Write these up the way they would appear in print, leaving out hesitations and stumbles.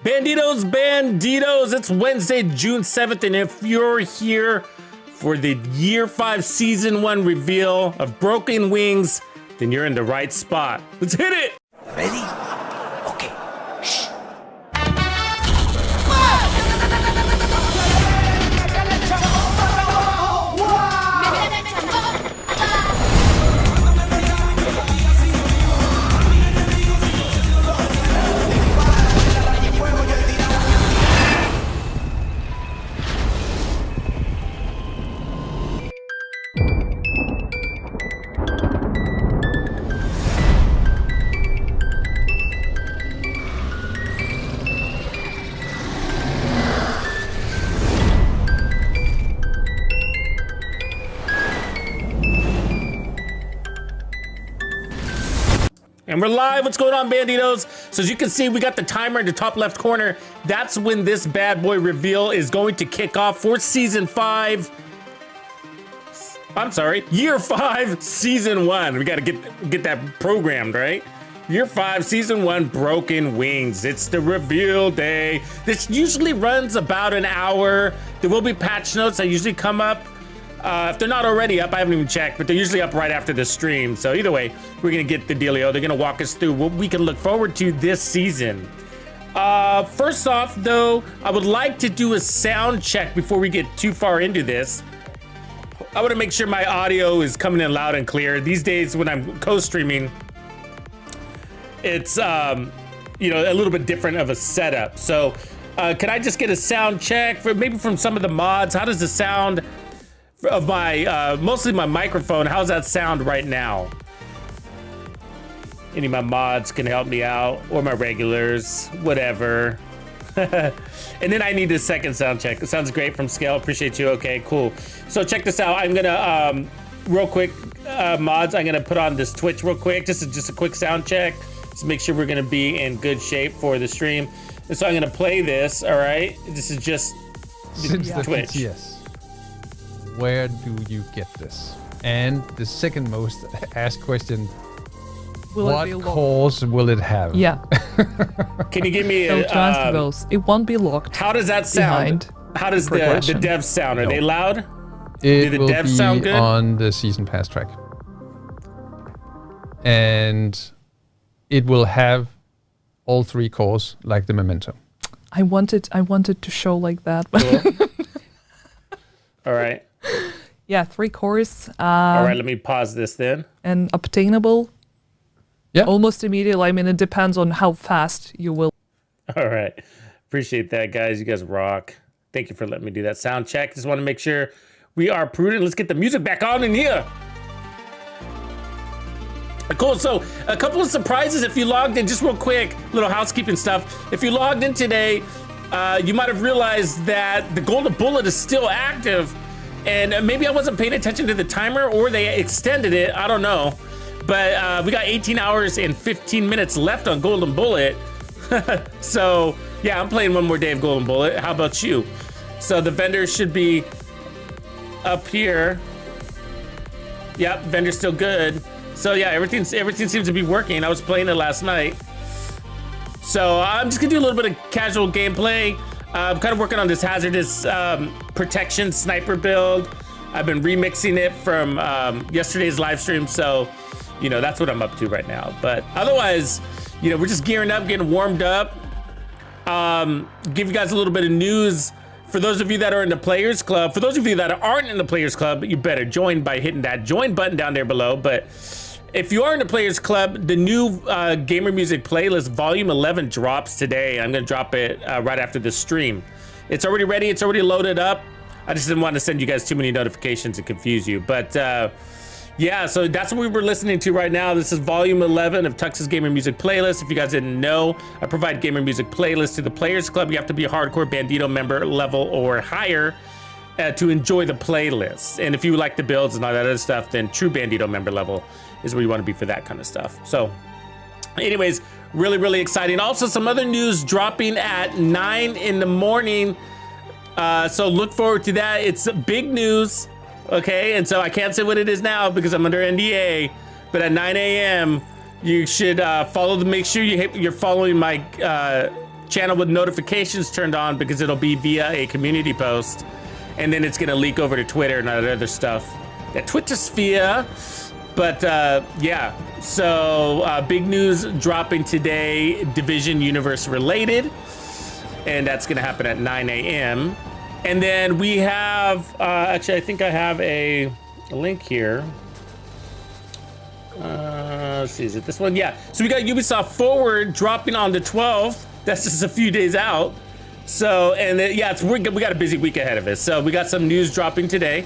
Bandidos, it's Wednesday, June 7th, and if you're here for the Year 5 Season 1 reveal of Broken Wings, then you're in the right spot. Let's hit it! Ready? Okay. Shh. And we're live. What's going on, Bandidos? So as you can see, we got the timer in the top left corner. That's when this bad boy reveal is going to kick off for Season 5. I'm sorry, Year 5, Season 1. We got to get that programmed, right? Year 5, Season 1, Broken Wings. It's the reveal day. This usually runs about an hour. There will be patch notes that usually come up. If they're not already up, I haven't even checked, but they're usually up right after the stream. So either way, we're gonna get the dealio. They're gonna walk us through what we can look forward to this season. First off, though, I would like to do a sound check before we get too far into this. I want to make sure my audio is coming in loud and clear. These days, when I'm co-streaming, it's you know, a little bit different of a setup. So, can I just get a sound check maybe from some of the mods? How does the sound of my mostly my microphone, how's that sound right now? Any of my mods can help me out, or my regulars, whatever. And then I need a second sound check. It sounds great from Scale. Appreciate you. Okay, cool. So check this out. I'm gonna real quick, mods, I'm gonna put on this Twitch real quick. Just a quick sound check to make sure we're gonna be in good shape for the stream. And so I'm gonna play this. All right, this is just Twitch. Yes. Where do you get this? And the second most asked question, what cores will it have? Yeah. Can you give me So a to answer those, it won't be locked. how does that sound? How does the devs sound? Are they loud? It the will devs be sound good? on the season pass track. And it will have all 3 cores like the Memento. I wanted to show like that, but Cool. All right. yeah, 3 cores. All right, let me pause this then. And obtainable. Yeah. Almost immediately. I mean, it depends on how fast you will. All right. Appreciate that, guys. You guys rock. Thank you for letting me do that sound check. Just want to make sure we are prudent. Let's get the music back on in here. Cool. So a couple of surprises if you logged in, just real quick, little housekeeping stuff. If you logged in today, you might have realized that the golden bullet is still active, and maybe I wasn't paying attention to the timer, or they extended it. I don't know, but we got 18 hours and 15 minutes left on golden bullet. So yeah, I'm playing one more day of golden bullet. How about you? So the vendor should be up here. Yep, vendor's still good. So yeah, everything seems to be working. I was playing it last night. So I'm just gonna do a little bit of casual gameplay. I'm kind of working on this hazardous protection sniper build. I've been remixing it from yesterday's live stream, so you know that's what I'm up to right now. But otherwise, you know, we're just gearing up, getting warmed up. Give you guys a little bit of news. For those of you that are in the Players Club, for those of you that aren't in the Players Club, you better join by hitting that join button down there below. But if you are in the Players Club, the new gamer music playlist volume 11 drops today. I'm gonna drop it right after the stream. It's already ready, it's already loaded up. I just didn't want to send you guys too many notifications and confuse you. But yeah, so that's what we were listening to right now. This is volume 11 of Tux's Gamer Music Playlist. If you guys didn't know, I provide gamer music playlists to the Players Club. You have to be a hardcore Bandido member level or higher to enjoy the playlists. And if you like the builds and all that other stuff, then true Bandido member level is where you want to be for that kind of stuff. So anyways, really, really exciting. Also, some other news dropping at 9 in the morning. So look forward to that. It's big news. Okay, and so I can't say what it is now because I'm under NDA, but at 9 a.m. you should follow make sure you're following my channel with notifications turned on because it'll be via a community post, and then it's gonna leak over to Twitter and other stuff. The Twitter sphere. But yeah, so big news dropping today, Division Universe related, and that's gonna happen at 9 a.m. And then we have, actually I think I have a link here. Let's see, is it this one? Yeah, so we got Ubisoft Forward dropping on the 12th. That's just a few days out. So, and yeah, we got a busy week ahead of us. So we got some news dropping today.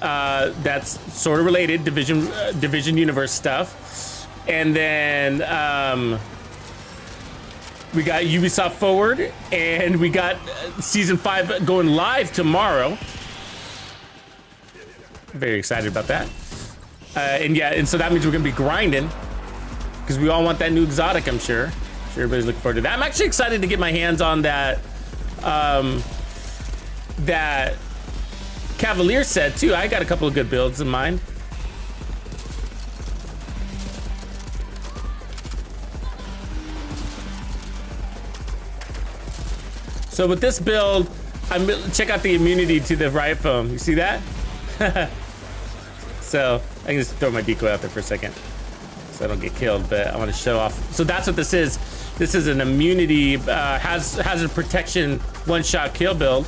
That's sort of related, Division Universe stuff. And then we got Ubisoft Forward, and we got Season 5 going live tomorrow. Very excited about that. And yeah, and so that means we're gonna be grinding, because we all want that new exotic, I'm sure. Everybody's looking forward to that. I'm actually excited to get my hands on that, that Cavalier set too. I got a couple of good builds in mind. So with this build, check out the immunity to the riot foam. You see that? So I can just throw my decoy out there for a second so I don't get killed, but I want to show off. So that's what this is. This is an immunity, hazard protection, one-shot kill build.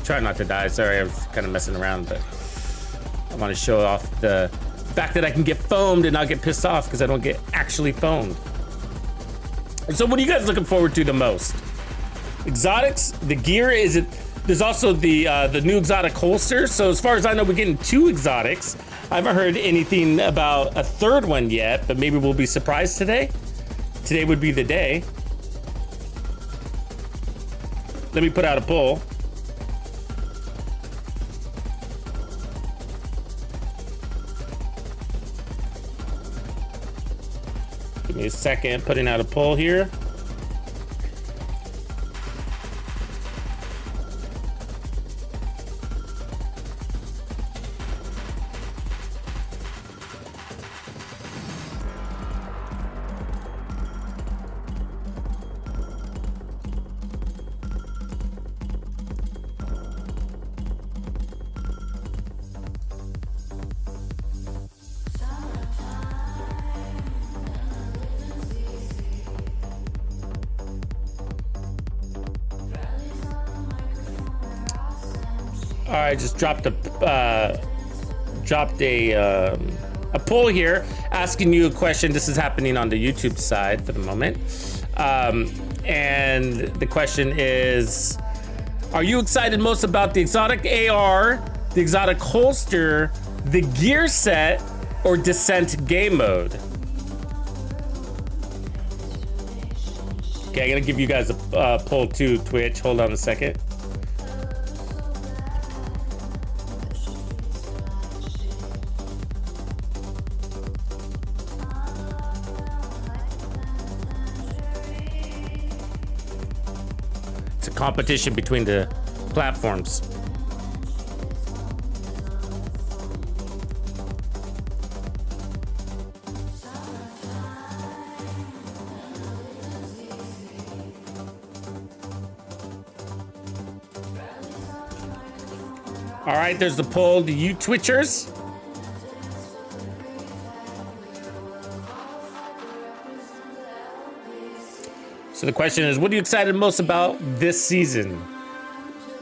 Try not to die. Sorry, I was kind of messing around, but I want to show off the fact that I can get foamed and not get pissed off because I don't get actually foamed. So what are you guys looking forward to the most? Exotics, the gear, is it? There's also the new exotic holster. So as far as I know, we're getting 2 exotics. I haven't heard anything about a 3rd one yet, but maybe we'll be surprised today. Today would be the day. Let me put out a poll. Give me a second, putting out a poll here. All right, just dropped a poll here asking you a question. This is happening on the YouTube side for the moment, and the question is: are you excited most about the exotic AR, the exotic holster, the gear set, or Descent game mode? Okay, I'm gonna give you guys a poll too, Twitch. Hold on a second. Competition between the platforms. All right, there's the poll. Do you Twitchers? So the question is, what are you excited most about this season?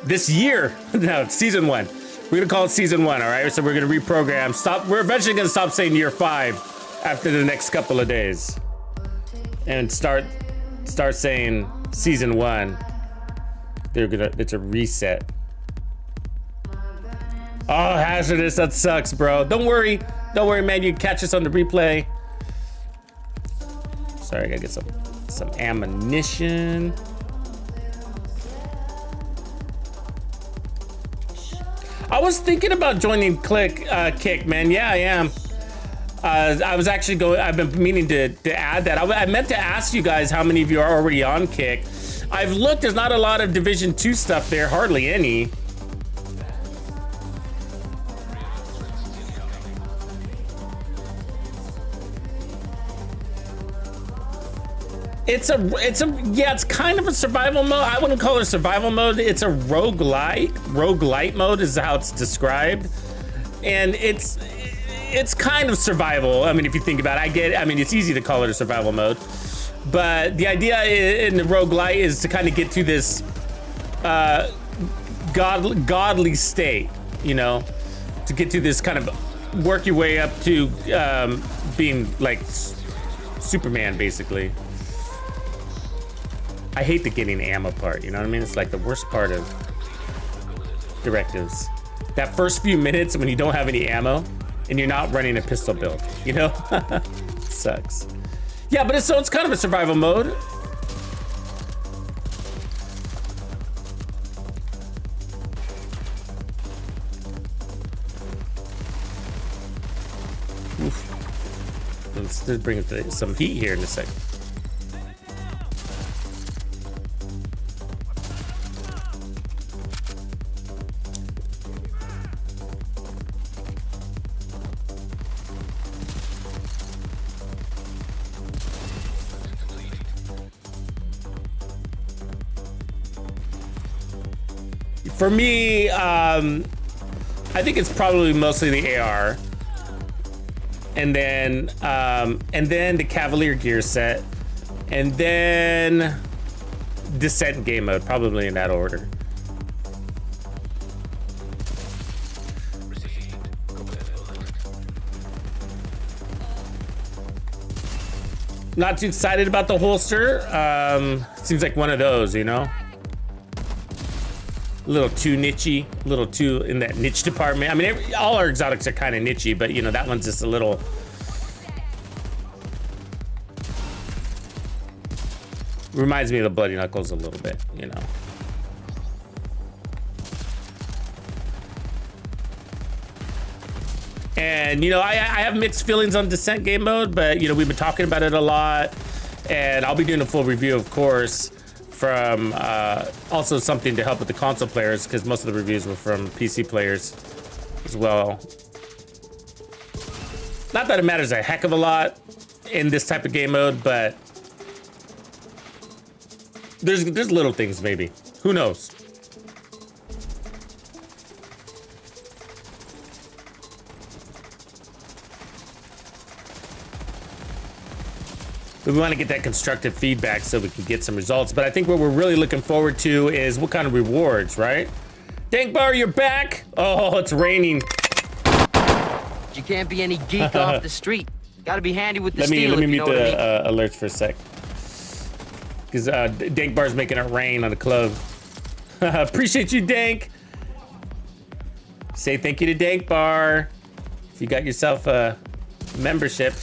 This year? No, it's season 1. We're gonna call it season 1, all right? So we're gonna reprogram. We're eventually gonna stop saying year 5 after the next couple of days. And start saying season 1. It's a reset. Oh, hazardous, that sucks, bro. Don't worry, man, you can catch us on the replay. Sorry, I gotta get some ammunition. I was thinking about joining Kick, man. Yeah, I am. I was actually I've been meaning to add that. I meant to ask you guys how many of you are already on Kick. I've looked. There's not a lot of Division 2 stuff there. Hardly any. it's kind of a survival mode. I wouldn't call it a survival mode. It's a roguelite mode is how it's described. And it's kind of survival. I mean, if you think about it, I mean, it's easy to call it a survival mode. But the idea in the roguelite is to kind of get to this godly state, you know, to get to this kind of work your way up to being like Superman, basically. I hate the getting ammo part, you know what I mean? It's like the worst part of directives. That first few minutes when you don't have any ammo and you're not running a pistol build, you know? Sucks. Yeah, but it's kind of a survival mode. Oof. Let's bring some heat here in a second. For me, I think it's probably mostly the AR, and then the Cavalier gear set, and then Descent game mode, probably in that order. Not too excited about the holster. Seems like one of those, you know? A little too nichey, a little too in that niche department. I mean, all our exotics are kind of nichey, but you know, that one's just a little. Reminds me of the Bloody Knuckles a little bit, you know. And you know, I have mixed feelings on Descent game mode, but you know, we've been talking about it a lot, and I'll be doing a full review, of course, from also something to help with the console players, because most of the reviews were from PC players as well. Not that it matters a heck of a lot in this type of game mode, but there's little things maybe. Who knows? We want to get that constructive feedback so we can get some results. But I think what we're really looking forward to is what kind of rewards, right? Dankbar, you're back. Oh, it's raining. You can't be any geek off the street. Gotta be handy with the steel. Let me if you mute know what I mean. the alerts for a sec. Because Dankbar's making it rain on the club. Appreciate you, Dank. Say thank you to Dankbar if you got yourself a membership.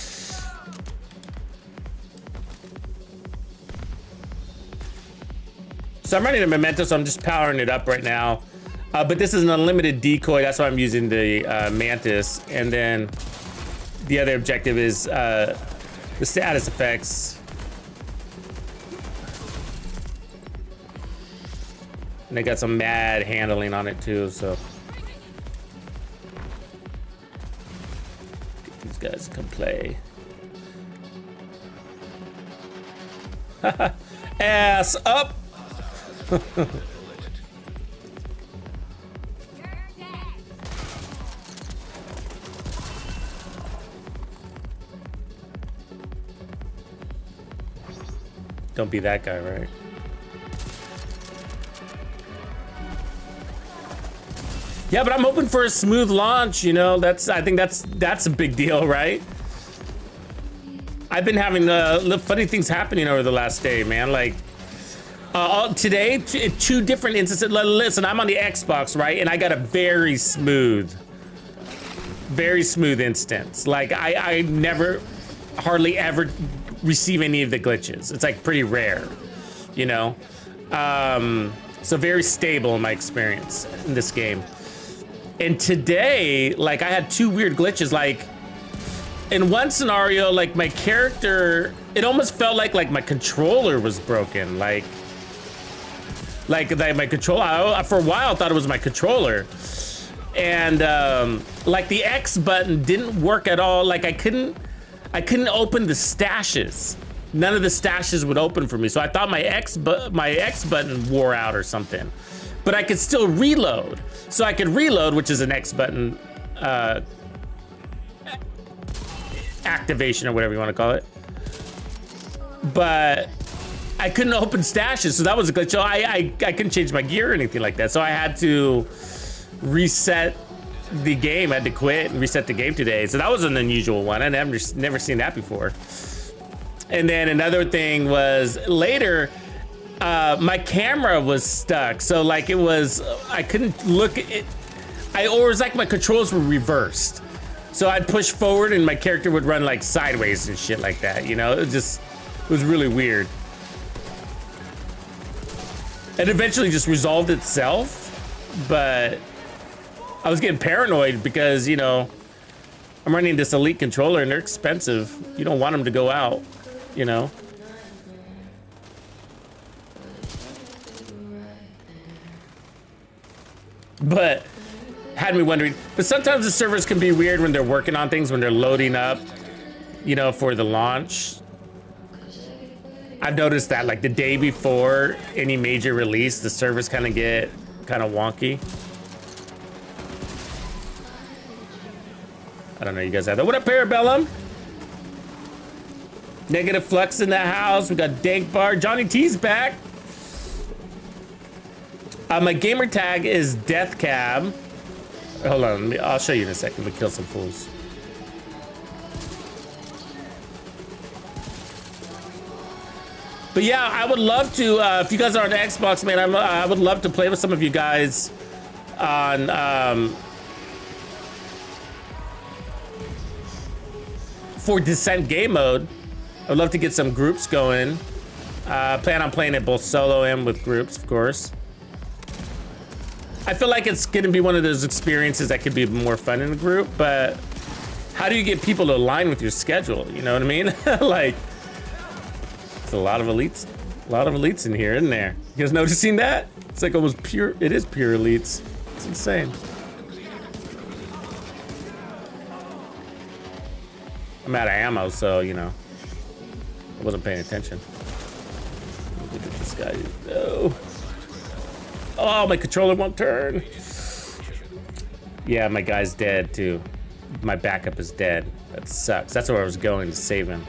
So I'm running a Memento, so I'm just powering it up right now. But this is an unlimited decoy. That's why I'm using the Mantis. And then the other objective is the status effects. And they got some mad handling on it too, so. Get these guys to come play. Ass up! Don't be that guy, right? Yeah, but I'm hoping for a smooth launch, you know. I think that's a big deal, right? I've been having funny things happening over the last day, man. Like today, two different instances. Listen, I'm on the Xbox, right? And I got a very smooth instance. Like I never, hardly ever receive any of the glitches. It's like pretty rare, you know? So very stable in my experience in this game. And today, like I had two weird glitches. Like in one scenario, like my character, it almost felt like my controller was broken. Like my controller, for a while I thought it was my controller. And like the X button didn't work at all. Like I couldn't open the stashes none of the stashes would open for me. So I thought my X button wore out or something, but I could still reload. So I could reload, which is an X button activation or whatever you want to call it. But I couldn't open stashes, so that was a glitch. So I couldn't change my gear or anything like that. So I had to reset the game. I had to quit and reset the game today. So that was an unusual one. I never seen that before. And then another thing was later, my camera was stuck. So like it was, I couldn't look at it. Or it was like my controls were reversed. So I'd push forward and my character would run like sideways and shit like that. You know, it was really weird. It eventually just resolved itself, but I was getting paranoid because, you know, I'm running this Elite controller and they're expensive. You don't want them to go out, you know? But had me wondering, but sometimes the servers can be weird when they're working on things, when they're loading up, you know, for the launch. I've noticed that like the day before any major release, the servers kind of get kind of wonky. I don't know, you guys have that. What up, Parabellum? Negative Flux in the house. We got Dank Bar. Johnny T's back. My gamer tag is Death Cab. Hold on, I'll show you in a second. Let me kill some fools. But yeah, I would love to, if you guys are on Xbox, man, I would love to play with some of you guys on, for Descent game mode. I'd love to get some groups going. Plan on playing it both solo and with groups, of course. I feel like it's gonna be one of those experiences that could be more fun in a group, but how do you get people to align with your schedule? You know what I mean? Like, it's a lot of elites in here, isn't there? You guys noticing that? It's like almost pure, it is pure elites. It's insane. I'm out of ammo, so, you know, I wasn't paying attention. Look at this guy. No. Oh, my controller won't turn. Yeah, my guy's dead too. My backup is dead. That sucks. That's where I was going to save him.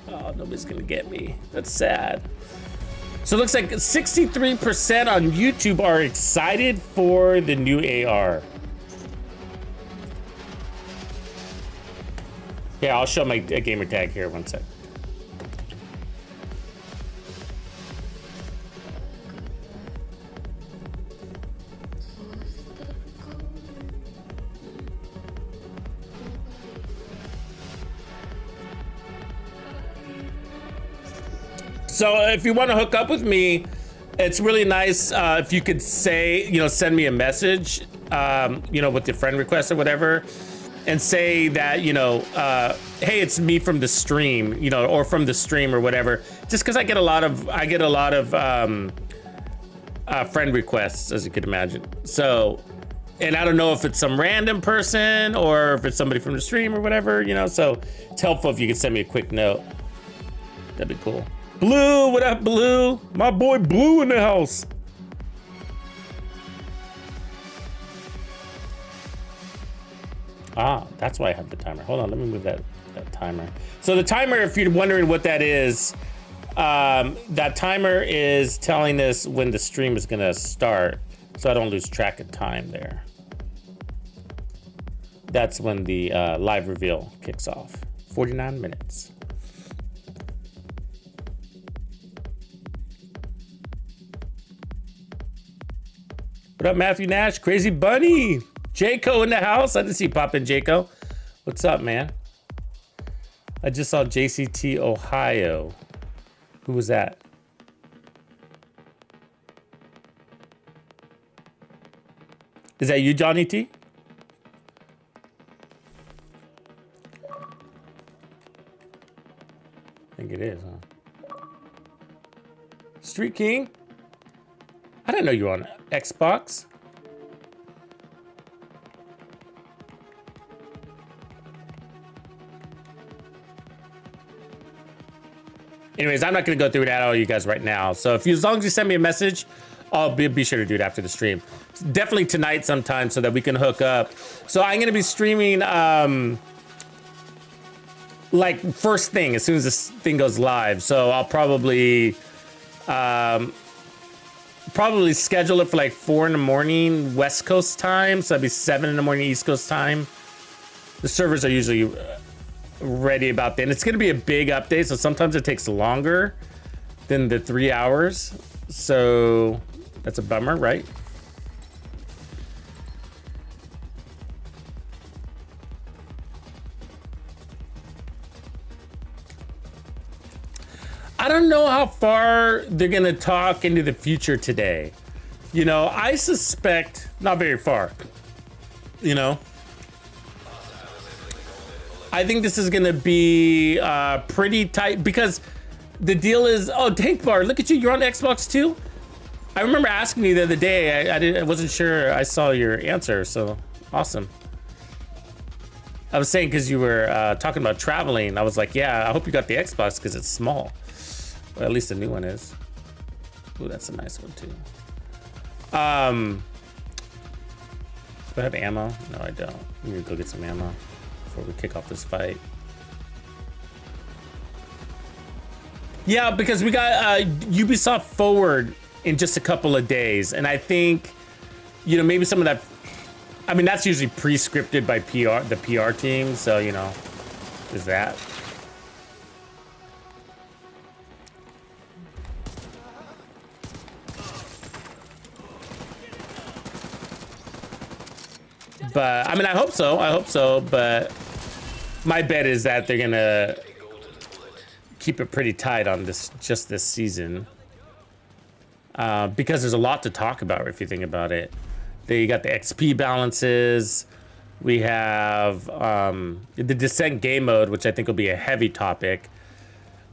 Oh, nobody's gonna get me. That's sad. So it looks like 63% on YouTube are excited for the new AR. Yeah, I'll show my gamer tag here, one sec. So if you want to hook up with me, it's really nice if you could say, you know, send me a message, you know, with your friend request or whatever, and say that, you know, hey, it's me from the stream, you know, or from the stream or whatever. Just because I get a lot of friend requests, as you could imagine. So, and I don't know if it's some random person or if it's somebody from the stream or whatever, you know. So it's helpful if you could send me a quick note. That'd be cool. Blue, what up, Blue? My boy Blue in the house. Ah, that's why I have the timer. Hold on, let me move that timer. So the timer, if you're wondering what that is, that timer is telling us when the stream is gonna start, so I don't lose track of time there. That's when the live reveal kicks off. 49 minutes. What up, Matthew Nash? Crazy Bunny. Jayco in the house. I didn't see you pop in, Jayco. What's up, man? I just saw JCT Ohio. Who was that? Is that you, Johnny T? I think it is, huh? Street King? I didn't know you were on Xbox. Anyways, I'm not gonna go through that all you guys right now. So as long as you send me a message, I'll be sure to do it after the stream. Definitely tonight sometime so that we can hook up. So I'm gonna be streaming like first thing as soon as this thing goes live. So I'll probably schedule it for like 4 in the morning West Coast time. So that'd be 7 in the morning East Coast time. The servers are usually ready about then. It's gonna be a big update, so sometimes it takes longer than the 3 hours. So that's a bummer, right? I don't know how far they're gonna talk into the future today. You know, I suspect not very far. You know, I think this is gonna be pretty tight because the deal is, oh, Tank Bar, look at you, you're on Xbox too? I remember asking you the other day, I wasn't sure I saw your answer, so awesome. I was saying because you were talking about traveling, I was like, yeah, I hope you got the Xbox because it's small. Well, at least the new one is. Ooh, that's a nice one too. Do I have ammo? No, I don't. We need to go get some ammo before we kick off this fight. Yeah, because we got Ubisoft Forward in just a couple of days, and I think, you know, maybe some of that. I mean, that's usually pre-scripted by the PR team, so you know, there's that. But I mean, I hope so. I hope so. But my bet is that they're gonna keep it pretty tight on this season, because there's a lot to talk about if you think about it. You got the XP balances. We have the Descent game mode, which I think will be a heavy topic.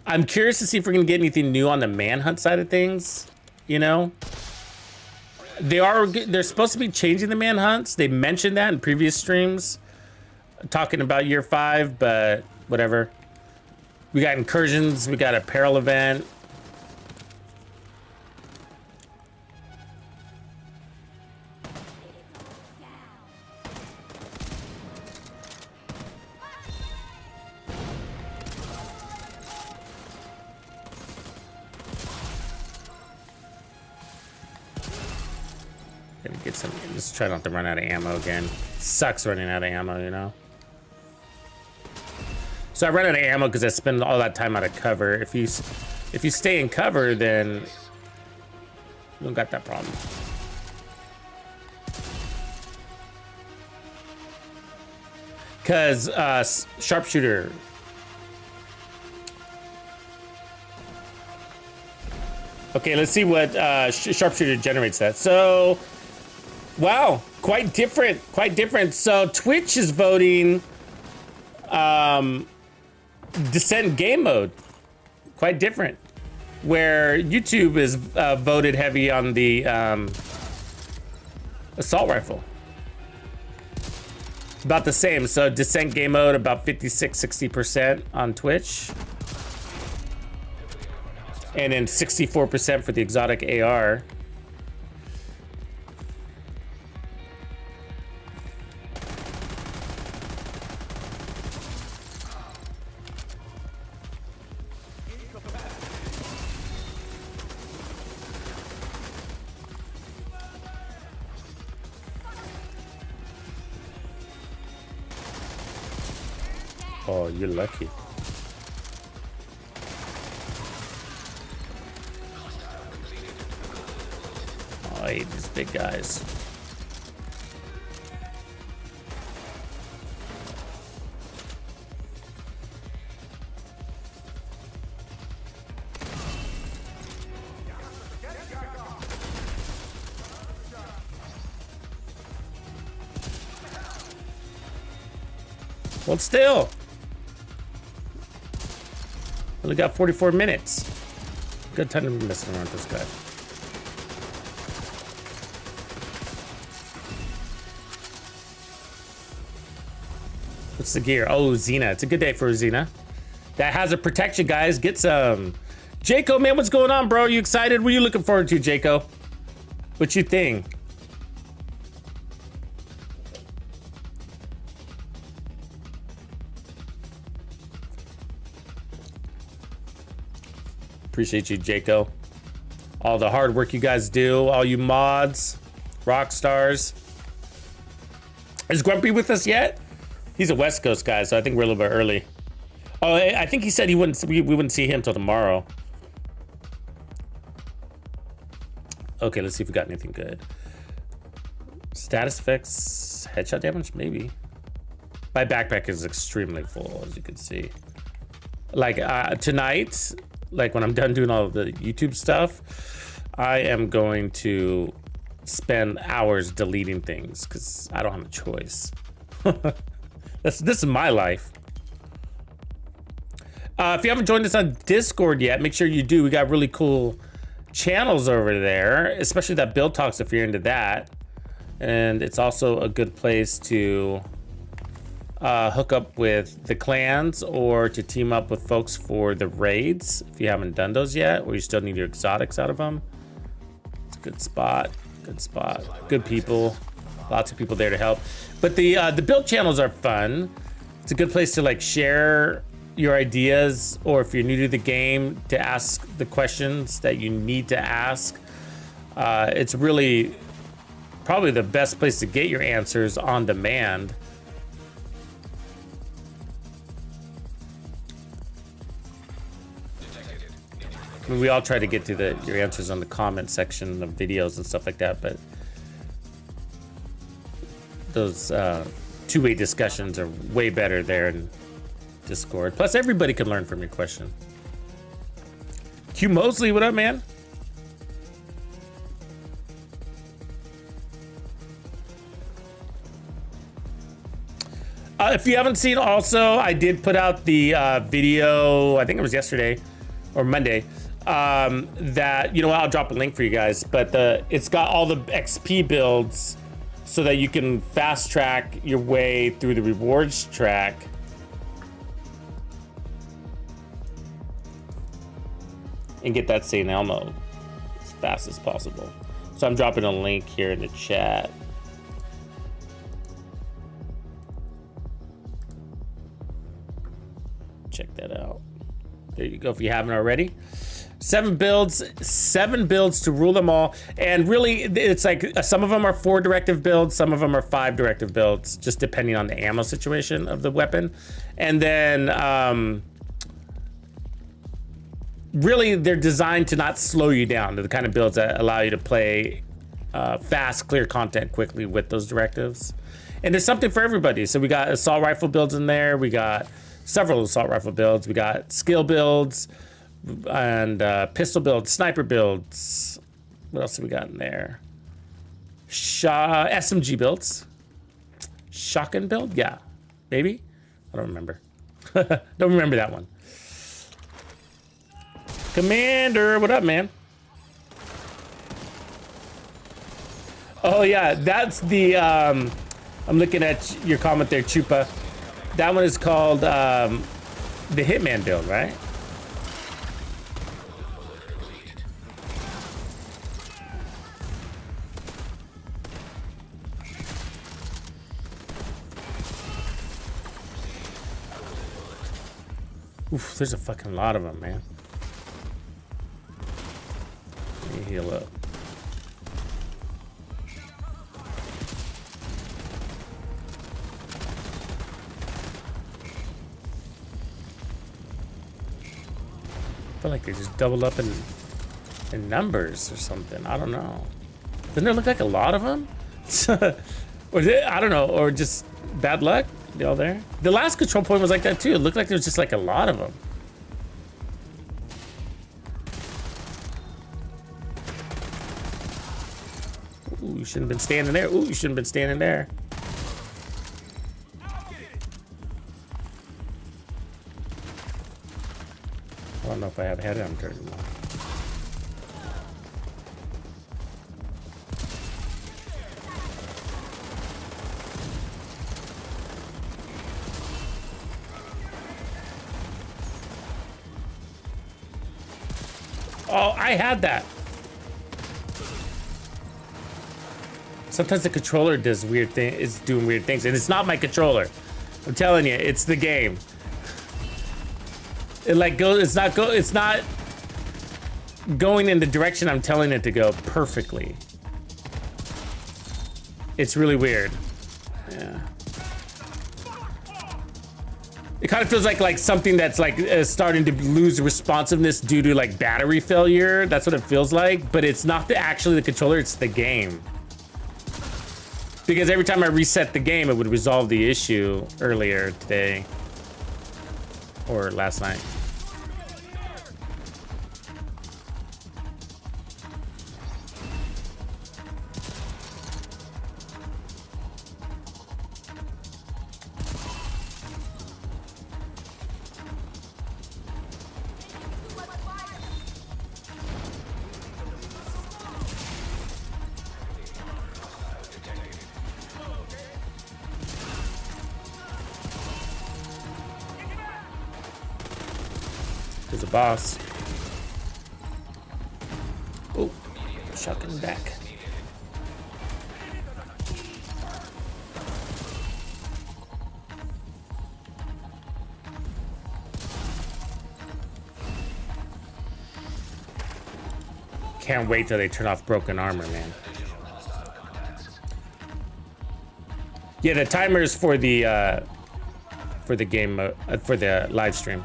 I'm curious to see if we're gonna get anything new on the manhunt side of things. You know. They're supposed to be changing the manhunts. They mentioned that in previous streams, talking about year 5, but whatever. We got incursions. We got a peril event. Gonna get some, just try not to run out of ammo again. Sucks running out of ammo, you know? So I run out of ammo because I spend all that time out of cover. If you stay in cover, then you don't got that problem. Because sharpshooter. Okay, let's see what sharpshooter generates that. So, wow, quite different, quite different. So Twitch is voting Descent game mode, quite different. Where YouTube is voted heavy on the assault rifle. About the same. So Descent game mode about 56-60% on Twitch. And then 64% for the exotic AR. Oh, you're lucky. Oh, I hate these big guys. Hold still. Only got 44 minutes. Good time to be messing around with this guy. What's the gear? Oh, Xena. It's a good day for Xena. That has a protection, guys. Get some Jaco, man, what's going on, bro? Are you excited? What are you looking forward to, Jaco? What you think? Appreciate you, Jaco. All the hard work you guys do, all you mods, rock stars. Is Grumpy with us yet? He's a West Coast guy, so I think we're a little bit early. Oh, I think he said we wouldn't see him till tomorrow. Okay, let's see if we got anything good. Status effects, headshot damage, maybe. My backpack is extremely full, as you can see. Like tonight, like when I'm done doing all of the YouTube stuff, I am going to spend hours deleting things because I don't have a choice. This is my life. If you haven't joined us on Discord yet, make sure you do. We got really cool channels over there, especially that Build Talks if you're into that. And it's also a good place to hook up with the clans or to team up with folks for the raids if you haven't done those yet, or you still need your exotics out of them. It's a good spot. Good spot. Good people. Lots of people there to help. But the build channels are fun. It's a good place to like share your ideas, or if you're new to the game, to ask the questions that you need to ask. It's really probably the best place to get your answers on demand. I mean, we all try to get to your answers on the comment section of videos and stuff like that, but those two-way discussions are way better there in Discord. Plus, everybody can learn from your question. Q Mosley, what up, man? If you haven't seen, also, I did put out the video, I think it was yesterday or Monday, that, you know, I'll drop a link for you guys, but it's got all the XP builds so that you can fast track your way through the rewards track. And get that St. Elmo as fast as possible. So I'm dropping a link here in the chat. Check that out. There you go if you haven't already. 7 builds to rule them all. And really, it's like some of them are 4 directive builds, some of them are 5 directive builds, just depending on the ammo situation of the weapon. And then really, they're designed to not slow you down. They're the kind of builds that allow you to play fast, clear content quickly with those directives. And there's something for everybody. So we got assault rifle builds in there. We got several assault rifle builds. We got skill builds and pistol builds, sniper builds. What else have we got in there? SMG builds. Shotgun build? Yeah, maybe? I don't remember. Don't remember that one. Commander, what up, man? Oh yeah, that's the I'm looking at your comment there, Chupa. That one is called the Hitman build, right? Oof, there's a fucking lot of them, man. Let me heal up. I feel like they just doubled up in numbers or something. I don't know. Doesn't there look like a lot of them? Or I don't know, or just bad luck? They all there? The last control point was like that too. It looked like there was just like a lot of them. Ooh, you shouldn't have been standing there. Ooh, you shouldn't have been standing there. I don't know if I have head on turn. Oh, I had that. Sometimes the controller does weird thing. Is doing weird things, and it's not my controller. I'm telling you, it's the game. It like goes. It's not going in the direction I'm telling it to go perfectly. It's really weird. Yeah. It kind of feels like something that's like starting to lose responsiveness due to like battery failure. That's what it feels like, but it's not actually the controller, it's the game. Because every time I reset the game, it would resolve the issue earlier today or last night. There's a boss. Oh, shotgun back. Can't wait till they turn off broken armor, man. Yeah, the timer is for the game for the live stream.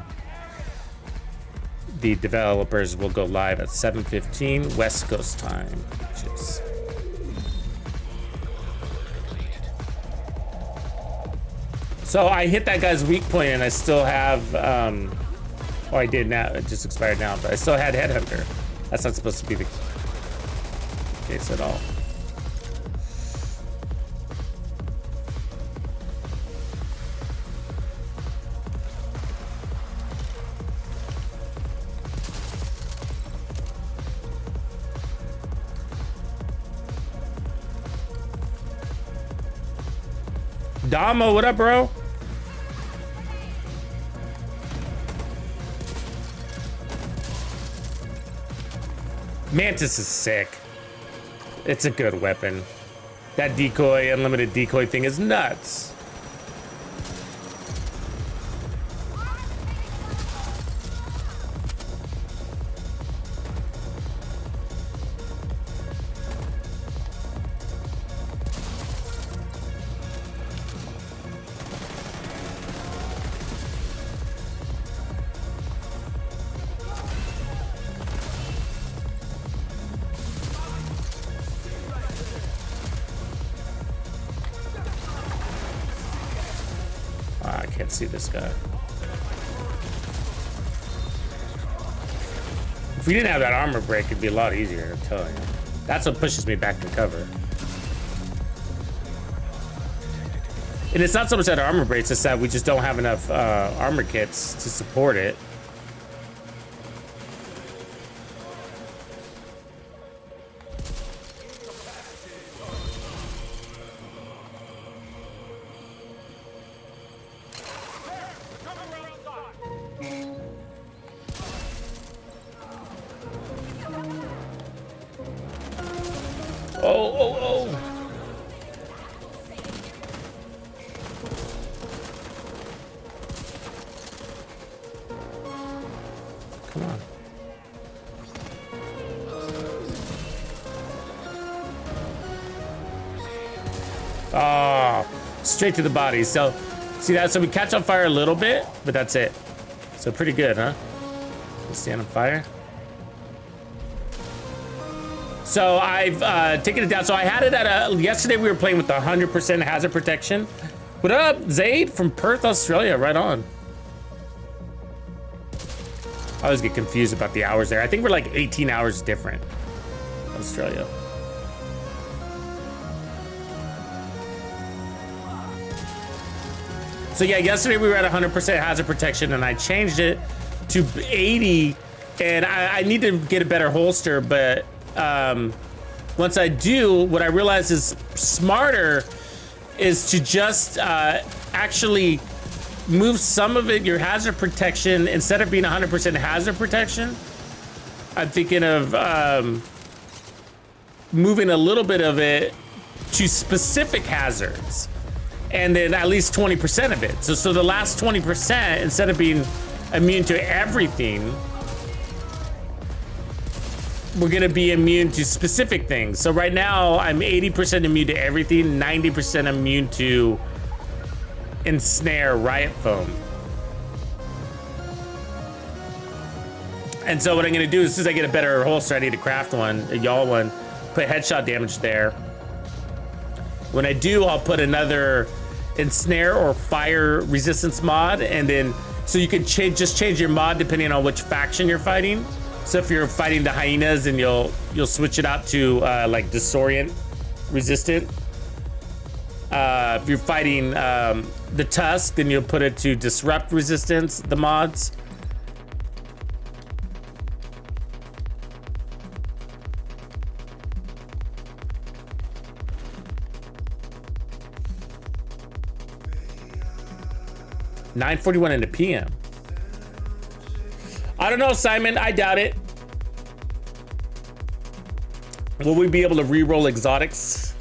The developers will go live at 7:15 West Coast time, which is so I hit that guy's weak point and I still have oh, I did now, it just expired now, but I still had Headhunter. That's not supposed to be the case at all. Damo, what up, bro? Mantis is sick. It's a good weapon. That decoy, unlimited decoy thing is nuts. I can't see this guy. If we didn't have that armor break, it'd be a lot easier, I'm telling you. That's what pushes me back to cover. And it's not so much that armor breaks, it's that we just don't have enough armor kits to support it. Oh. Come on. Oh, straight to the body. So, see that? So we catch on fire a little bit, but that's it. So pretty good, huh? Stand on fire. So I've taken it down. So I had it at yesterday we were playing with the 100% hazard protection. What up, Zaid from Perth, Australia? Right on. I always get confused about the hours there. I think we're like 18 hours different. Australia. So yeah, yesterday we were at 100% hazard protection and I changed it to 80 and I need to get a better holster, but once I do, what I realize is smarter is to just actually move some of it, your hazard protection, instead of being 100% hazard protection, I'm thinking of moving a little bit of it to specific hazards, and then at least 20% of it. So the last 20%, instead of being immune to everything, we're gonna be immune to specific things. So right now, I'm 80% immune to everything, 90% immune to ensnare riot foam. And so what I'm gonna do is, as soon as I get a better holster, I need to craft one, a y'all one, put headshot damage there. When I do, I'll put another ensnare or fire resistance mod, and then so you can just change your mod depending on which faction you're fighting. So if you're fighting the hyenas, then you'll switch it out to like disorient resistant. If you're fighting the tusk, then you'll put it to disrupt resistance, the mods. $9:41 in the PM. I don't know, Simon. I doubt it. Will we be able to re-roll exotics?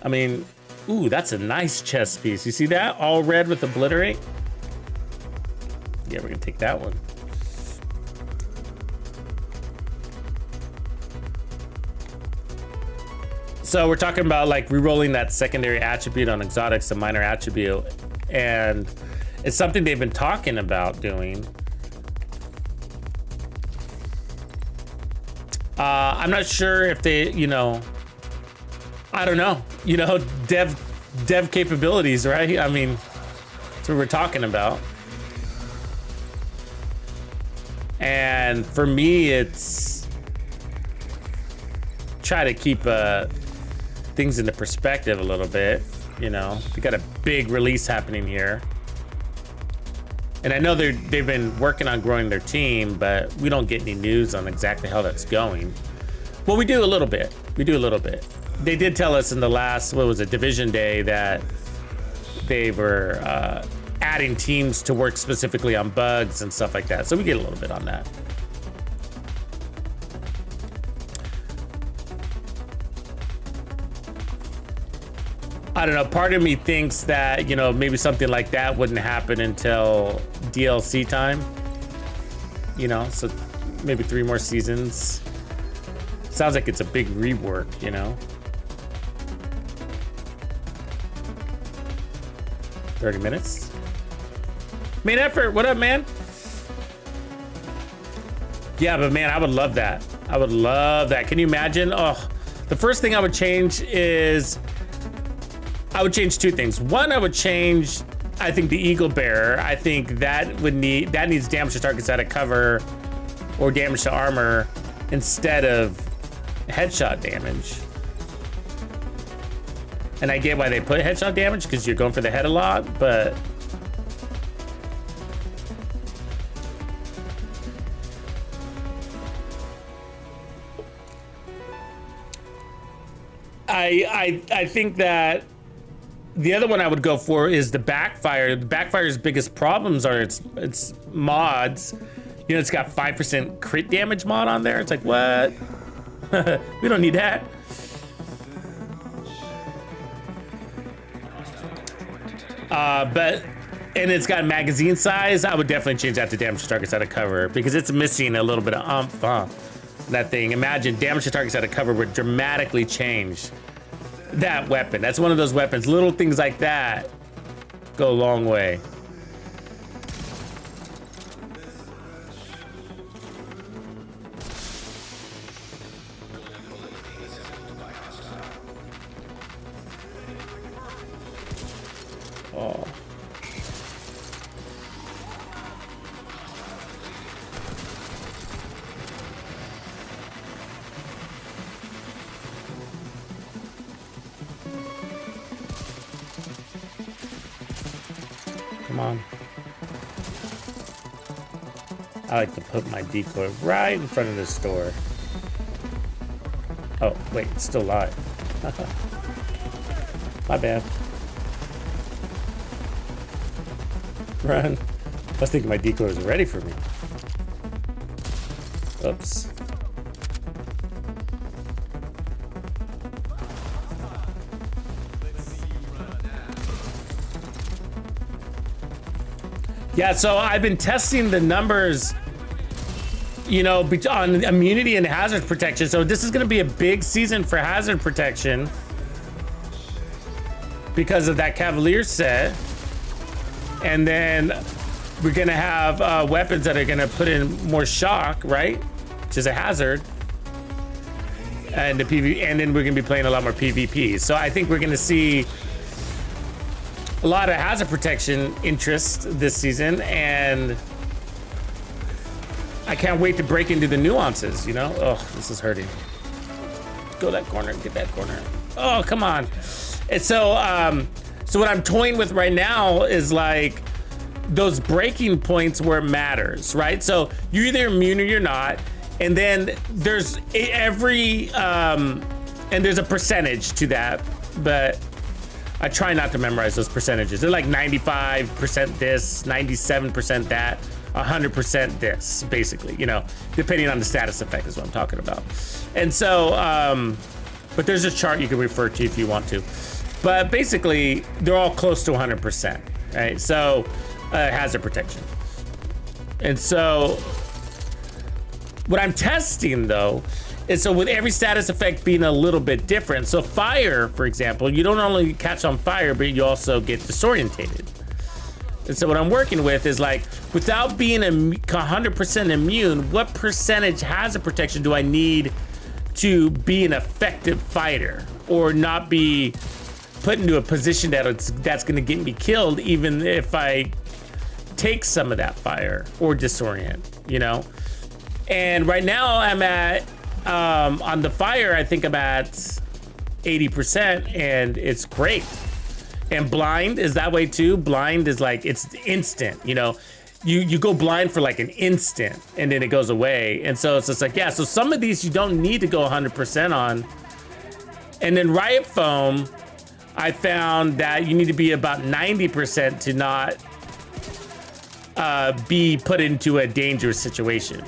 I mean, ooh, that's a nice chest piece. You see that? All red with obliterate. Yeah, we're gonna take that one. So we're talking about like re-rolling that secondary attribute on exotics, a minor attribute, and it's something they've been talking about doing. I'm not sure if they, you know, I don't know, you know, dev capabilities, right? I mean, that's what we're talking about. And for me, it's try to keep things into perspective a little bit. You know, we got a big release happening here. And I know they've been working on growing their team, but we don't get any news on exactly how that's going. Well, we do a little bit. We do a little bit. They did tell us in the last, what was it, Division Day, that they were adding teams to work specifically on bugs and stuff like that. So we get a little bit on that. I don't know, part of me thinks that, you know, maybe something like that wouldn't happen until DLC time. You know, so maybe 3 more seasons. Sounds like it's a big rework, you know? 30 minutes. Main effort, what up, man? Yeah, but man, I would love that. I would love that. Can you imagine? Oh, the first thing I would change is I would change 2 things. One, I would change, I think, the Eagle Bearer. I think that needs damage to targets out of cover or damage to armor instead of headshot damage. And I get why they put headshot damage, because you're going for the head a lot, but I think that the other one I would go for is the backfire. The backfire's biggest problems are its mods. You know, it's got 5% crit damage mod on there. It's like, what? We don't need that. And it's got magazine size. I would definitely change that to damage to targets out of cover, because it's missing a little bit of oomph. That thing. Imagine damage to targets out of cover would dramatically change that weapon. That's one of those weapons. Little things like that go a long way. Oh. Come on. I like to put my decoy right in front of this door. Oh, wait, it's still live. My bad. Run. I was thinking my decoy was ready for me. Oops. Yeah, so I've been testing the numbers, you know, on immunity and hazard protection. So this is going to be a big season for hazard protection because of that Cavalier set. And then we're going to have weapons that are going to put in more shock, right? Which is a hazard. And the PvP, and then we're going to be playing a lot more PvP. So I think we're going to see a lot of hazard protection interest this season, and I can't wait to break into the nuances, you know? Oh, this is hurting. Go that corner, get that corner. Oh, come on. And so, so what I'm toying with right now is like those breaking points where it matters, right? So you're either immune or you're not, and then there's every, and there's a percentage to that, but I try not to memorize those percentages. They're like 95% this, 97% that, 100% this, basically, you know, depending on the status effect is what I'm talking about. And so, but there's a chart you can refer to if you want to. But basically, they're all close to 100%, right? So, hazard protection. And so, what I'm testing though, and so with every status effect being a little bit different. So fire, for example, you don't only catch on fire, but you also get disorientated. And so what I'm working with is like, without being 100% immune, what percentage hazard protection do I need to be an effective fighter or not be put into a position that's gonna get me killed, even if I take some of that fire or disorient, you know? And right now I'm at, on the fire, I think I'm at 80%, and it's great. And blind is that way too. Blind is like, it's instant, you know, you go blind for like an instant and then it goes away. And so it's just like, yeah, so some of these you don't need to go 100% on. And then riot foam, I found that you need to be about 90% to not be put into a dangerous situation,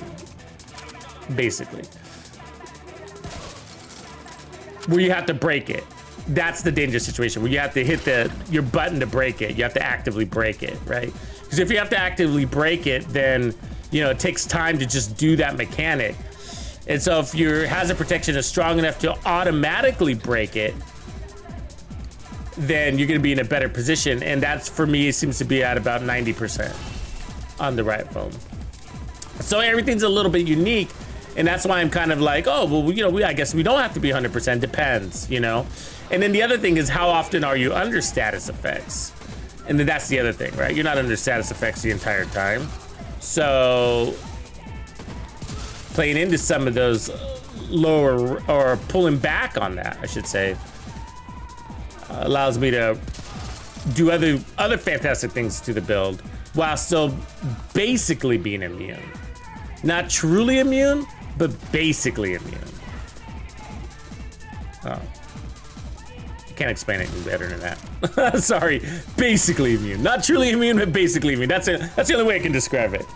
basically. Where you have to break it. That's the dangerous situation, where you have to hit your button to break it. You have to actively break it, right? Because if you have to actively break it, then, you know, it takes time to just do that mechanic. And so if your hazard protection is strong enough to automatically break it, then you're gonna be in a better position. And that's, for me, seems to be at about 90% on the riot foam. So everything's a little bit unique. And that's why I'm kind of like, oh, well, you know, I guess we don't have to be 100%, depends, you know? And then the other thing is, how often are you under status effects? And then that's the other thing, right? You're not under status effects the entire time. So playing into some of those lower, or pulling back on that, I should say, allows me to do other fantastic things to the build while still basically being immune. Not truly immune, but basically immune. Oh. Can't explain it any better than that. Sorry, basically immune. Not truly immune, but basically immune. That's the only way I can describe it.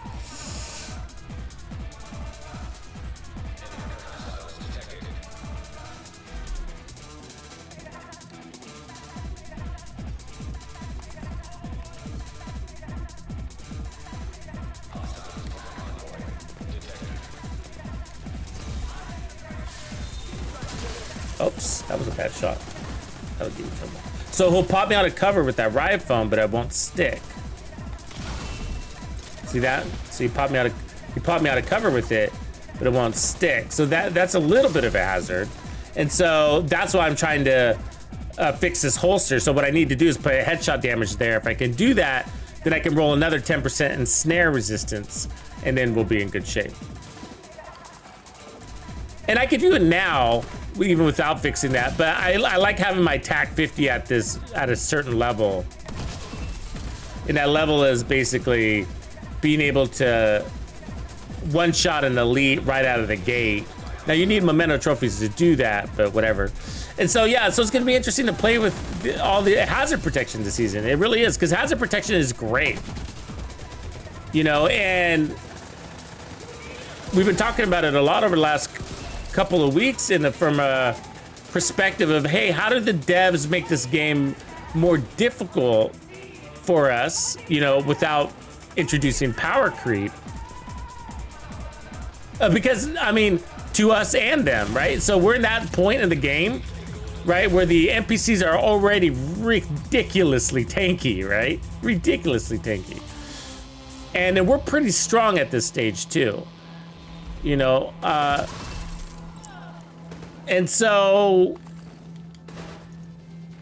Oops, that was a bad shot. That'll give you trouble. So he'll pop me out of cover with that riot foam, but I won't stick. See that? So he popped me out of cover with it, but it won't stick. So that's a little bit of a hazard. And so that's why I'm trying to fix this holster. So what I need to do is put a headshot damage there. If I can do that, then I can roll another 10% in snare resistance, and then we'll be in good shape. And I could do it now, even without fixing that, but I like having my TAC 50 at a certain level. And that level is basically being able to one-shot an elite right out of the gate. Now you need memento trophies to do that, but whatever. And so yeah, so it's gonna be interesting to play with all the hazard protection this season. It really is, because hazard protection is great. You know, and we've been talking about it a lot over the last couple of weeks from a perspective of, hey, how do the devs make this game more difficult for us, you know, without introducing power creep? Because, I mean, to us and them, right? So we're in that point in the game, right, where the NPCs are already ridiculously tanky, right? Ridiculously tanky. And then we're pretty strong at this stage too, you know? And so,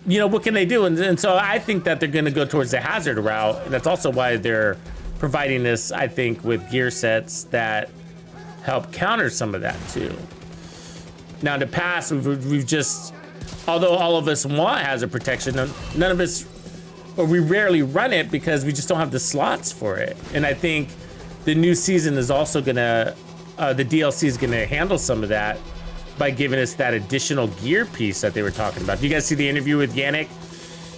you know, what can they do? And so I think that they're gonna go towards the hazard route. And that's also why they're providing this, I think, with gear sets that help counter some of that too. Now in the past, we've just, although all of us want hazard protection, none of us, or we rarely run it because we just don't have the slots for it. And I think the new season is also gonna, the DLC is gonna handle some of that by giving us that additional gear piece that they were talking about. Do you guys see the interview with Yannick?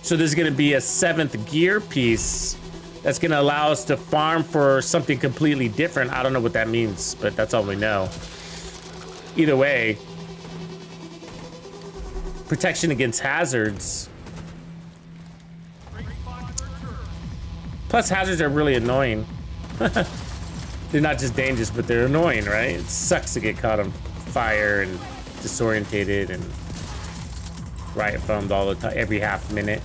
So there's gonna be a 7th gear piece that's gonna allow us to farm for something completely different. I don't know what that means, but that's all we know. Either way, protection against hazards. Plus hazards are really annoying. They're not just dangerous, but they're annoying, right? It sucks to get caught on fire and disorientated and riot foamed all the time, every half minute.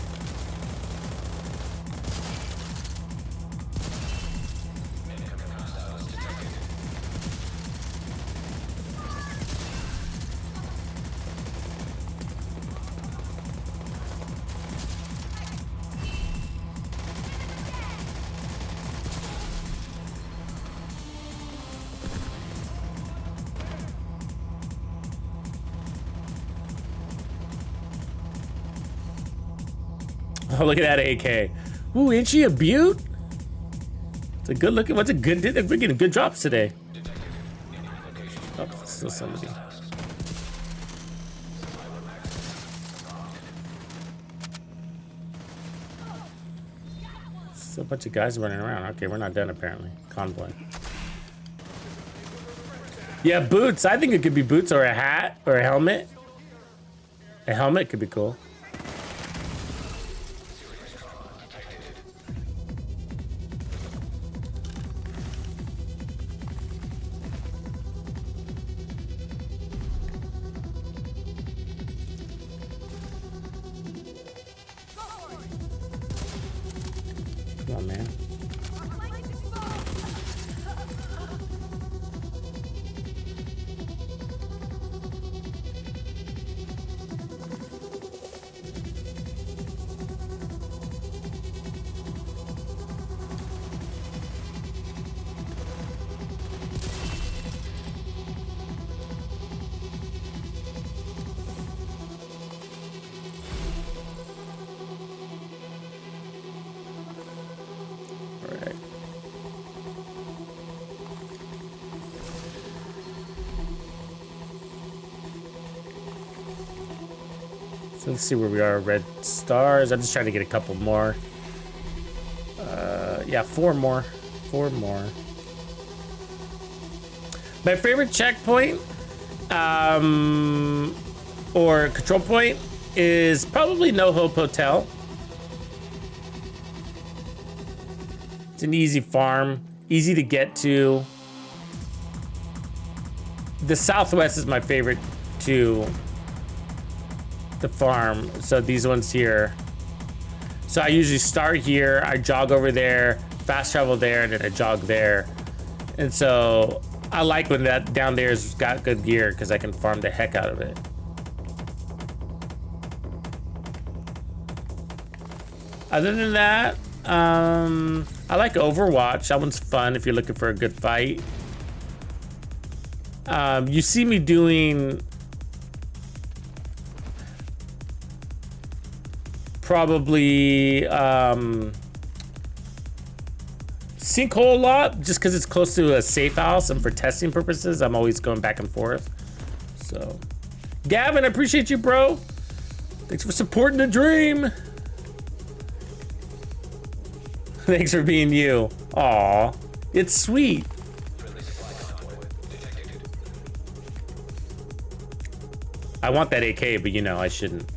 Oh, look at that AK. Ooh, ain't she a beaut? It's a good looking, we're getting good drops today. Oh, there's still somebody. Still a bunch of guys running around. Okay, we're not done apparently. Convoy. Yeah, boots. I think it could be boots or a hat or a helmet. A helmet could be cool. Come on, man. Let's see where we are. Red stars. I'm just trying to get a couple more. Yeah, 4 more. 4 more. My favorite checkpoint or control point is probably No Hope Hotel. It's an easy farm, easy to get to. The Southwest is my favorite too. The farm, so these ones here. So I usually start here, I jog over there, fast travel there, and then I jog there. And so I like when that down there's got good gear because I can farm the heck out of it. Other than that, I like Overwatch. That one's fun if you're looking for a good fight. You see me doing probably Sinkhole a lot, just because it's close to a safe house, and for testing purposes, I'm always going back and forth. So, Gavin, I appreciate you, bro. Thanks for supporting the dream. Thanks for being you. Aw, it's sweet. I want that AK, but you know, I shouldn't.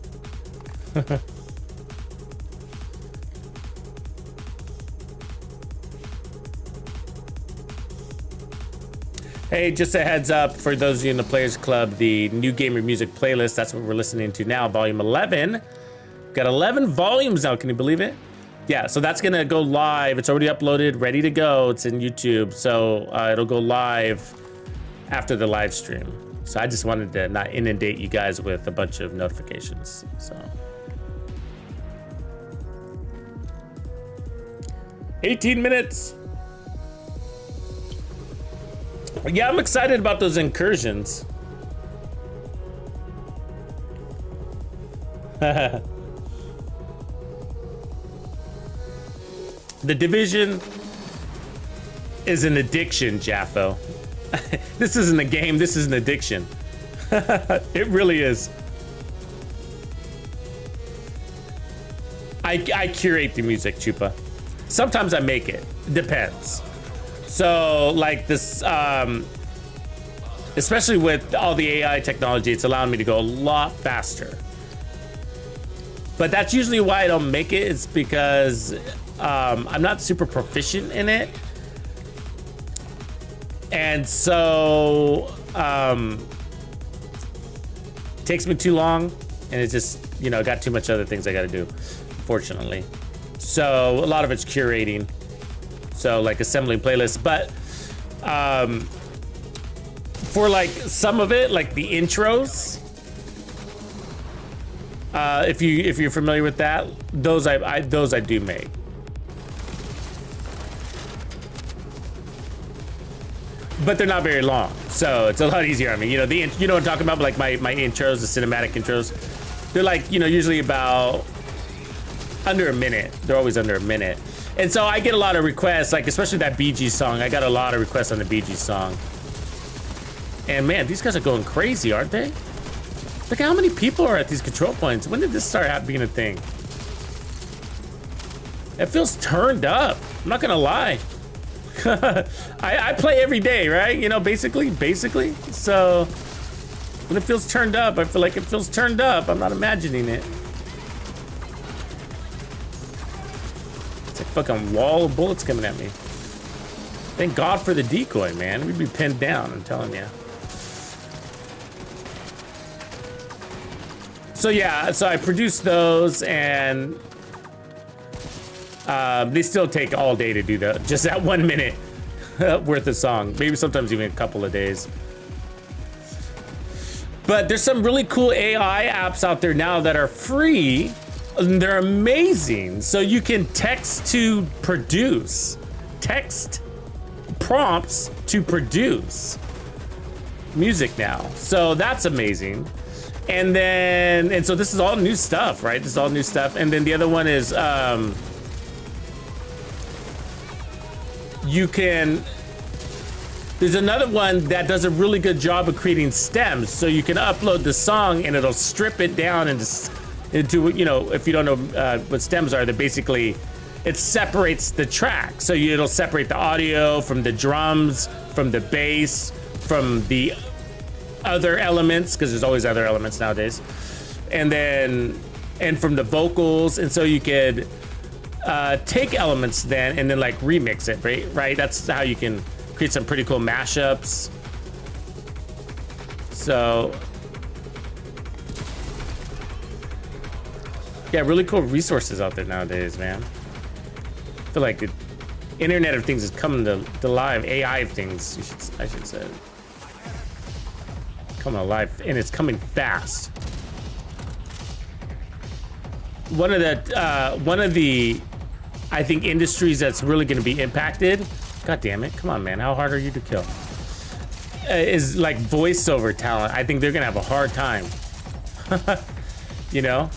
Hey, just a heads up for those of you in the Players Club, the New Gamer Music playlist, that's what we're listening to now, volume 11. Got 11 volumes now, can you believe it? Yeah, so that's gonna go live. It's already uploaded, ready to go. It's in YouTube, so it'll go live after the live stream. So I just wanted to not inundate you guys with a bunch of notifications, so. 18 minutes. Yeah, I'm excited about those incursions. The Division is an addiction, Jaffo. This isn't a game, this is an addiction. It really is. I curate the music, Chupa. Sometimes I make it, depends. So like this, especially with all the AI technology, it's allowing me to go a lot faster. But that's usually why I don't make it. It's because I'm not super proficient in it. And so it takes me too long, and it's just, you know, got too much other things I got to do, unfortunately. So a lot of it's curating. So like assembling playlists, but for like some of it, like the intros, if you're familiar with that, those I do make. But they're not very long, so it's a lot easier on me. You know, you know what I'm talking about, like my intros, the cinematic intros. They're like, you know, usually about under a minute. They're always under a minute. And so I get a lot of requests, like especially that Bee Gees song. I got a lot of requests on the Bee Gees song. And man, these guys are going crazy, aren't they? Look at how many people are at these control points. When did this start being a thing? It feels turned up. I'm not gonna lie. I play every day, right? You know, basically. So when it feels turned up, I feel like it feels turned up. I'm not imagining it. It's a fucking wall of bullets coming at me. Thank God for the decoy, man. We'd be pinned down, I'm telling you. So yeah, so I produced those, and they still take all day to do that. Just that 1 minute worth of song. Maybe sometimes even a couple of days. But there's some really cool AI apps out there now that are free. And they're amazing. So you can text to produce. Text prompts to produce music now. So that's amazing. And so this is all new stuff, right? This is all new stuff. And then the other one is there's another one that does a really good job of creating stems. So you can upload the song and it'll strip it down into, you know, if you don't know what stems are, they're basically, it separates the track. So it'll separate the audio from the drums, from the bass, from the other elements, because there's always other elements nowadays, and from the vocals. And so you could take elements then and then like remix it, right? That's how you can create some pretty cool mashups. So yeah, really cool resources out there nowadays, man. I feel like the Internet of Things is coming to live. AI of Things, I should say. Coming alive, and it's coming fast. One of the I think industries that's really going to be impacted, god damn it, come on man, how hard are you to kill, is like voiceover talent. I think they're gonna have a hard time. You know,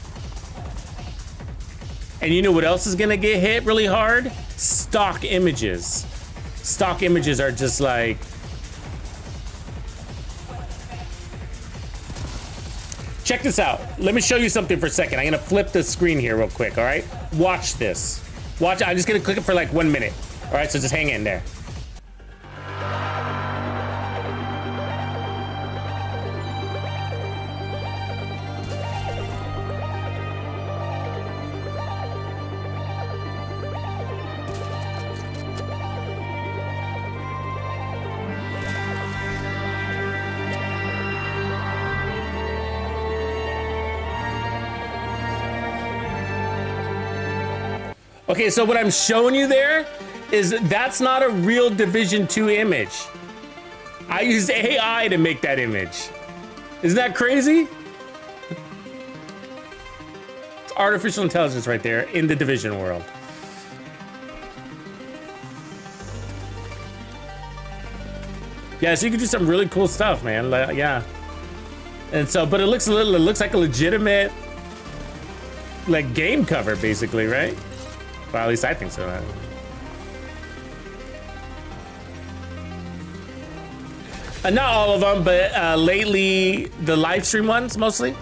and you know what else is gonna get hit really hard? Stock images. Stock images are just like, check this out. Let me show you something for a second. I'm gonna flip the screen here real quick, all right? Watch this. Watch, I'm just gonna click it for like 1 minute. All right, so just hang in there. Okay, so what I'm showing you there is that's not a real Division 2 image. I used AI to make that image. Isn't that crazy? It's artificial intelligence right there in the Division world. Yeah, so you can do some really cool stuff, man. Yeah. And so, but it looks like a legitimate, like, game cover, basically, right? Well, at least I think so. Not all of them, but lately, the live stream ones, mostly.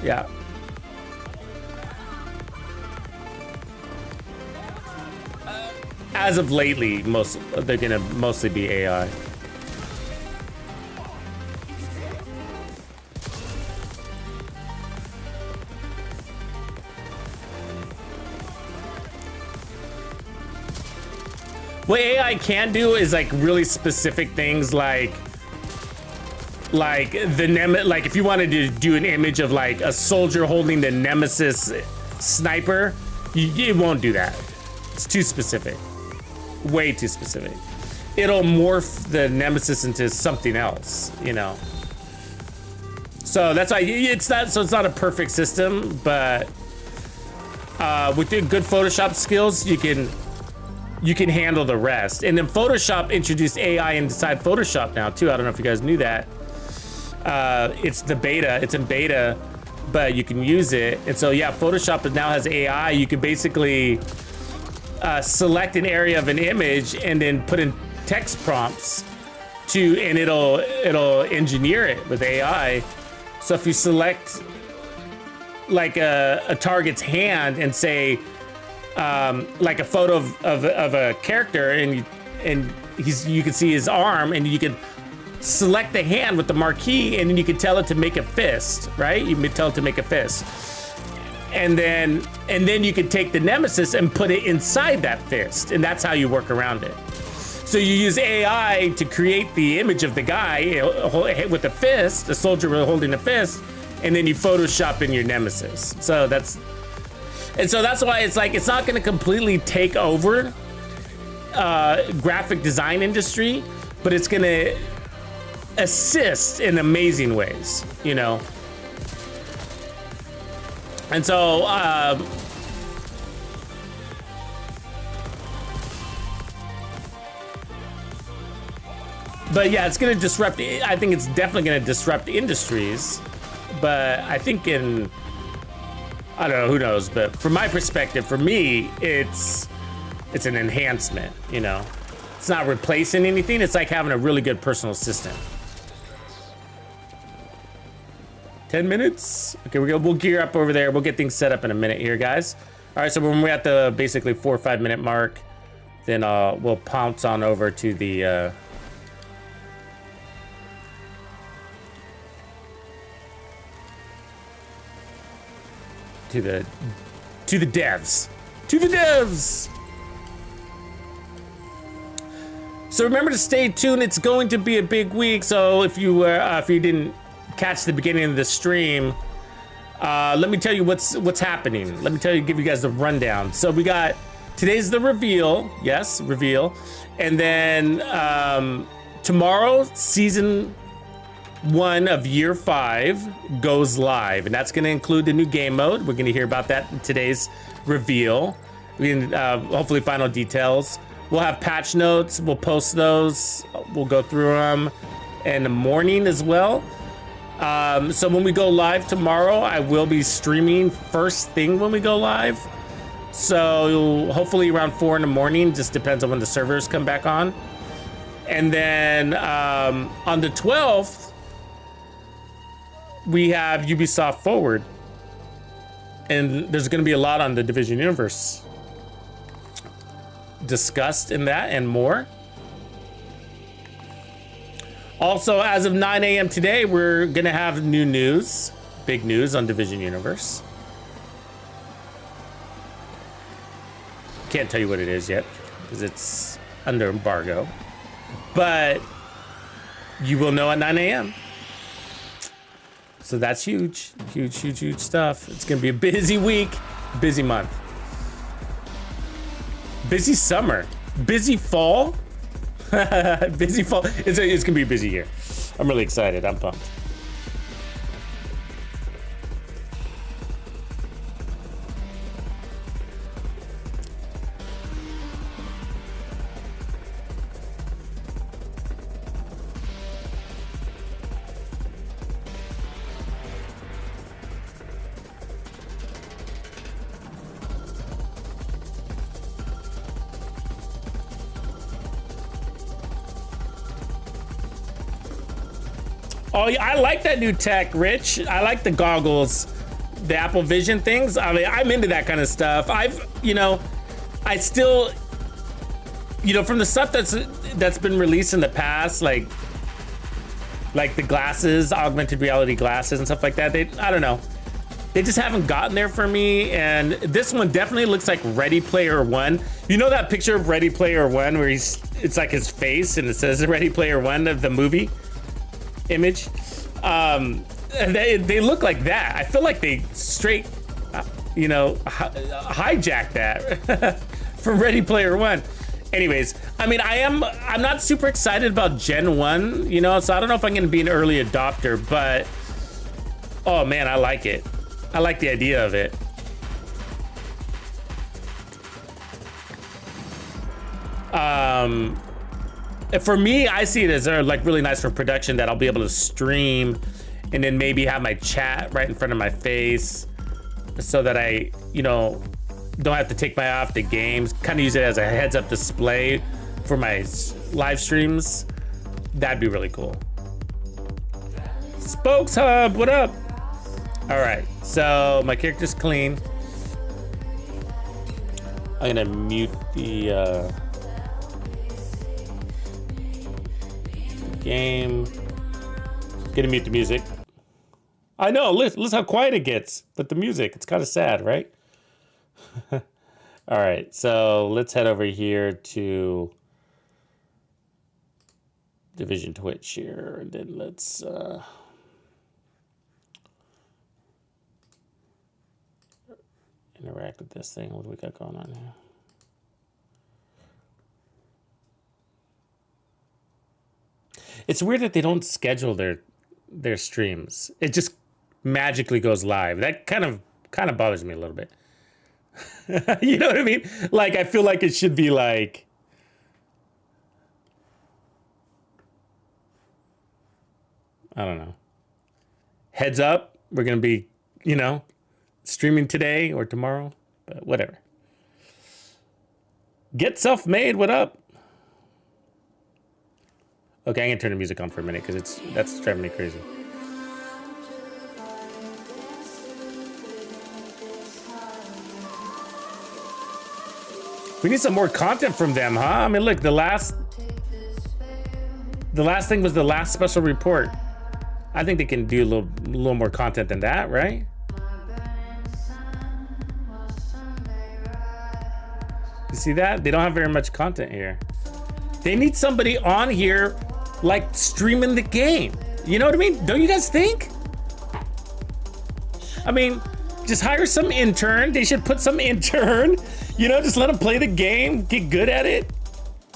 Yeah. As of lately, they're gonna mostly be AI. What AI can do is like really specific things, like if you wanted to do an image of like a soldier holding the Nemesis sniper, it won't do that. It's too specific, way too specific. It'll morph the Nemesis into something else, you know. So that's why it's not a perfect system, but with the good Photoshop skills, you can handle the rest. And then Photoshop introduced AI inside Photoshop now too. I don't know if you guys knew that. It's in beta, but you can use it. And so yeah, Photoshop now has AI. You can basically select an area of an image and then put in text prompts and it'll engineer it with AI. So if you select like a target's hand and say, like a photo of a character, and you can see his arm, and you can select the hand with the marquee, and then you can tell it to make a fist, right? You can tell it to make a fist, and then you can take the Nemesis and put it inside that fist, and that's how you work around it. So you use AI to create the image of the guy with a fist, a soldier holding a fist, and then you Photoshop in your Nemesis. So that's why it's like, it's not going to completely take over graphic design industry, but it's going to assist in amazing ways, you know? And so, but yeah, it's going to disrupt, I think it's definitely going to disrupt industries, but I think I don't know, who knows, but from my perspective, for me, it's an enhancement, you know? It's not replacing anything. It's like having a really good personal assistant. 10 minutes? Okay, we'll gear up over there. We'll get things set up in a minute here, guys. All right, so when we're at the basically 4 or 5 minute mark, then we'll pounce on over to the to the devs. To the devs! So remember to stay tuned. It's going to be a big week. So if you didn't catch the beginning of the stream, let me tell you what's happening. Let me give you guys the rundown. So we got today's the reveal. Yes, reveal. And then tomorrow, season 1 of year 5 goes live, and that's going to include the new game mode. We're going to hear about that in today's reveal. We can hopefully final details. We'll have patch notes. We'll post those. We'll go through them in the morning as well. So when we go live tomorrow, I will be streaming first thing when we go live. So hopefully around 4 in the morning. Just depends on when the servers come back on. And then on the 12th, we have Ubisoft Forward, and there's going to be a lot on the Division universe discussed in that and more. Also, as of 9 a.m. today, we're going to have new news, big news on Division universe. Can't tell you what it is yet because it's under embargo, but you will know at 9 a.m. So that's huge stuff. It's gonna be a busy week, busy month. Busy summer, busy fall, busy fall. It's gonna be a busy year. I'm really excited. I'm pumped. Oh, yeah, I like that new tech, Rich. I like the goggles, the Apple Vision things. I mean, I'm into that kind of stuff. I still, from the stuff that's been released in the past, like the glasses, augmented reality glasses and stuff like that. I don't know. They just haven't gotten there for me. And this one definitely looks like Ready Player One. You know that picture of Ready Player One where it's like his face and it says Ready Player One of the movie image? They look like that. I feel like they straight, hijacked that from Ready Player One. Anyways, I mean, I'm not super excited about Gen 1, so I don't know if I'm gonna be an early adopter, but oh man, I like it. I like the idea of it. For me, I see it as like really nice for production that I'll be able to stream and then maybe have my chat right in front of my face so that I, don't have to take my eye off the games, kind of use it as a heads up display for my live streams. That'd be really cool. Spokes Hub, what up? All right, so my character's clean. I'm gonna mute the game. Gonna mute the music. I know, listen how quiet it gets, but the music, it's kind of sad, right? All right, so let's head over here to Division Twitch here, and then let's interact with this thing. What do we got going on here? It's weird that they don't schedule their streams. It just magically goes live. That kind of bothers me a little bit. You know what I mean? Like, I feel like it should be like, I don't know. Heads up, we're gonna be, streaming today or tomorrow, but whatever. Get Self-Made, what up? Okay, I'm gonna turn the music on for a minute because that's driving me crazy. We need some more content from them, huh? I mean, look, the last thing was the last special report. I think they can do a little more content than that, right? You see that? They don't have very much content here. They need somebody on here, like, streaming the game. You know what I mean? Don't you guys think? I mean, just hire some intern. They should put some intern, just let them play the game, get good at it.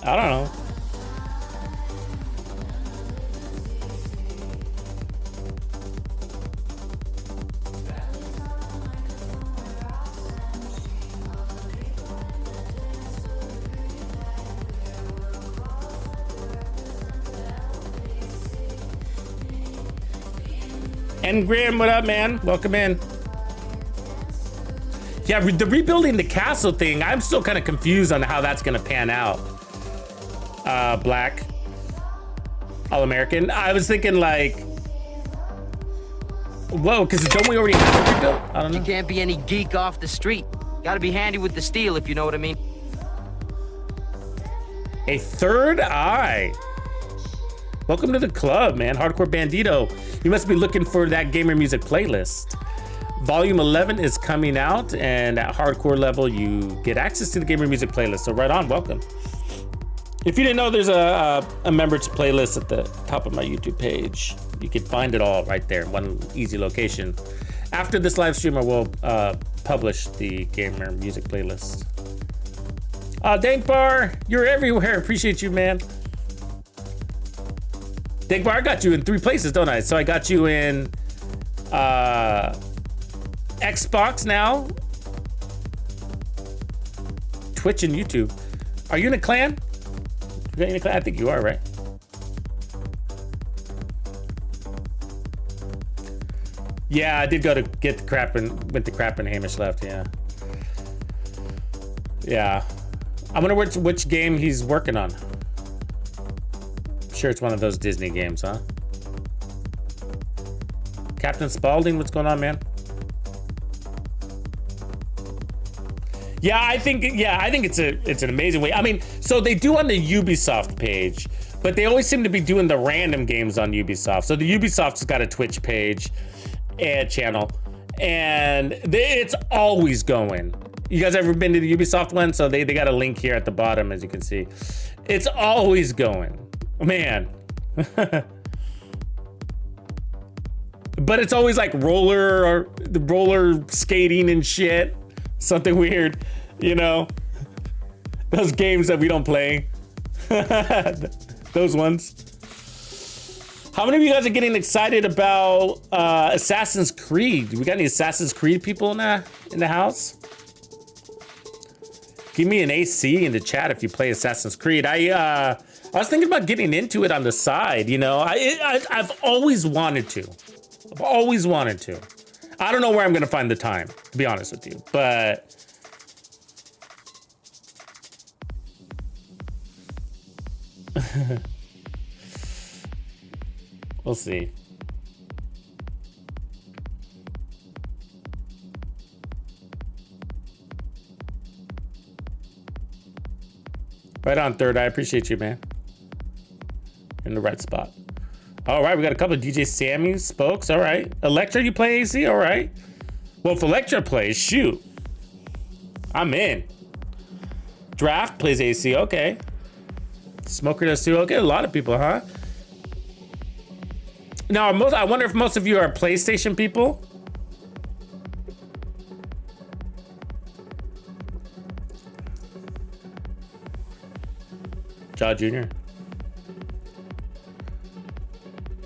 I don't know. And Graham, what up, man? Welcome in. Yeah, the rebuilding the castle thing, I'm still kind of confused on how that's gonna pan out. Black, All-American. I was thinking like, whoa, because don't we already have a rebuild? I don't know. You can't be any geek off the street. Gotta be handy with the steel, if you know what I mean. A third eye. Welcome to the club, man. Hardcore Bandito. You must be looking for that gamer music playlist. Volume 11 is coming out, and at hardcore level, you get access to the gamer music playlist. So right on, welcome. If you didn't know, there's a members playlist at the top of my YouTube page. You can find it all right there in one easy location. After this live stream, I will publish the gamer music playlist. Dankbar, you're everywhere. Appreciate you, man. Dankbar, I got you in 3 places, don't I? So I got you in Xbox now, Twitch, and YouTube. Are you in a clan? You in a clan? I think you are, right? Yeah, I did go to get the crap and went to crap and Hamish left. Yeah. Yeah. I wonder which game he's working on. I'm sure it's one of those Disney games, huh? Captain Spaulding, what's going on, man? Yeah, I think it's an amazing way. I mean, so they do on the Ubisoft page, but they always seem to be doing the random games on Ubisoft. So the Ubisoft's got a Twitch page and channel, and it's always going. You guys ever been to the Ubisoft one? So they got a link here at the bottom, as you can see. It's always going, man. But it's always like roller skating and shit. Something weird, you know? Those games that we don't play. Those ones. How many of you guys are getting excited about Assassin's Creed? We got any Assassin's Creed people in the house? Give me an AC in the chat if you play Assassin's Creed. I was thinking about getting into it on the side, you know? I've always wanted to. I've always wanted to. I don't know where I'm gonna find the time, to be honest with you, but we'll see. Right on, Third Eye. I appreciate you, man. In the right spot. All right, we got a couple of DJ Sammy's spokes. All right. Electra, you play AC? All right. Well, if Electra plays, shoot. I'm in. Draft plays AC. Okay. Smoker does too. Okay, a lot of people, huh? Now, I wonder if most of you are PlayStation people. Jaw Jr.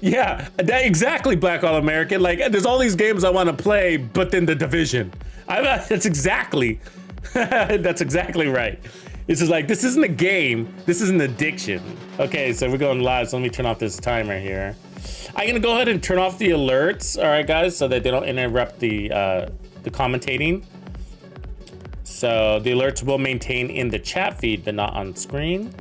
Yeah, exactly, Black All American. Like, there's all these games I want to play, but then The Division. That's exactly right. It's just like, this isn't a game, this is an addiction. Okay, so we're going live, so let me turn off this timer here. I'm gonna go ahead and turn off the alerts, all right, guys, so that they don't interrupt the commentating. So the alerts will maintain in the chat feed, but not on screen.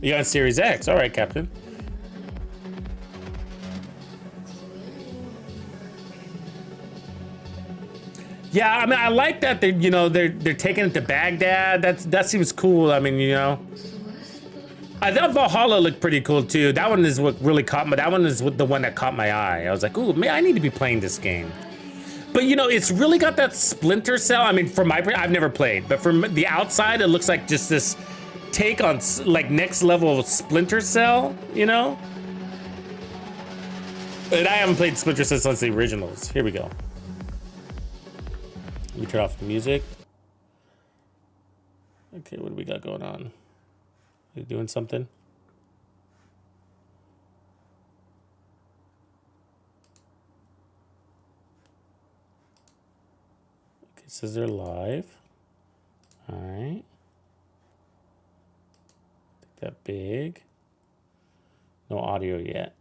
You got Series X. All right, Captain. Yeah, I mean, I like that they're taking it to Baghdad. That seems cool. I mean, you know, I thought Valhalla looked pretty cool too. That one is what really caught me. That one is the one that caught my eye. I was like, ooh, man, I need to be playing this game. But you know, it's really got that Splinter Cell. I mean, I've never played, but from the outside, it looks like just this take on like next level Splinter Cell, you know? And I haven't played Splinter Cell since the originals. Here we go. Let me turn off the music. Okay, what do we got going on? Are you doing something? Okay, it says they're live. All right. That big. No audio yet.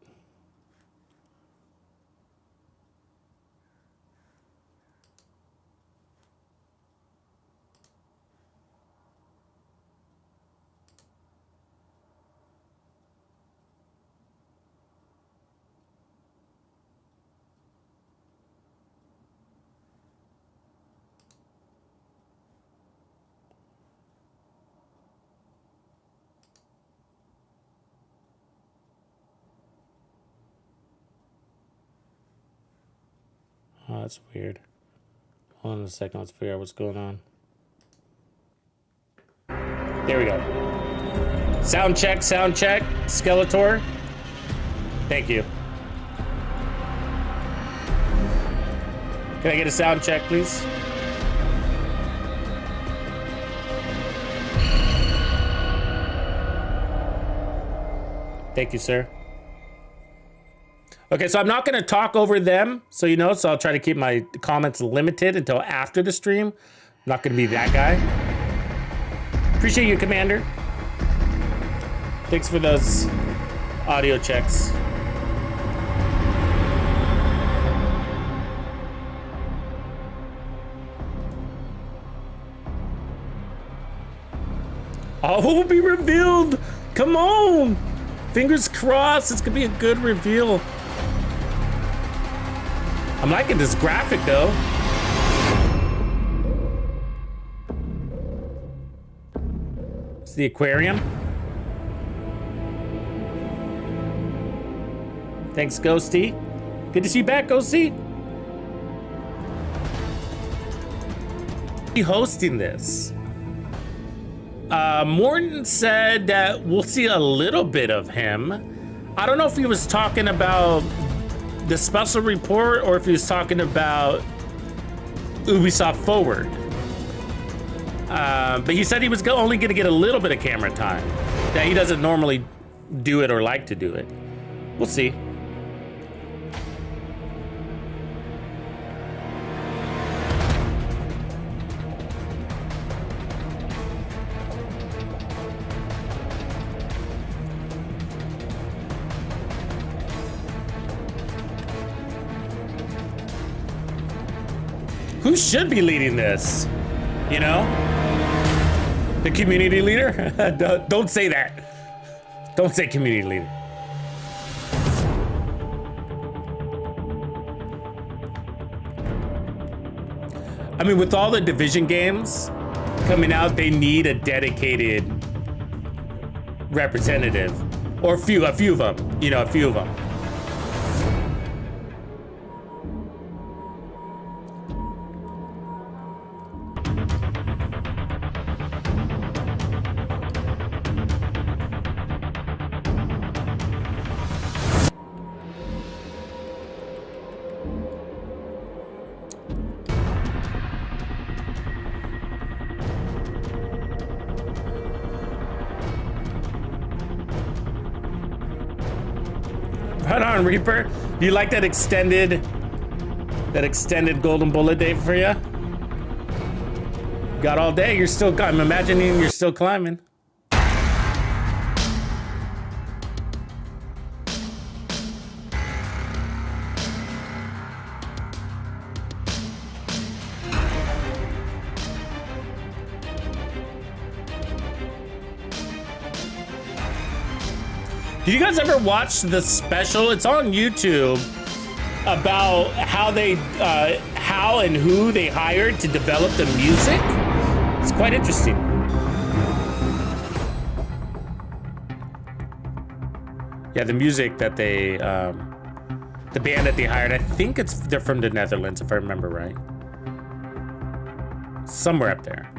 Oh, that's weird. Hold on a second, let's figure out what's going on. There we go. Sound check, Skeletor. Thank you. Can I get a sound check, please? Thank you, sir. Okay, so I'm not gonna talk over them, so you know, so I'll try to keep my comments limited until after the stream. I'm not gonna be that guy. Appreciate you, Commander. Thanks for those audio checks. All will be revealed. Come on. Fingers crossed. It's gonna be a good reveal. I'm liking this graphic though. It's the aquarium. Thanks, Ghosty. Good to see you back, Ghosty. Hosting this. Morton said that we'll see a little bit of him. I don't know if he was talking about the special report or if he was talking about Ubisoft Forward. But he said he was only going to get a little bit of camera time. That he doesn't normally do it or like to do it. We'll see. Who should be leading this? You know? The community leader? Don't say that. Don't say community leader. I mean, with all the Division games coming out, they need a dedicated representative. Or a few of them. You know, a few of them. Right on, Reaper. Do you like that extended golden bullet day for you? Got all day. You're still. I'm imagining you're still climbing. Did you guys ever watch the special? It's on YouTube about how and who they hired to develop the music. It's quite interesting. Yeah, the music that they, the band that they hired, I think they're from the Netherlands, if I remember right. Somewhere up there.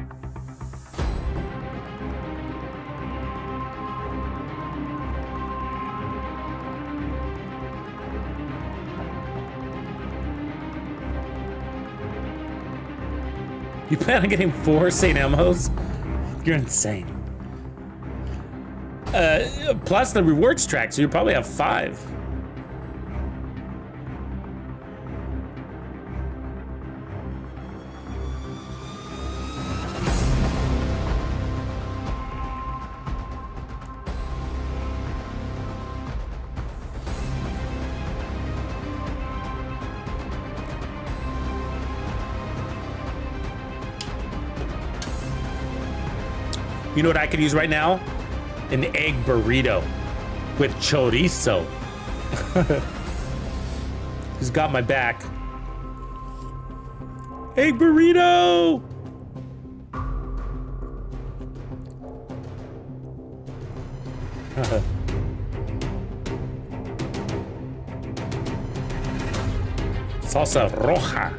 You plan on getting 4 St. Elmo's? You're insane. Plus the rewards track, so you probably have 5. You know what I could use right now? An egg burrito with chorizo. He's got my back. Egg burrito! Salsa roja.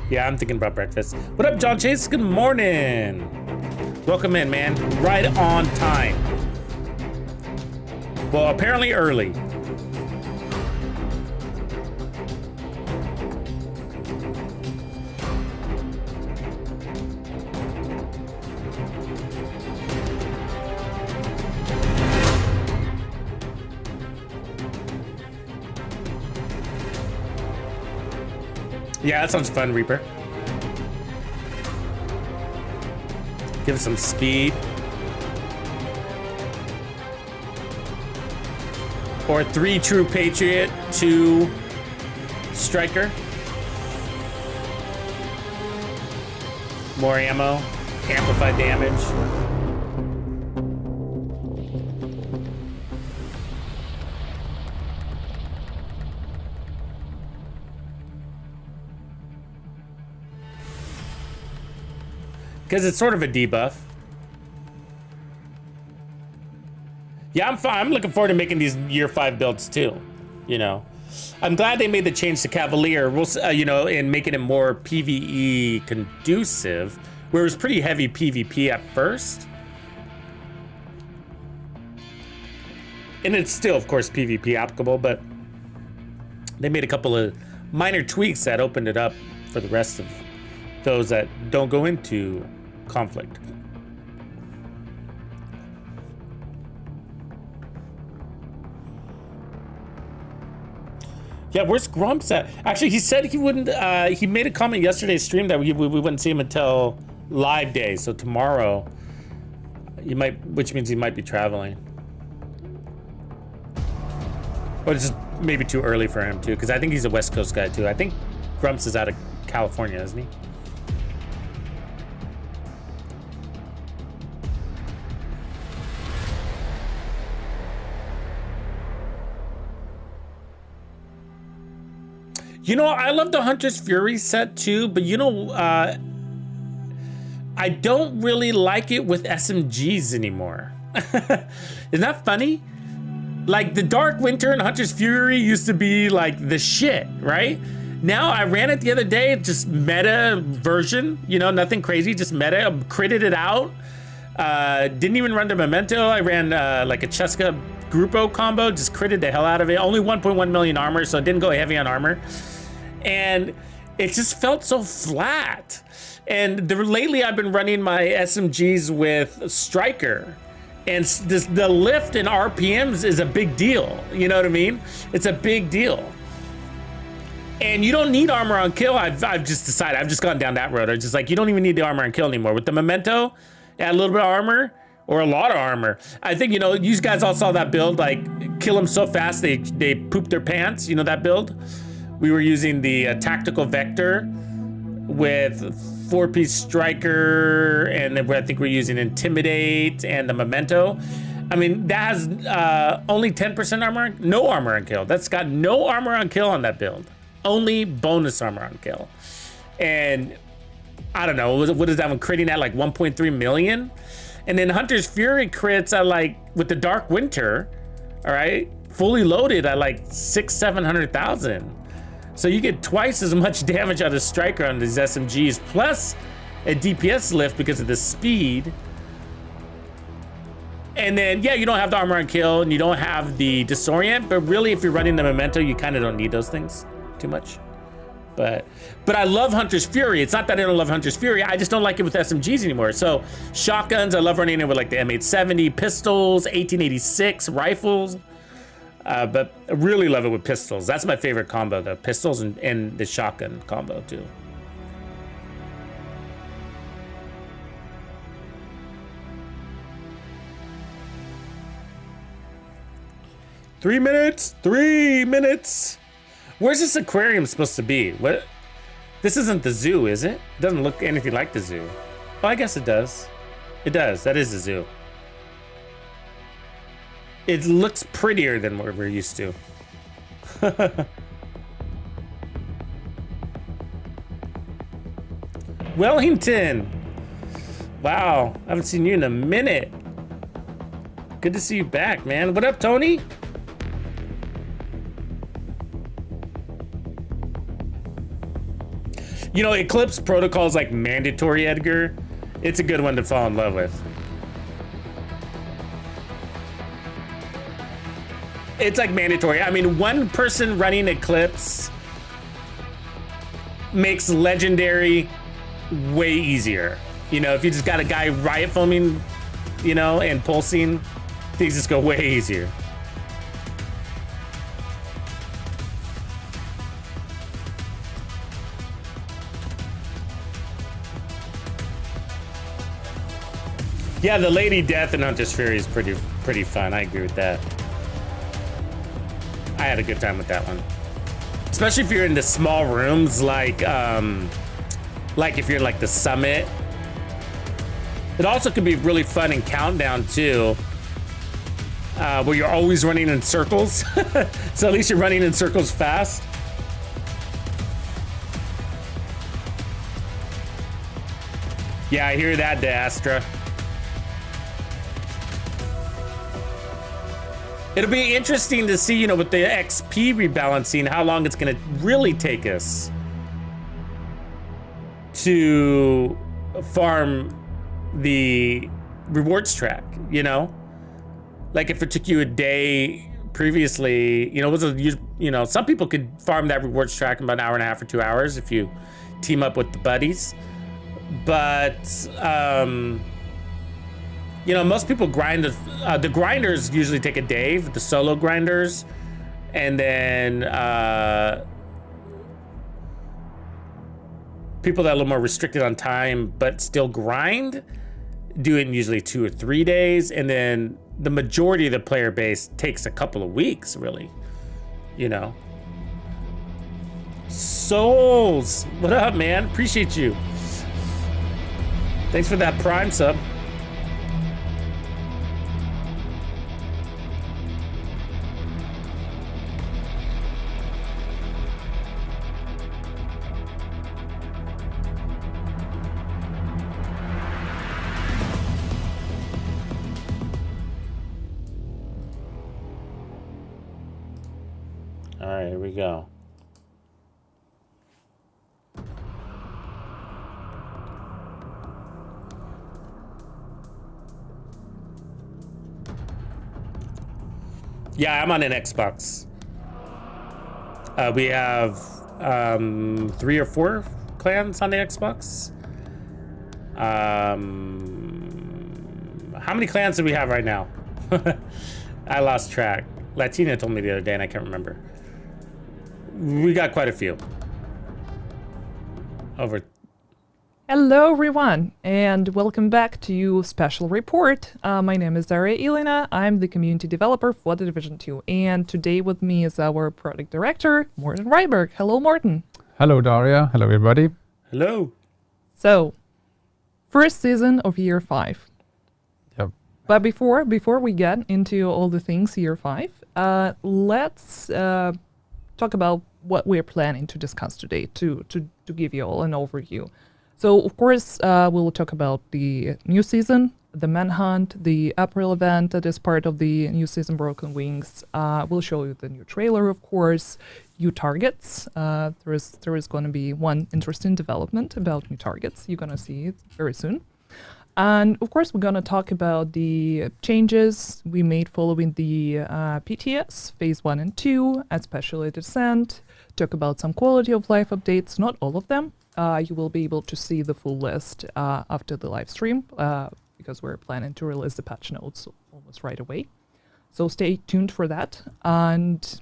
Yeah, I'm thinking about breakfast. What up, John Chase? Good morning. Welcome in, man. Right on time. Well, apparently early. Yeah, that sounds fun, Reaper. Give it some speed. Or 3 True Patriot, 2 Striker. More ammo, amplified damage. Because it's sort of a debuff. Yeah, I'm fine. I'm looking forward to making these year 5 builds too. You know, I'm glad they made the change to Cavalier. We'll, you know, in making it more PvE conducive, where it was pretty heavy PvP at first. And it's still, of course, PvP applicable, but they made a couple of minor tweaks that opened it up for the rest of those that don't go into conflict. Yeah, where's Grumps at? Actually, he said he wouldn't, he made a comment yesterday's stream that we wouldn't see him until live day. So tomorrow, you might, which means he might be traveling. But it's just maybe too early for him too, because I think he's a West Coast guy too. I think Grumps is out of California, isn't he? You know, I love the Hunter's Fury set too, but you know, I don't really like it with SMGs anymore. Isn't that funny? Like the Dark Winter and Hunter's Fury used to be like the shit, right? Now I ran it the other day, just meta version, you know, nothing crazy, just meta, critted it out. Didn't even run the Memento. I ran like a Cheska Grupo combo, just critted the hell out of it. Only 1.1 million armor, so it didn't go heavy on armor. And it just felt so flat. And lately I've been running my SMGs with Striker. And the lift in RPMs is a big deal. You know what I mean? It's a big deal. And you don't need armor on kill. I've just decided, I've just gone down that road. I'm just like, you don't even need the armor on kill anymore. With the Memento, add a little bit of armor or a lot of armor. I think, you know, you guys all saw that build, like kill them so fast they poop their pants. You know that build? We were using the tactical vector with 4-piece Striker, and then I think we're using Intimidate and the Memento. I mean, that has only 10% armor, no armor on kill. That's got no armor on kill on that build. Only bonus armor on kill. And I don't know, what is that one critting at, like 1.3 million? And then Hunter's Fury crits at like, with the Dark Winter, all right, fully loaded at like 600,000-700,000. So you get twice as much damage out of Striker on these SMGs, plus a DPS lift because of the speed. And then, yeah, you don't have the armor on kill and you don't have the disorient, but really if you're running the Memento, you kind of don't need those things too much. But I love Hunter's Fury. It's not that I don't love Hunter's Fury, I just don't like it with SMGs anymore. So shotguns, I love running it with like the M870, pistols, 1886, rifles. But I really love it with pistols. That's my favorite combo, the pistols and the shotgun combo too. Three minutes. Where's this aquarium supposed to be? What? This isn't the zoo, is it? It doesn't look anything like the zoo. Oh, I guess it does. It does, that is the zoo. It looks prettier than what we're used to. Wellington. Wow, I haven't seen you in a minute. Good to see you back, man. What up, Tony? You know, Eclipse protocol is like mandatory, Edgar. It's a good one to fall in love with. It's like mandatory. I mean, one person running Eclipse makes Legendary way easier. You know, if you just got a guy riot foaming, you know, and pulsing, things just go way easier. Yeah, the Lady Death and Hunter's Fury is pretty fun. I agree with that. I had a good time with that one. Especially if you're in the small rooms, like if you're like the summit. It also can be really fun in Countdown too, where you're always running in circles. So at least you're running in circles fast. Yeah, I hear that, Dastra. It'll be interesting to see, you know, with the XP rebalancing, how long it's gonna really take us to farm the rewards track, you know? Like if it took you a day previously, you know, some people could farm that rewards track in about an hour and a half or 2 hours if you team up with the buddies. But, you know, most people grind, the grinders usually take a day, the solo grinders, and then people that are a little more restricted on time but still grind do it in usually 2 or 3 days, and then the majority of the player base takes a couple of weeks, really, you know. Souls, what up, man? Appreciate you. Thanks for that Prime sub. All right, here we go. Yeah, I'm on an Xbox. We have 3 or 4 clans on the Xbox. How many clans do we have right now? I lost track. Latina told me the other day and I can't remember. We got quite a few. Over. Hello, everyone, and welcome back to Special Report. My name is Daria Ilina. I'm the community developer for The Division 2, and today with me is our product director, Morten Reiberg. Hello, Morten. Hello, Daria. Hello, everybody. Hello. So, first season of Year 5. Yep. But before we get into all the things Year 5, let's talk about what we're planning to discuss today to give you all an overview. So, of course, we'll talk about the new season, the Manhunt, the April event that is part of the new season Broken Wings. We'll show you the new trailer, of course, new targets. There is going to be one interesting development about new targets. You're going to see it very soon. And, of course, we're going to talk about the changes we made following the PTS, Phase 1 and 2, especially Descent, talk about some quality of life updates, not all of them. You will be able to see the full list after the live stream because we're planning to release the patch notes almost right away. So stay tuned for that. And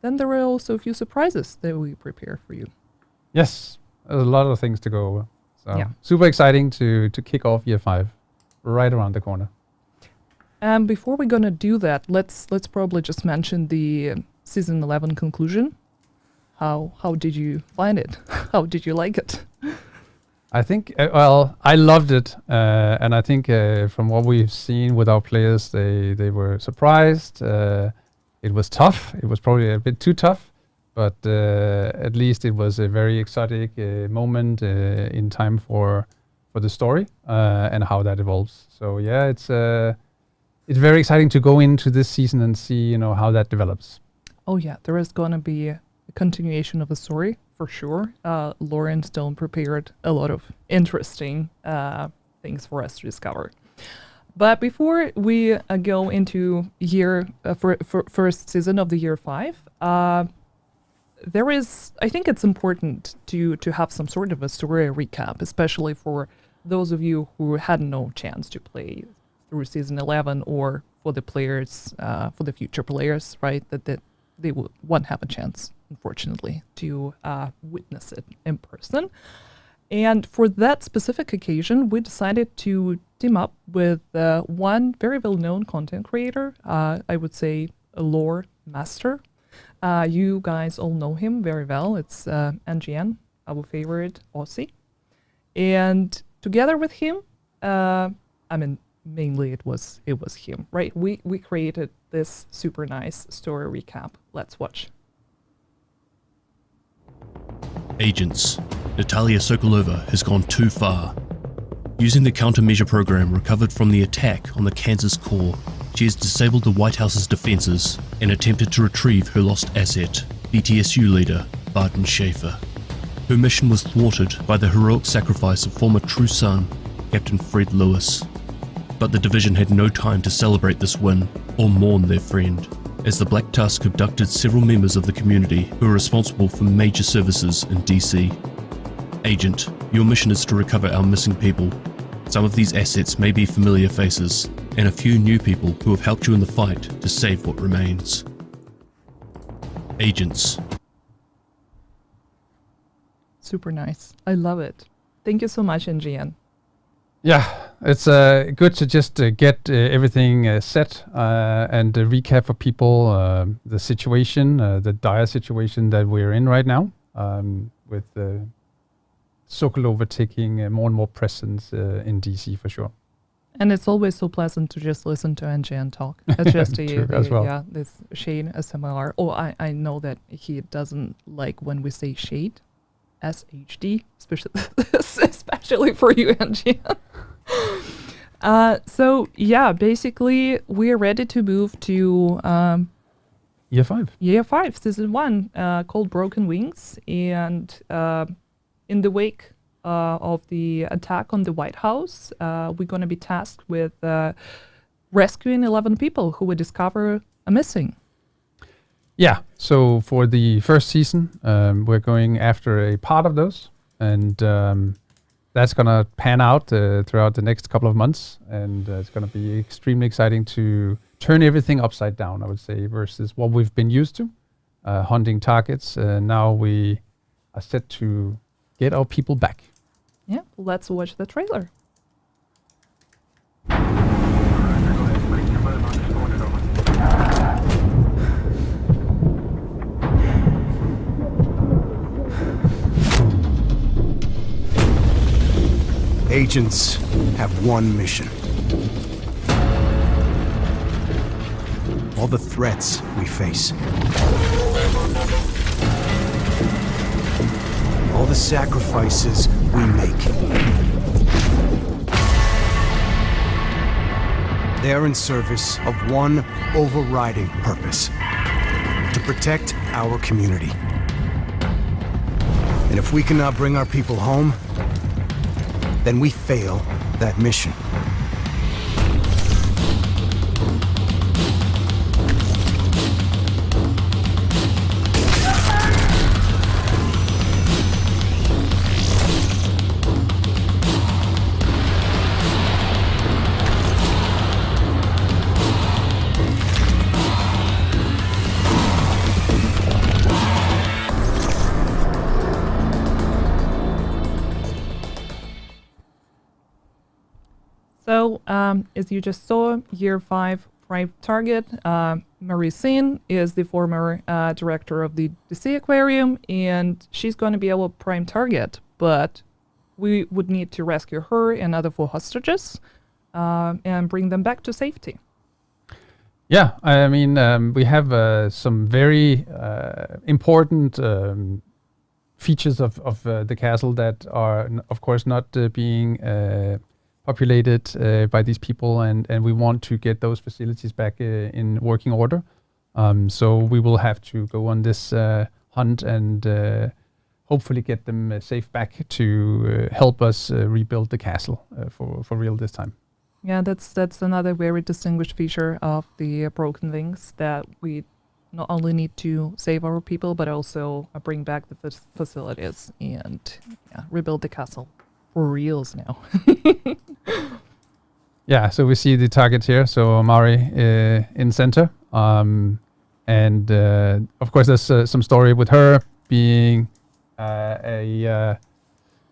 then there are also a few surprises that we prepare for you. Yes, there's a lot of things to go over. So Yeah. super exciting to kick off Year 5 right around the corner. And before we're going to do that, let's probably just mention the Season 11 conclusion. How did you find it? How did you like it? I think, I loved it. And I think from what we've seen with our players, they were surprised. It was tough. It was probably a bit too tough. But at least it was a very exotic moment in time for the story and how that evolves. So yeah, it's very exciting to go into this season and see how that develops. Oh yeah, there is going to be a continuation of the story for sure. Lauren Stone prepared a lot of interesting things for us to discover. But before we go into first season of the year 5, I think it's important to have some sort of a story recap, especially for those of you who had no chance to play through season 11, or for the players, for the future players, right? That they won't have a chance, unfortunately, to witness it in person. And for that specific occasion, we decided to team up with one very well-known content creator, I would say a lore master. You guys all know him very well. It's NGN, our favorite Aussie. And together with him, mainly it was him, right? We created this super nice story recap. Let's watch. Agents, Natalia Sokolova has gone too far. Using the countermeasure program recovered from the attack on the Kansas core, she has disabled the White House's defenses and attempted to retrieve her lost asset, BTSU leader Barton Schaefer. Her mission was thwarted by the heroic sacrifice of former True Son, Captain Fred Lewis. But the division had no time to celebrate this win or mourn their friend, as the Black Tusk abducted several members of the community who are responsible for major services in DC. Agent, your mission is to recover our missing people. Some of these assets may be familiar faces, and a few new people who have helped you in the fight to save what remains. Agents. Super nice. I love it. Thank you so much, NGN. Yeah, it's good to just get everything set and recap for people the situation, the dire situation that we're in right now, with Sokolova taking more and more presence in DC for sure. And it's always so pleasant to just listen to NGN talk. It's just this shade SMR. Oh, I know that he doesn't like when we say shade, SHD, especially for you, NGN. So yeah, basically we're ready to move to Year 5. Year 5, Season 1, called Broken Wings. And in the wake of the attack on the White House, we're going to be tasked with rescuing 11 people who we discover are missing. Yeah, so for the first season, we're going after a part of those, and that's going to pan out throughout the next couple of months, and it's going to be extremely exciting to turn everything upside down, I would say, versus what we've been used to, hunting targets. Now we are set to get our people back. Yeah, let's watch the trailer. Agents have one mission. All the threats we face. All the sacrifices we make. They're in service of one overriding purpose: to protect our community. And if we cannot bring our people home, then we fail that mission. So, as you just saw, Year 5 prime target, Marie Sin is the former director of the DC Aquarium, and she's going to be our prime target, but we would need to rescue her and other 4 hostages and bring them back to safety. Yeah, I mean, we have some very important features of the castle that are, of course, not being populated by these people, and we want to get those facilities back in working order. So we will have to go on this hunt and hopefully get them safe back to help us rebuild the castle for real this time. Yeah, that's another very distinguished feature of the Broken Wings, that we not only need to save our people, but also bring back the facilities and rebuild the castle for reals now. Yeah, so we see the target here. So Mari in center. And of course, there's some story with her being a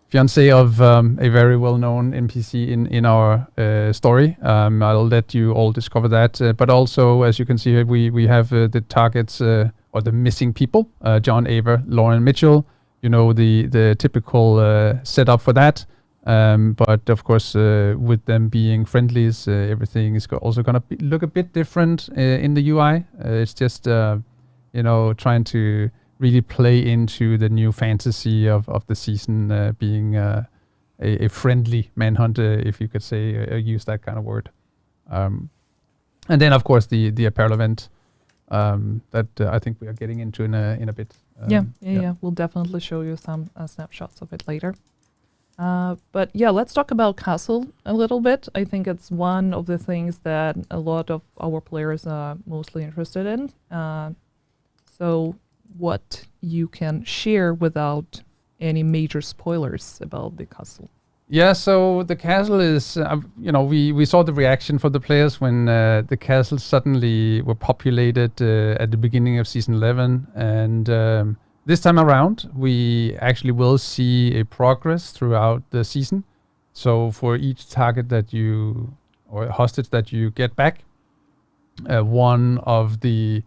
fiancé of a very well-known NPC in our story. I'll let you all discover that. But also, as you can see here, we have the targets or the missing people: John Aver, Lauren Mitchell. You know, the typical setup for that. But of course, with them being friendlies, everything is also going to look a bit different in the UI. It's just, trying to really play into the new fantasy of the season, being a friendly manhunt, if you could say, use that kind of word. And then, of course, the apparel event that I think we are getting into in a bit. Yeah. We'll definitely show you some snapshots of it later. But yeah, let's talk about Castle a little bit. I think it's one of the things that a lot of our players are mostly interested in. So what you can share without any major spoilers about the castle. Yeah, so the castle is, we saw the reaction from the players when the castle suddenly were populated at the beginning of Season 11. And this time around, we actually will see a progress throughout the season. So for each target that you, or hostage that you get back, one of the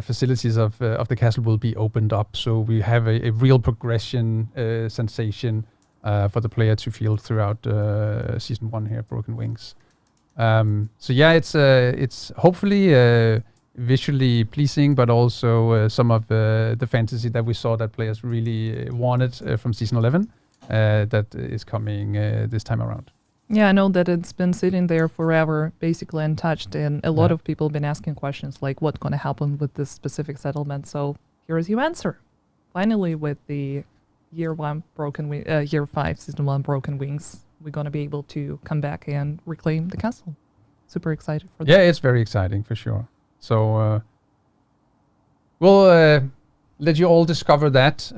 facilities of the castle will be opened up. So we have a real progression sensation for the player to feel throughout Season 1 here, Broken Wings. So yeah, it's hopefully visually pleasing, but also some of the fantasy that we saw that players really wanted from Season 11 that is coming this time around. Yeah, I know that it's been sitting there forever, basically untouched, and a lot of people have been asking questions like what's going to happen with this specific settlement. So here's your answer. Finally, with the Year 5 Season 1 Broken Wings, we're going to be able to come back and reclaim the castle. Super excited for that. Yeah, it's very exciting for sure. So we'll let you all discover that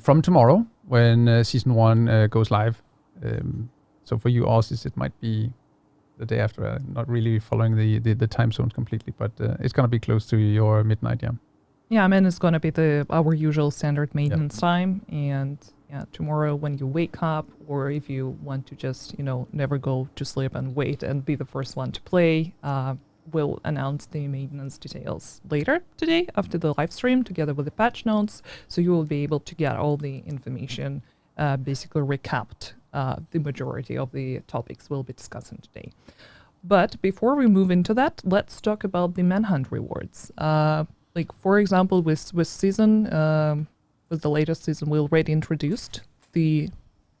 from tomorrow when Season 1 goes live. So for you Aussies, it might be the day after. Not really following the time zones completely, but it's going to be close to your midnight, yeah. Yeah, I mean, it's going to be our usual standard maintenance time. And tomorrow when you wake up, or if you want to just, never go to sleep and wait and be the first one to play, we'll announce the maintenance details later today after the live stream together with the patch notes. So you will be able to get all the information basically recapped. The majority of the topics we'll be discussing today. But before we move into that, let's talk about the Manhunt rewards. Like, for example, with season, with the latest season, we already introduced the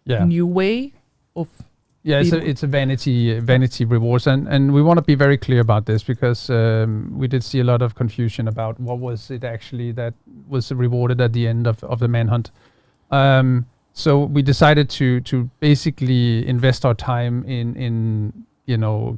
new way of... Yeah, it's a vanity rewards. And we want to be very clear about this because we did see a lot of confusion about what was it actually that was rewarded at the end of the Manhunt. So we decided to basically invest our time in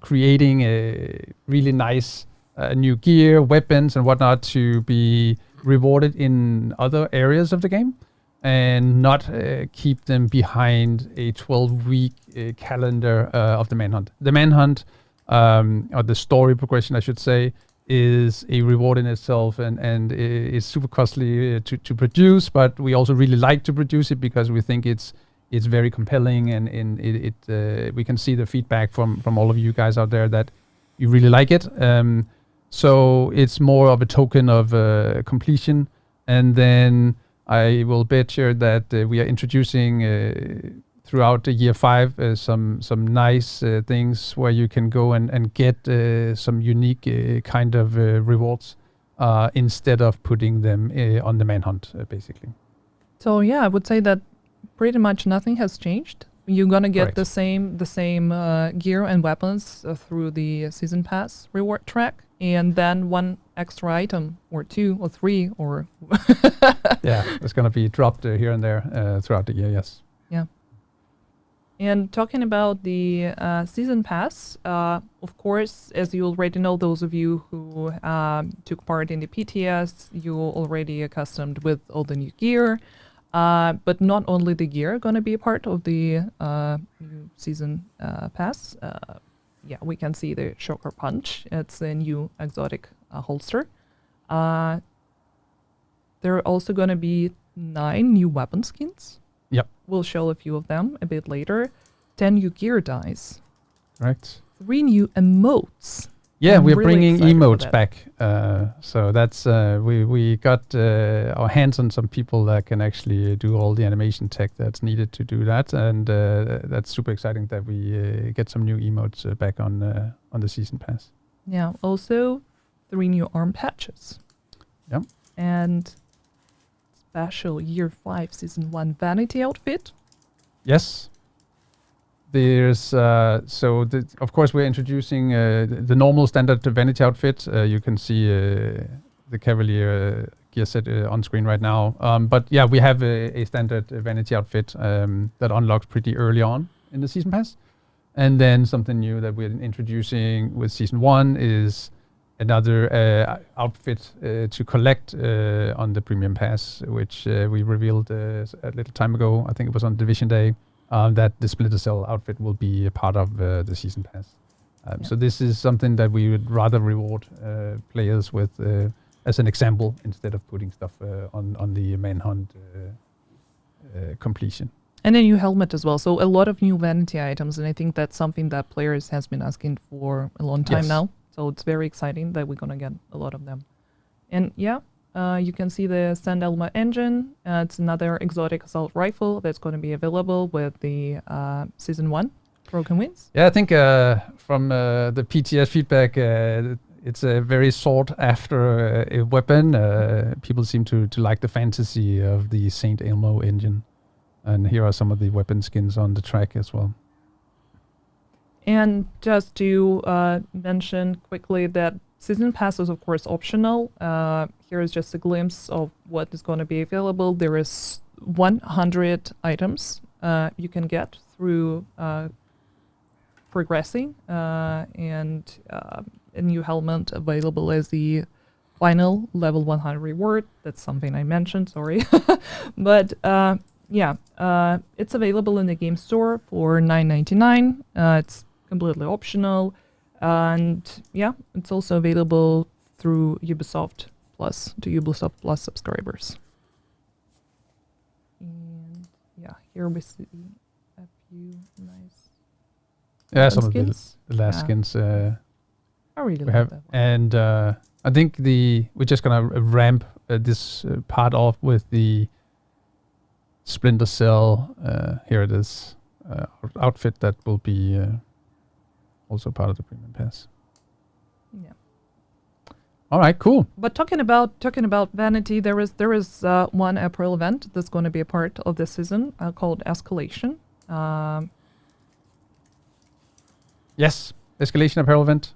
creating a really nice new gear, weapons, and whatnot to be rewarded in other areas of the game, and not keep them behind a 12-week calendar of the Manhunt. The Manhunt, or the story progression, I should say, is a reward in itself and is super costly to produce, but we also really like to produce it because we think it's very compelling, and we can see the feedback from all of you guys out there that you really like it. So it's more of a token of completion, and then I will bet you that we are introducing throughout the Year 5 some nice things where you can go and get some unique kind of rewards instead of putting them on the Manhunt, basically. So yeah, I would say that pretty much nothing has changed you're gonna get Correct. the same gear and weapons through the season pass reward track, and then one extra item or 2 or 3 or Yeah, it's going to be dropped here and there throughout the year. Yes. yeah. And talking about the season pass, of course, as you already know, those of you who took part in the PTS, you're already accustomed with all the new gear. But not only the gear going to be a part of the new season pass. Yeah, we can see the Shocker Punch. It's a new exotic holster. There are also going to be 9 new weapon skins. Yep. We'll show a few of them a bit later. 10 new gear dice. Correct. 3 new emotes. Yeah, I'm we're really bringing excited for emotes that. back. So that's we got our hands on some people that can actually do all the animation tech that's needed to do that, and that's super exciting that we get some new emotes back on the season pass. Yeah, also 3 new arm patches. Yep. And special Year 5 Season 1 vanity outfit. Yes. There's of course we're introducing the normal standard vanity outfit. You can see the Cavalier gear set on screen right now. But yeah, we have a standard vanity outfit that unlocks pretty early on in the season pass. And then something new that we're introducing with season 1 is another outfit to collect on the premium pass, which we revealed a little time ago. I think it was on Division Day. That the Splinter Cell outfit will be a part of the season pass. So this is something that we would rather reward players with as an example instead of putting stuff on the manhunt completion. And a new helmet as well. So a lot of new vanity items, and I think that's something that players has been asking for a long time Yes. now. So it's very exciting that we're gonna get a lot of them. And yeah, you can see the Sand Elma engine. It's another exotic assault rifle that's going to be available with the Season 1 Broken Winds. Yeah, I think from the PTS feedback, it's a very sought after a weapon. People seem to like the fantasy of the Saint Elmo engine. And here are some of the weapon skins on the track as well. And just to mention quickly that Season Pass is of course optional. Here is just a glimpse of what is going to be available. There is 100 items you can get through progressing, and a new helmet available as the final level 100 reward. That's something I mentioned, sorry. But yeah, it's available in the game store for $9.99. It's completely optional. And yeah, it's also available through Ubisoft Plus to Ubisoft Plus subscribers. And yeah, here we see a few nice Yeah, some of skins. the last Yeah. skins I really we love have. that one. And I think we're just going to ramp this part off with the Splinter Cell. Here it is. Outfit that will be also part of the premium pass. Yeah. All right, cool. But talking about vanity, there is one April event that's going to be a part of this season called Escalation. Yes, Escalation Apparel event.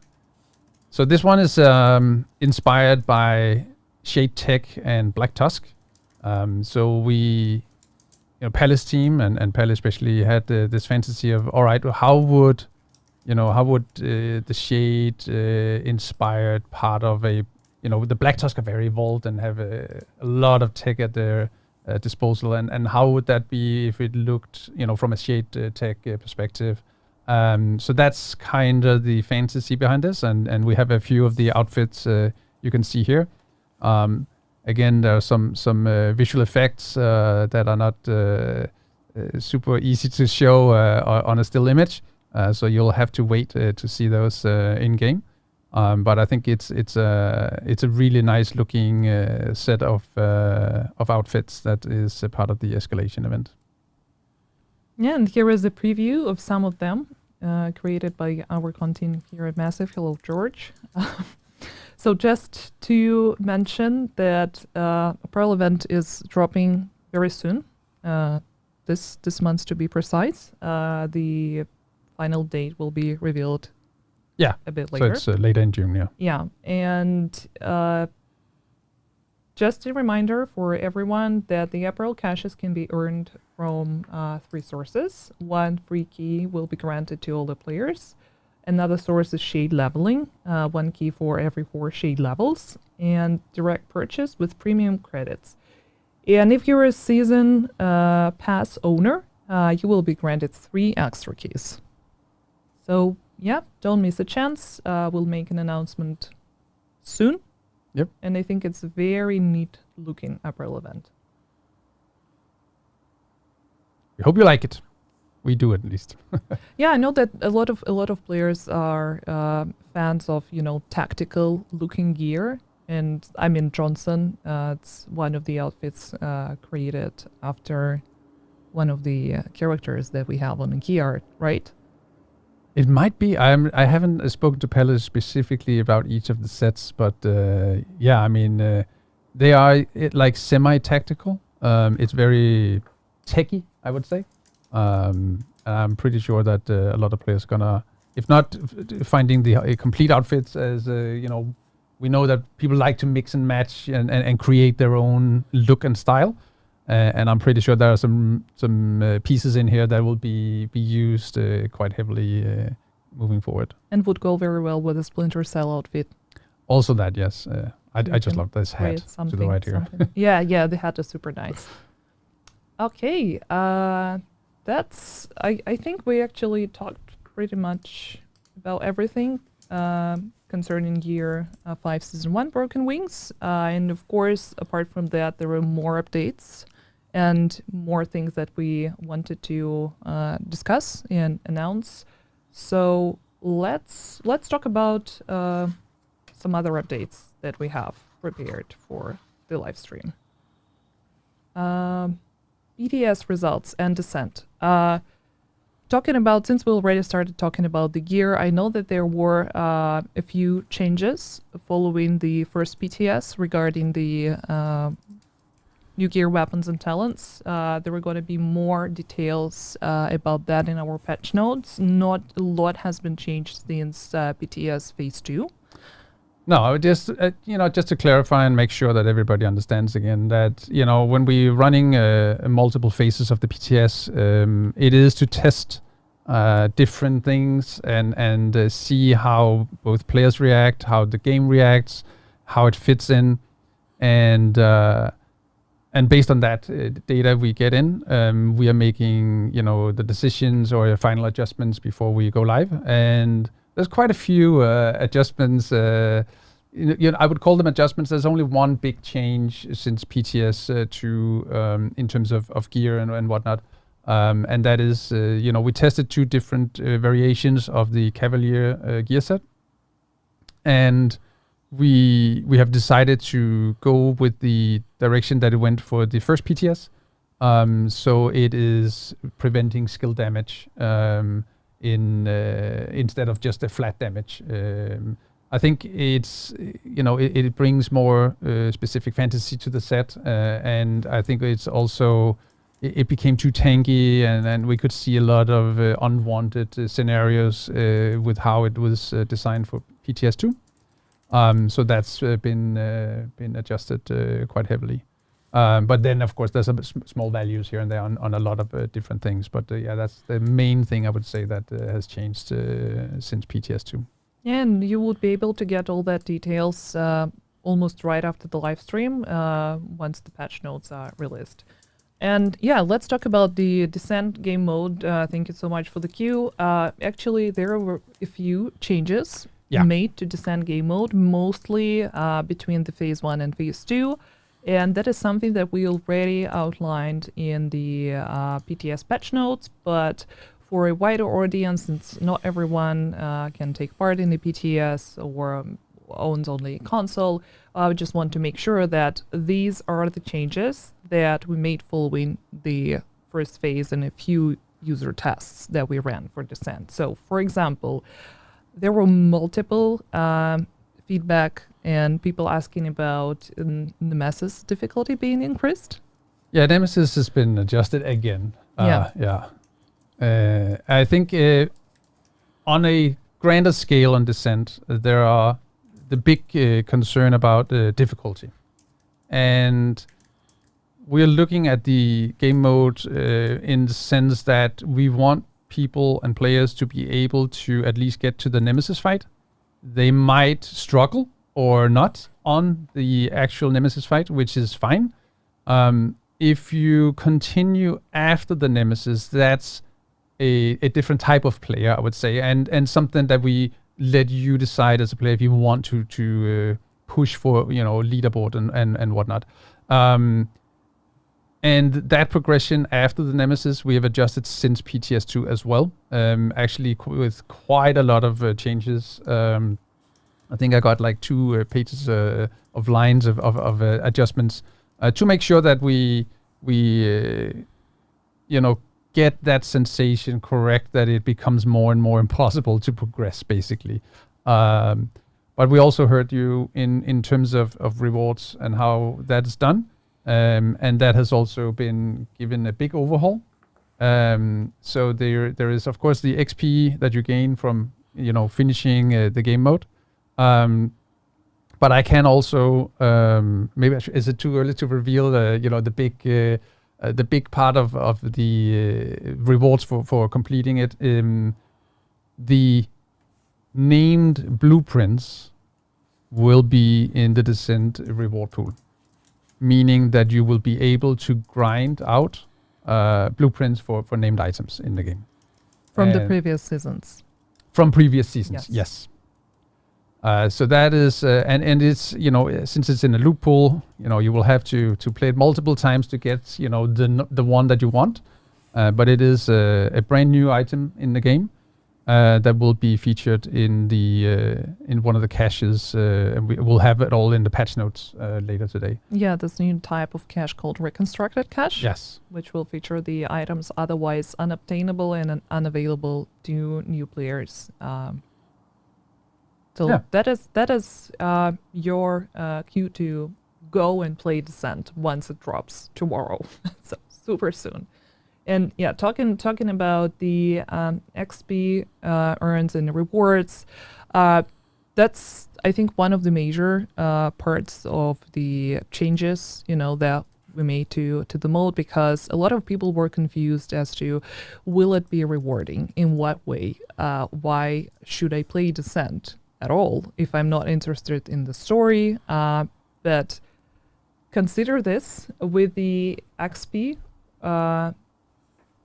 So this one is inspired by Shade Tech and Black Tusk. So we, Palace team and Palace especially had this fantasy of, all right, how would the Shade inspired part of a, the Black Tusk are very evolved and have a lot of tech at their disposal, and how would that be if it looked, from a Shade Tech perspective? So that's kind of the fantasy behind this, and we have a few of the outfits you can see here. Again, there are some visual effects that are not super easy to show on a still image, so you'll have to wait to see those in game. But I think it's a really nice looking set of outfits that is a part of the Escalation event. Yeah, and here is a preview of some of them created by our content here at Massive. Hello, George. So just to mention that Apparel event is dropping very soon. The this month to be precise. The final date will be revealed Yeah. a bit So later. it's later in June, yeah. Yeah, and just a reminder for everyone that the April caches can be earned from 3 sources. One free key will be granted to all the players. Another source is shade leveling, 1 key for every 4 shade levels, and direct purchase with premium credits. And if you're a season pass owner, you will be granted 3 extra keys. So yeah, don't miss a chance. We'll make an announcement soon. Yep. And I think it's a very neat looking April event. We hope you like it. We do at least. Yeah, I know that a lot of players are fans of tactical looking gear, and I mean Johnson. It's one of the outfits created after one of the characters that we have on the key art, right? It might be. I haven't spoken to Pelle specifically about each of the sets, but yeah, I mean, they are like semi-tactical. It's very techy, I would say. I'm pretty sure that a lot of players are gonna, if not finding the complete outfits, as we know that people like to mix and match and create their own look and style. And I'm pretty sure there are some pieces in here that will be used quite heavily moving forward. And would go very well with a Splinter Cell outfit. Also that, yes. I just love this hat to the right here. Yeah, the hat is super nice. Okay, that's. I think we actually talked pretty much about everything concerning Year 5 Season 1 Broken Wings. And of course, apart from that, there were more updates and more things that we wanted to discuss and announce. So let's talk about some other updates that we have prepared for the live stream. BTS results and Descent. Talking about, since we already started talking about the gear, I know that there were a few changes following the first BTS regarding the new gear, weapons, and talents. There were going to be more details about that in our patch notes. Not a lot has been changed since BTS Phase 2. No, just just to clarify and make sure that everybody understands again that when we're running multiple phases of the PTS, it is to test different things and see how both players react, how the game reacts, how it fits in, and based on that data we get in, we are making the decisions or final adjustments before we go live. And there's quite a few adjustments. I would call them adjustments. There's only one big change since PTS 2 in terms of gear and whatnot. And that is, we tested 2 different variations of the Cavalier gear set. And we have decided to go with the direction that it went for the first PTS. So it is preventing skill damage instead of just a flat damage. I think it's it brings more specific fantasy to the set, and I think it's also it became too tanky, and we could see a lot of unwanted scenarios with how it was designed for PTS 2. So that's been adjusted quite heavily. But then, of course, there's some small values here and there on a lot of different things. But yeah, that's the main thing I would say that has changed since PTS 2. And you would be able to get all that details almost right after the live stream once the patch notes are released. And yeah, let's talk about the Descent game mode. Thank you so much for the cue. Actually, there were a few changes made to Descent game mode, mostly between the Phase 1 and Phase 2. And that is something that we already outlined in the PTS patch notes, but for a wider audience, since not everyone can take part in the PTS or owns only a console, I just want to make sure that these are the changes that we made following the first phase and a few user tests that we ran for Descent. So, for example, there were multiple feedback and people asking about Nemesis difficulty being increased. Yeah, Nemesis has been adjusted again. I think on a grander scale on Descent, there are the big concern about difficulty. And we're looking at the game mode in the sense that we want people and players to be able to at least get to the Nemesis fight. They might struggle or not on the actual Nemesis fight, which is fine. If you continue after the Nemesis, that's a different type of player, I would say, and something that we let you decide as a player if you want to push for, leaderboard and whatnot. And that progression after the Nemesis, we have adjusted since PTS2 as well. Actually, with quite a lot of changes. I think I got like 2 pages of lines of adjustments to make sure that we get that sensation correct, that it becomes more and more impossible to progress, basically. But we also heard you in terms of rewards and how that is done. And that has also been given a big overhaul. So there is, of course, the XP that you gain from, finishing the game mode. But I can also, is it too early to reveal the big part of the rewards for completing it? The named blueprints will be in the Descent reward pool, meaning that you will be able to grind out blueprints for named items in the game. From the previous seasons. From previous seasons, yes. So that is, and it's, since it's in a loop pool, you will have to play it multiple times to get, the one that you want. But it is a brand new item in the game that will be featured in one of the caches, and we will have it all in the patch notes later today. Yeah, this new type of cache called Reconstructed Cache. Yes. Which will feature the items otherwise unobtainable and unavailable to new players. So that is your cue to go and play Descent once it drops tomorrow. So super soon. And yeah, talking about the XP earns and rewards, that's, I think, one of the major parts of the changes, that we made to the mode, because a lot of people were confused as to, will it be rewarding? In what way? Why should I play Descent at all if I'm not interested in the story? But consider this: with the XP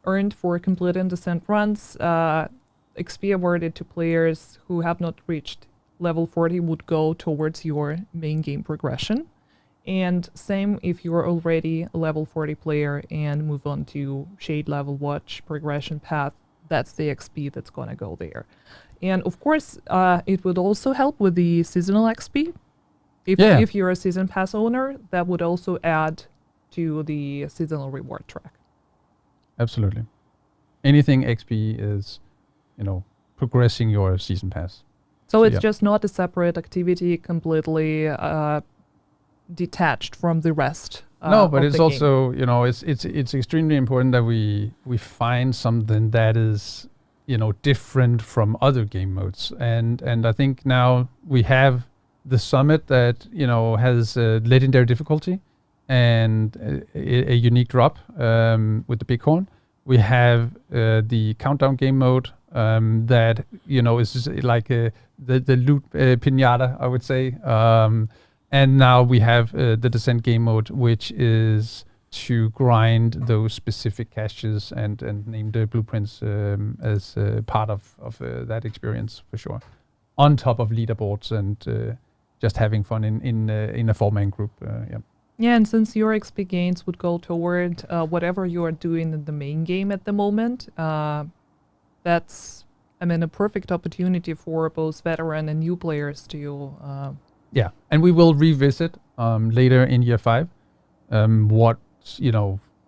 earned for completing Descent runs, XP awarded to players who have not reached level 40 would go towards your main game progression. And same if you're already a level 40 player and move on to Shade Level Watch progression path, that's the XP that's going to go there. And of course, it would also help with the seasonal XP. If you're a season pass owner, that would also add to the seasonal reward track. Absolutely. Anything XP is, progressing your season pass. So it's just not a separate activity, completely detached from the rest. No, but it's also, it's extremely important that we find something that is, different from other game modes. And I think now we have the summit that, has legendary difficulty and a unique drop with the bighorn. We have the countdown game mode that, is just like the loot pinata, I would say. And now we have the Descent game mode, which is to grind those specific caches and name the blueprints as part of that experience, for sure. On top of leaderboards and just having fun in a 4-man group. Yeah, and since your XP gains would go toward whatever you are doing in the main game at the moment, that's, a perfect opportunity for both veteran and new players to... Yeah, and we will revisit later in year 5 what,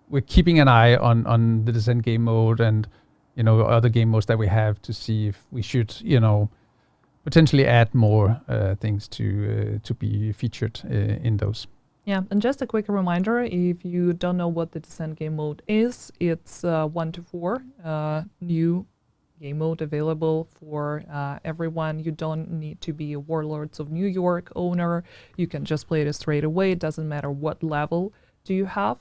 we're keeping an eye on the Descent game mode and, other game modes that we have to see if we should, potentially add more things to be featured in those. Yeah, and just a quick reminder, if you don't know what the Descent game mode is, it's 1 to 4 new game mode available for everyone. You don't need to be a Warlords of New York owner. You can just play it straight away. It doesn't matter what level do you have.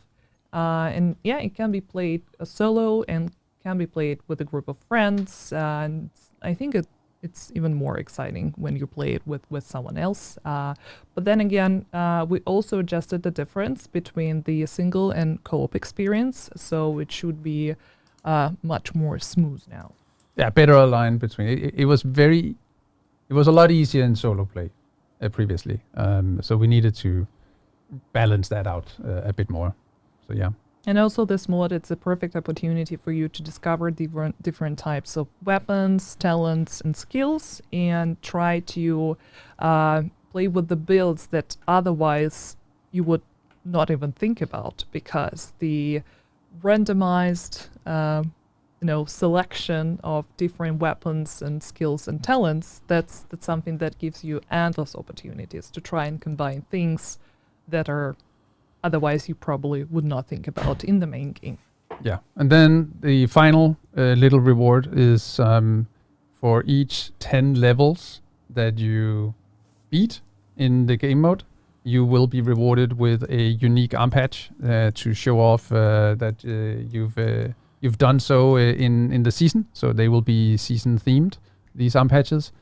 And yeah, it can be played solo and can be played with a group of friends. And I think it's even more exciting when you play it with someone else. But then again, we also adjusted the difference between the single and co-op experience, so it should be much more smooth now. Yeah, better aligned between. It was a lot easier in solo play previously. So we needed to balance that out a bit more. So yeah. And also this mod, it's a perfect opportunity for you to discover different types of weapons, talents, and skills, and try to play with the builds that otherwise you would not even think about, because the randomized selection of different weapons and skills and talents, that's something that gives you endless opportunities to try and combine things that are otherwise you probably would not think about in the main game. Yeah, and then the final little reward is for each 10 levels that you beat in the game mode, you will be rewarded with a unique arm patch to show off that you've done so in the season. So they will be season themed, these arm patches.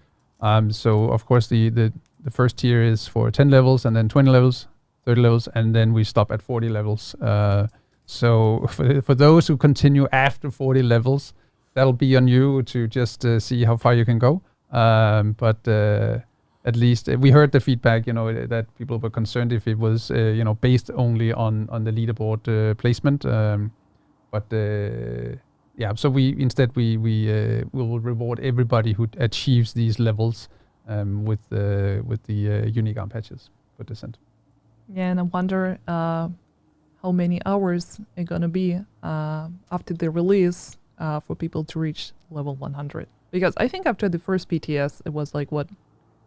So of course the first tier is for 10 levels, and then 20 levels, 30 levels, and then we stop at 40 levels. So for those who continue after 40 levels, that'll be on you to just see how far you can go. But at least we heard the feedback, that people were concerned if it was, based only on the leaderboard placement. So we will reward everybody who achieves these levels with the unique arm patches for Descent. Yeah, and I wonder how many hours are going to be after the release for people to reach level 100. Because I think after the first PTS, it was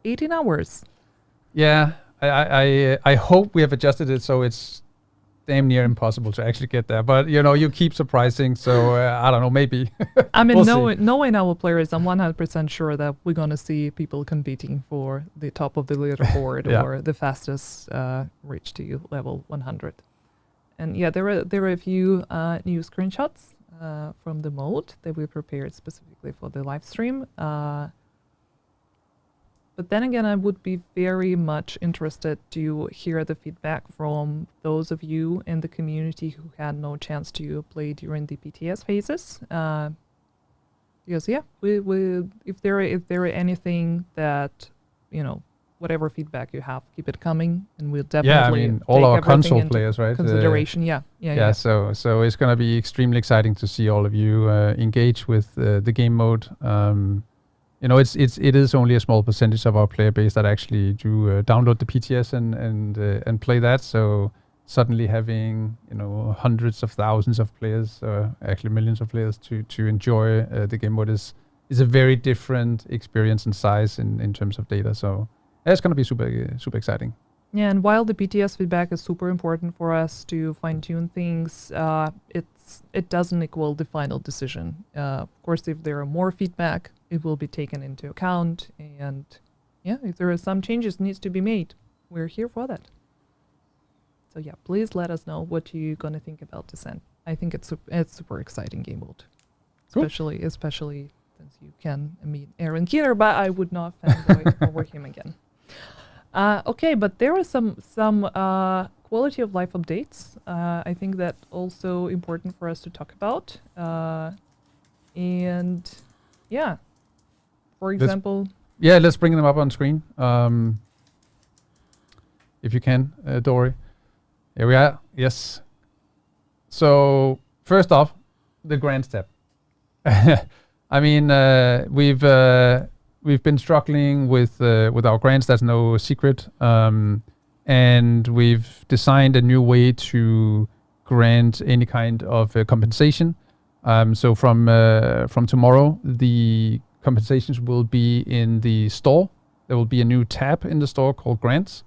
18 hours. Yeah, I hope we have adjusted it so it's damn near impossible to actually get there. But, you keep surprising, so I don't know, maybe. I mean, we'll knowing our players, I'm 100% sure that we're going to see people competing for the top of the leaderboard or the fastest reach to level 100. And yeah, there are a few new screenshots from the mode that we prepared specifically for the live stream. But then again, I would be very much interested to hear the feedback from those of you in the community who had no chance to play during the PTS phases. Because if there are anything that, whatever feedback you have, keep it coming, and we'll definitely all take our everything console into players, right? Consideration, yeah. So it's going to be extremely exciting to see all of you engage with the game mode. It is only a small percentage of our player base that actually do download the PTS and play that. So suddenly having hundreds of thousands of players, actually millions of players, to enjoy the game mode is a very different experience and size in terms of data. So it's going to be super exciting. Yeah, and while the PTS feedback is super important for us to fine-tune things, it doesn't equal the final decision. Of course, if there are more feedback, it will be taken into account, and if there are some changes needs to be made, we're here for that. So yeah, please let us know what you're gonna think about Descent. I think it's super exciting game mode, especially since you can meet Aaron here, but I would not fanboy over him again. Okay, but there are some quality of life updates. I think that also important for us to talk about. And yeah, for example. Let's bring them up on screen. If you can, Dory. Here we are. Yes. So first off, the grand step. I mean, we've been struggling with our grants. That's no secret. And we've designed a new way to grant any kind of compensation. So from tomorrow, the compensations will be in the store. There will be a new tab in the store called Grants.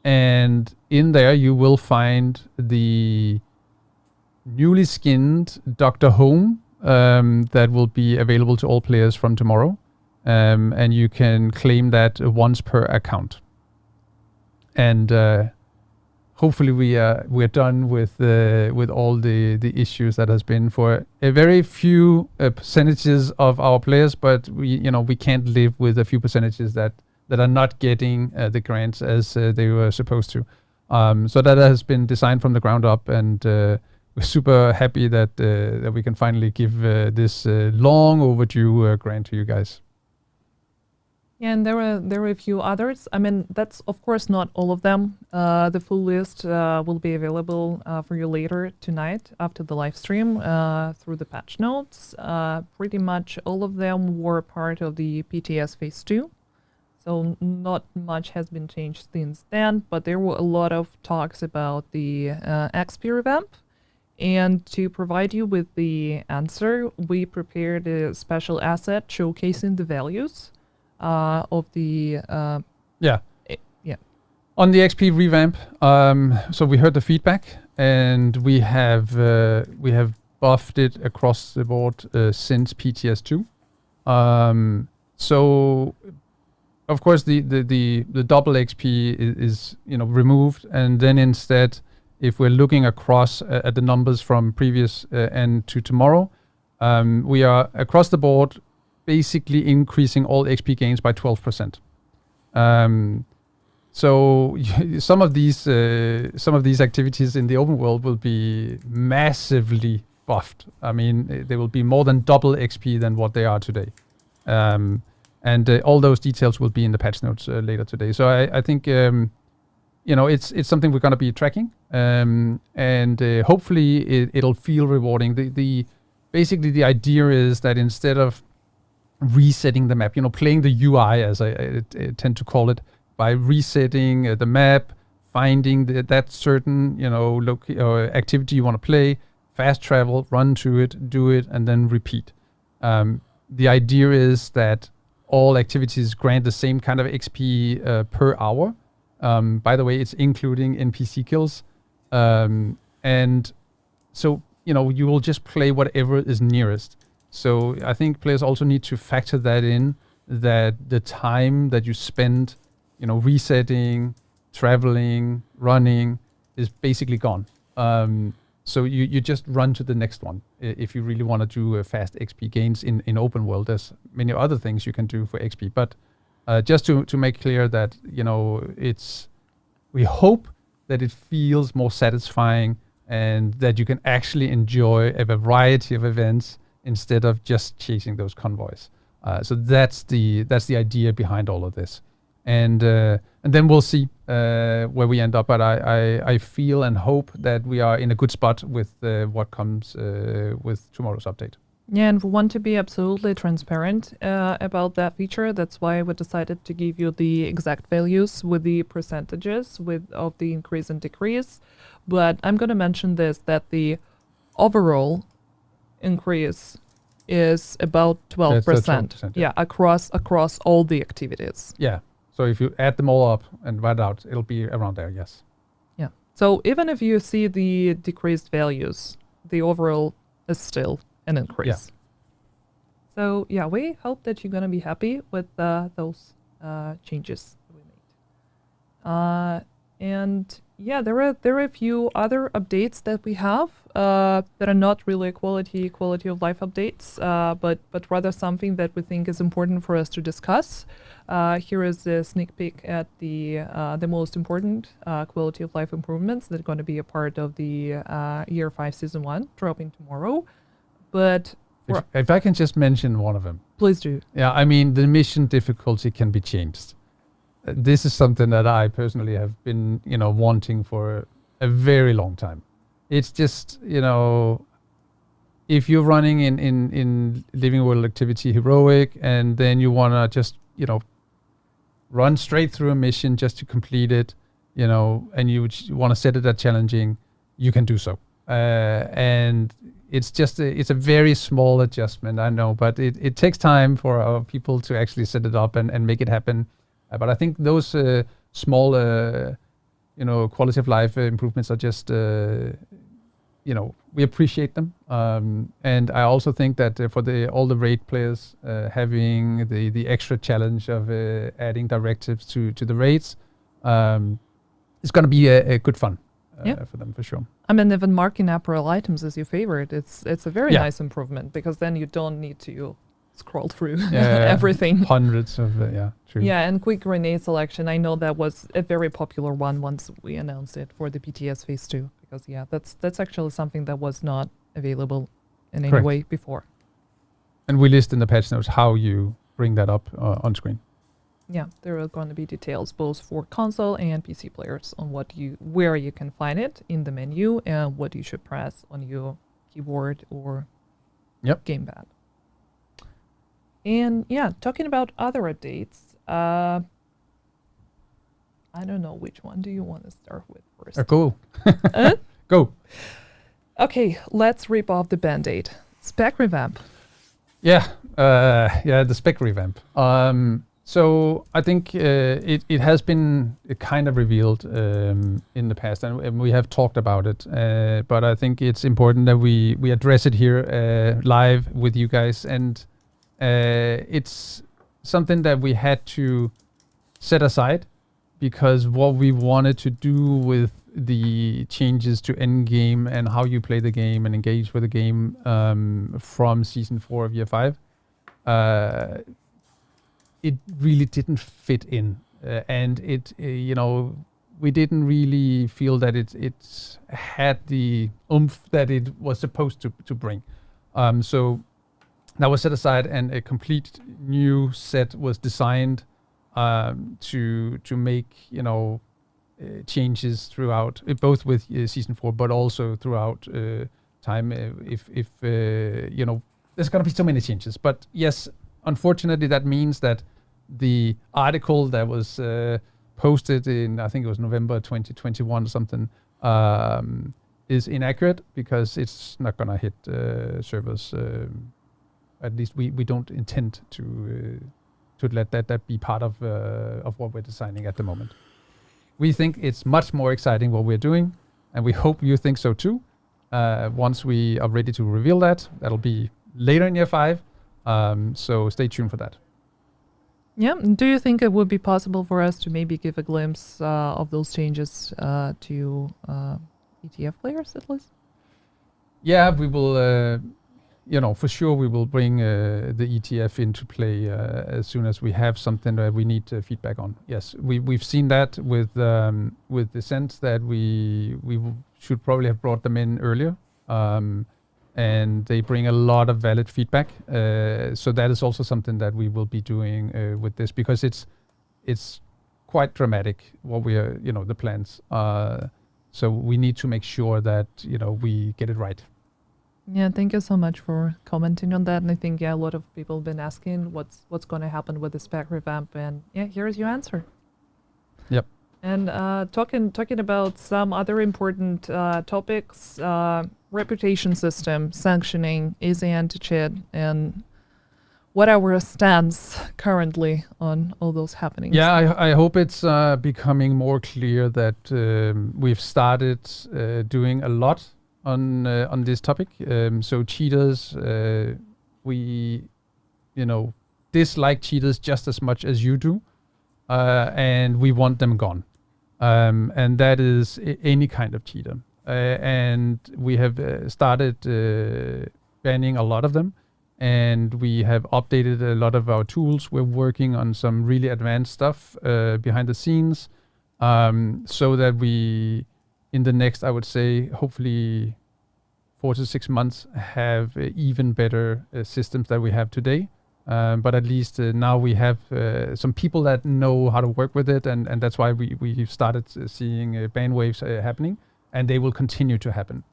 and in there you will find the newly skinned Dr. Home that will be available to all players from tomorrow, and you can claim that once per account. And hopefully we're done with all the issues that has been for a very few percentages of our players, but we can't live with a few percentages that are not getting the grants as they were supposed to. So that has been designed from the ground up, and we're super happy that we can finally give this long overdue grant to you guys. Yeah, and there were a few others. I mean, that's of course not all of them. The full list will be available for you later tonight after the live stream through the patch notes. Pretty much all of them were part of the PTS Phase 2. So not much has been changed since then, but there were a lot of talks about the XP revamp. And to provide you with the answer, we prepared a special asset showcasing the values of the Yeah. yeah. On the XP revamp, so we heard the feedback, and we have buffed it across the board since PTS 2. So of course the double XP is removed, and then instead, if we're looking across at the numbers from previous and to tomorrow, we are across the board basically increasing all XP gains by 12%. So some of these activities in the open world will be massively buffed. I mean, they will be more than double XP than what they are today. And all those details will be in the patch notes later today. So I think it's something we're going to be tracking, and hopefully it'll feel rewarding. Basically the idea is that instead of resetting the map, playing the UI, as I tend to call it, by resetting the map, finding that certain activity you want to play, fast travel, run to it, do it, and then repeat. The idea is that all activities grant the same kind of XP per hour. By the way, it's including NPC kills, and so you will just play whatever is nearest. So I think players also need to factor that in, that the time that you spend, resetting, traveling, running is basically gone. So you just run to the next one if you really want to do fast XP gains in open world. There's many other things you can do for XP, but just to make clear that we hope that it feels more satisfying and that you can actually enjoy a variety of events instead of just chasing those convoys. So that's the idea behind all of this, and then we'll see where we end up. But I feel and hope that we are in a good spot with what comes with tomorrow's update. Yeah, and we want to be absolutely transparent about that feature. That's why we decided to give you the exact values with the percentages of the increase and decrease. But I'm going to mention this, that the overall increase is about 12%. 12%, yeah, across all the activities. Yeah. So if you add them all up and write out, it'll be around there, yes. Yeah. So even if you see the decreased values, the overall is still an increase. Yeah. So yeah, we hope that you're gonna be happy with those changes we made. And yeah, there are a few other updates that we have that are not really quality of life updates, but rather something that we think is important for us to discuss. Here is a sneak peek at the most important quality of life improvements that are going to be a part of the Year 5 Season 1 dropping tomorrow. But if I can just mention one of them. Please do. Yeah, I mean, the mission difficulty can be changed. This is something that I personally have been, wanting for a very long time. It's just, if you're running in Living World Activity Heroic and then you want to just, run straight through a mission just to complete it, and you want to set it at challenging, you can do so. And it's just it's a very small adjustment, I know, but it takes time for our people to actually set it up and make it happen. But I think those small quality of life improvements are just, we appreciate them. And I also think that for all the raid players, having the extra challenge of adding directives to the raids, it's going to be a good fun for them for sure. I mean, even marking apparel items as your favorite, it's a very nice improvement, because then you don't need to scroll through everything. Hundreds of, true. Yeah, and quick grenade selection. I know that was a very popular one once we announced it for the PTS Phase 2, because that's actually something that was not available in any way before. And we list in the patch notes how you bring that up on screen. Yeah, there are going to be details both for console and PC players on where you can find it in the menu and what you should press on your keyboard or gamepad. And talking about other updates, I don't know, which one do you want to start with first? Go. Go. Okay, let's rip off the Band-Aid. Spec revamp. The spec revamp. So I think it has been kind of revealed in the past, and we have talked about it. But I think it's important that we address it here live with you guys. And it's something that we had to set aside, because what we wanted to do with the changes to endgame and how you play the game and engage with the game from Season 4 of Year 5, it really didn't fit in, and it we didn't really feel that it had the oomph that it was supposed to bring. So that was set aside, and a complete new set was designed to make changes throughout, both with Season 4, but also throughout time. If there's gonna be so many changes, but yes. Unfortunately, that means that the article that was posted in, I think it was November 2021 or something, is inaccurate, because it's not going to hit servers. At least we don't intend to let that be part of what we're designing at the moment. We think it's much more exciting what we're doing, and we hope you think so too. Once we are ready to reveal that, that'll be later in Year 5. So stay tuned for that. Yeah. Do you think it would be possible for us to maybe give a glimpse of those changes to ETF players at least? Yeah, we will. For sure, we will bring the ETF into play as soon as we have something that we need feedback on. Yes, we've seen that with the sense that we should probably have brought them in earlier. And they bring a lot of valid feedback. So that is also something that we will be doing with this, because it's quite dramatic what we are, the plans. So we need to make sure that, we get it right. Yeah, thank you so much for commenting on that. And I think, a lot of people have been asking what's going to happen with the spec revamp. And here's your answer. Yep. And talking about some other important topics, reputation system, sanctioning, easy anti-cheat, and what our stance currently on all those happenings. Yeah, I hope it's becoming more clear that we've started doing a lot on this topic. So cheaters, we dislike cheaters just as much as you do, and we want them gone. And that is any kind of cheater. And we have started banning a lot of them, and we have updated a lot of our tools. We're working on some really advanced stuff behind the scenes, so that we, in the next, I would say, hopefully 4 to 6 months, have even better systems that we have today. But at least now we have some people that know how to work with it, and that's why we started seeing ban waves happening. And they will continue to happen.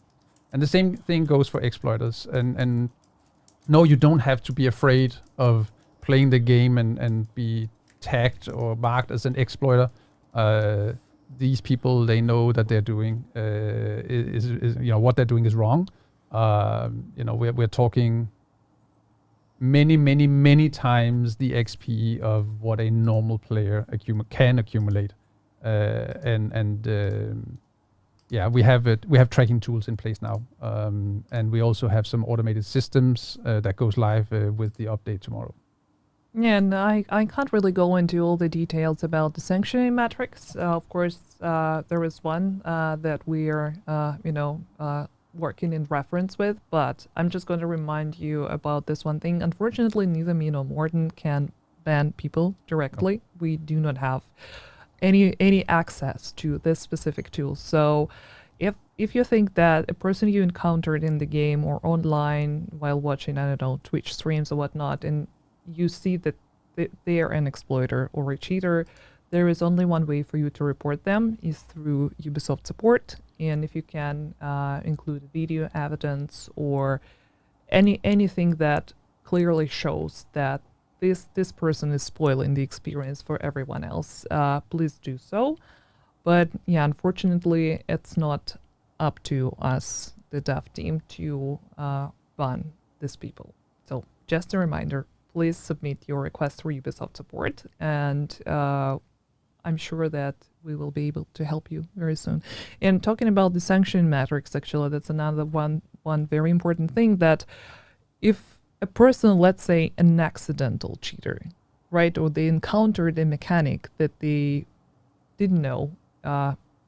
And the same thing goes for exploiters. And no, you don't have to be afraid of playing the game and be tagged or marked as an exploiter. These people, they know that they're doing is what they're doing is wrong. We're talking many times the XP of what a normal player can accumulate. Yeah, we have tracking tools in place now, and we also have some automated systems that goes live with the update tomorrow. Yeah, and I can't really go into all the details about the sanctioning metrics. Of course, there is one that we are, working in reference with, but I'm just going to remind you about this one thing. Unfortunately, neither me nor Morten can ban people directly. We do not have any access to this specific tool. So if you think that a person you encountered in the game or online while watching, I don't know, Twitch streams or whatnot, and you see that they are an exploiter or a cheater, there is only one way for you to report them, is through Ubisoft support. And if you can include video evidence or anything that clearly shows that this person is spoiling the experience for everyone else, please do so. But yeah, unfortunately, it's not up to us, the dev team, to ban these people. So just a reminder, please submit your request for Ubisoft support, and I'm sure that we will be able to help you very soon. And talking about the sanction metrics, actually, that's another one very important thing, that if a person, let's say an accidental cheater, right, or they encountered a mechanic that they didn't know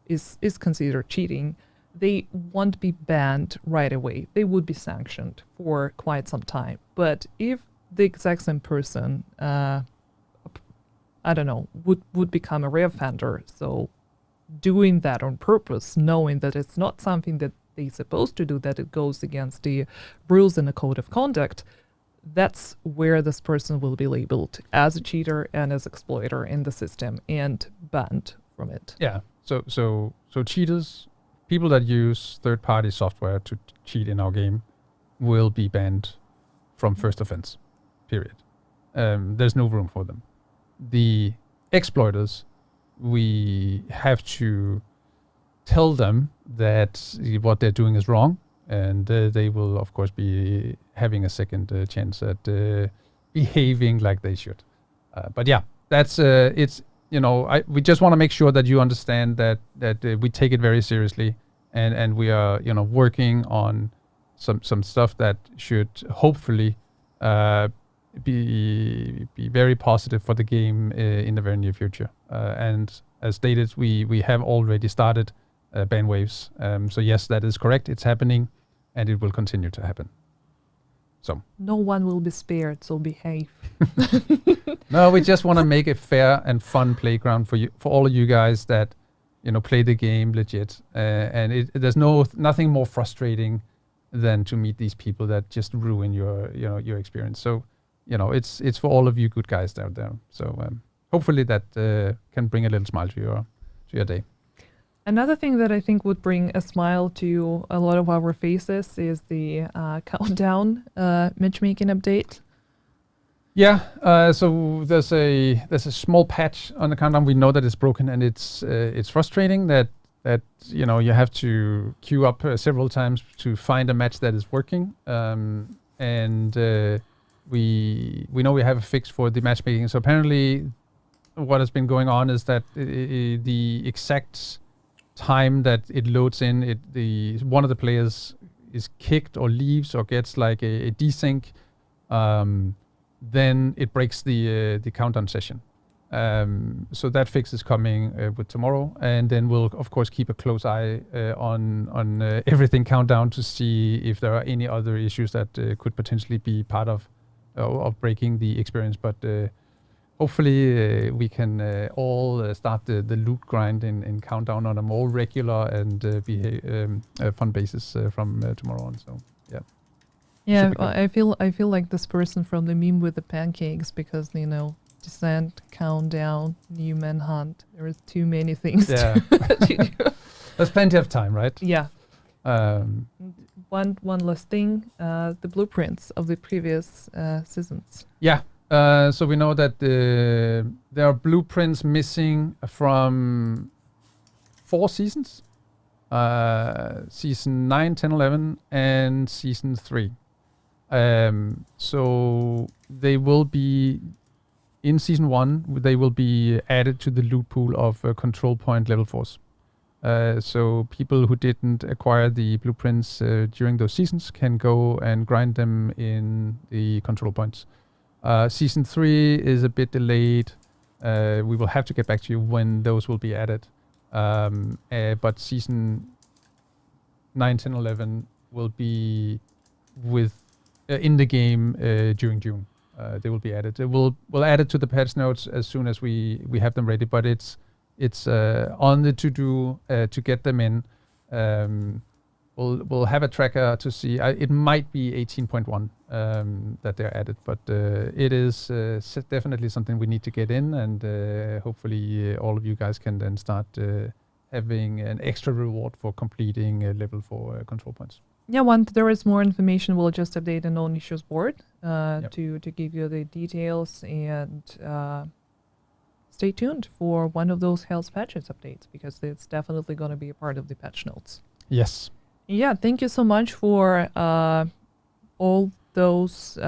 is considered cheating, they won't be banned right away. They would be sanctioned for quite some time. But if the exact same person, I don't know, would become a reoffender, so doing that on purpose, knowing that it's not something that they're supposed to do, that it goes against the rules in the code of conduct, that's where this person will be labeled as a cheater and as exploiter in the system and banned from it. Yeah. So cheaters, people that use third-party software to cheat in our game, will be banned from first offense. Period. There's no room for them. The exploiters, we have to tell them that what they're doing is wrong, and they will, of course, be having a second chance at behaving like they should. But yeah, that's it's, we just want to make sure that you understand that we take it very seriously, and we are working on some stuff that should hopefully be very positive for the game in the very near future. And as stated, we have already started ban waves. So yes, that is correct. It's happening, and it will continue to happen. So no one will be spared, so behave. No, we just want to make a fair and fun playground for you, for all of you guys that play the game legit. And there's nothing more frustrating than to meet these people that just ruin your experience. So it's for all of you good guys out there. So hopefully that can bring a little smile to your day. Another thing that I think would bring a smile to a lot of our faces is the countdown matchmaking update. Yeah, so there's a small patch on the countdown. We know that it's broken, and it's frustrating that you have to queue up several times to find a match that is working. And we know we have a fix for the matchmaking. So apparently, what has been going on is that the exact time that it loads in, one of the players is kicked or leaves or gets like a desync, then it breaks the countdown session. So that fix is coming with tomorrow, and then we'll of course keep a close eye on everything countdown to see if there are any other issues that could potentially be part of breaking the experience. But hopefully we can all start the loot grind in countdown on a more regular and fun basis from tomorrow on. So yeah. Yeah, I feel like this person from the meme with the pancakes, because descent, countdown, new manhunt. There is too many things to do. There's plenty of time, right? Yeah. One last thing, the blueprints of the previous seasons. Yeah. So we know that there are blueprints missing from 4 seasons. Season 9, 10, 11, and season 3. So they will be in Season 1, they will be added to the loot pool of control point level 4s. So people who didn't acquire the blueprints during those seasons can go and grind them in the control points. Season 3 is a bit delayed. We will have to get back to you when those will be added. But Season 9, 10, 11 will be in the game during June. They will be added. We'll add it to the patch notes as soon as we have them ready, but it's on the to-do to get them in. We'll have a tracker to see. It might be 18.1 that they're added, but it is definitely something we need to get in, and hopefully all of you guys can then start having an extra reward for completing level 4 control points. Yeah, once there is more information, we'll just update the known issues board to give you the details, and stay tuned for one of those health patches updates, because it's definitely going to be a part of the patch notes. Yes. Yeah, thank you so much for all those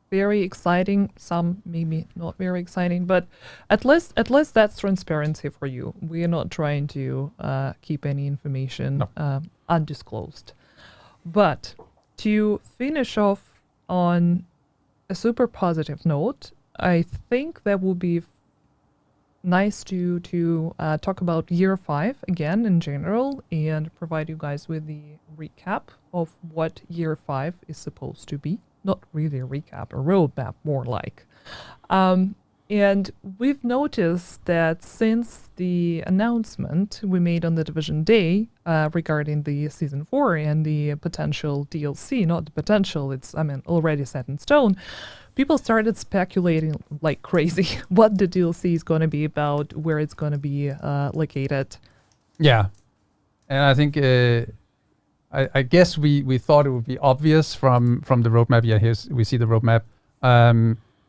very exciting, some maybe not very exciting, but at least that's transparency for you. We are not trying to keep any information undisclosed. But to finish off on a super positive note, I think that would be nice to talk about year 5 again in general, and provide you guys with the recap of what year 5 is supposed to be. Not really a recap, a roadmap more like. And we've noticed that since the announcement we made on the Division Day regarding the Season 4 and the potential DLC, not the potential, it's already set in stone, people started speculating like crazy what the DLC is going to be about, where it's going to be located. Yeah. And I think, I guess we thought it would be obvious from the roadmap. Yeah, we see the roadmap.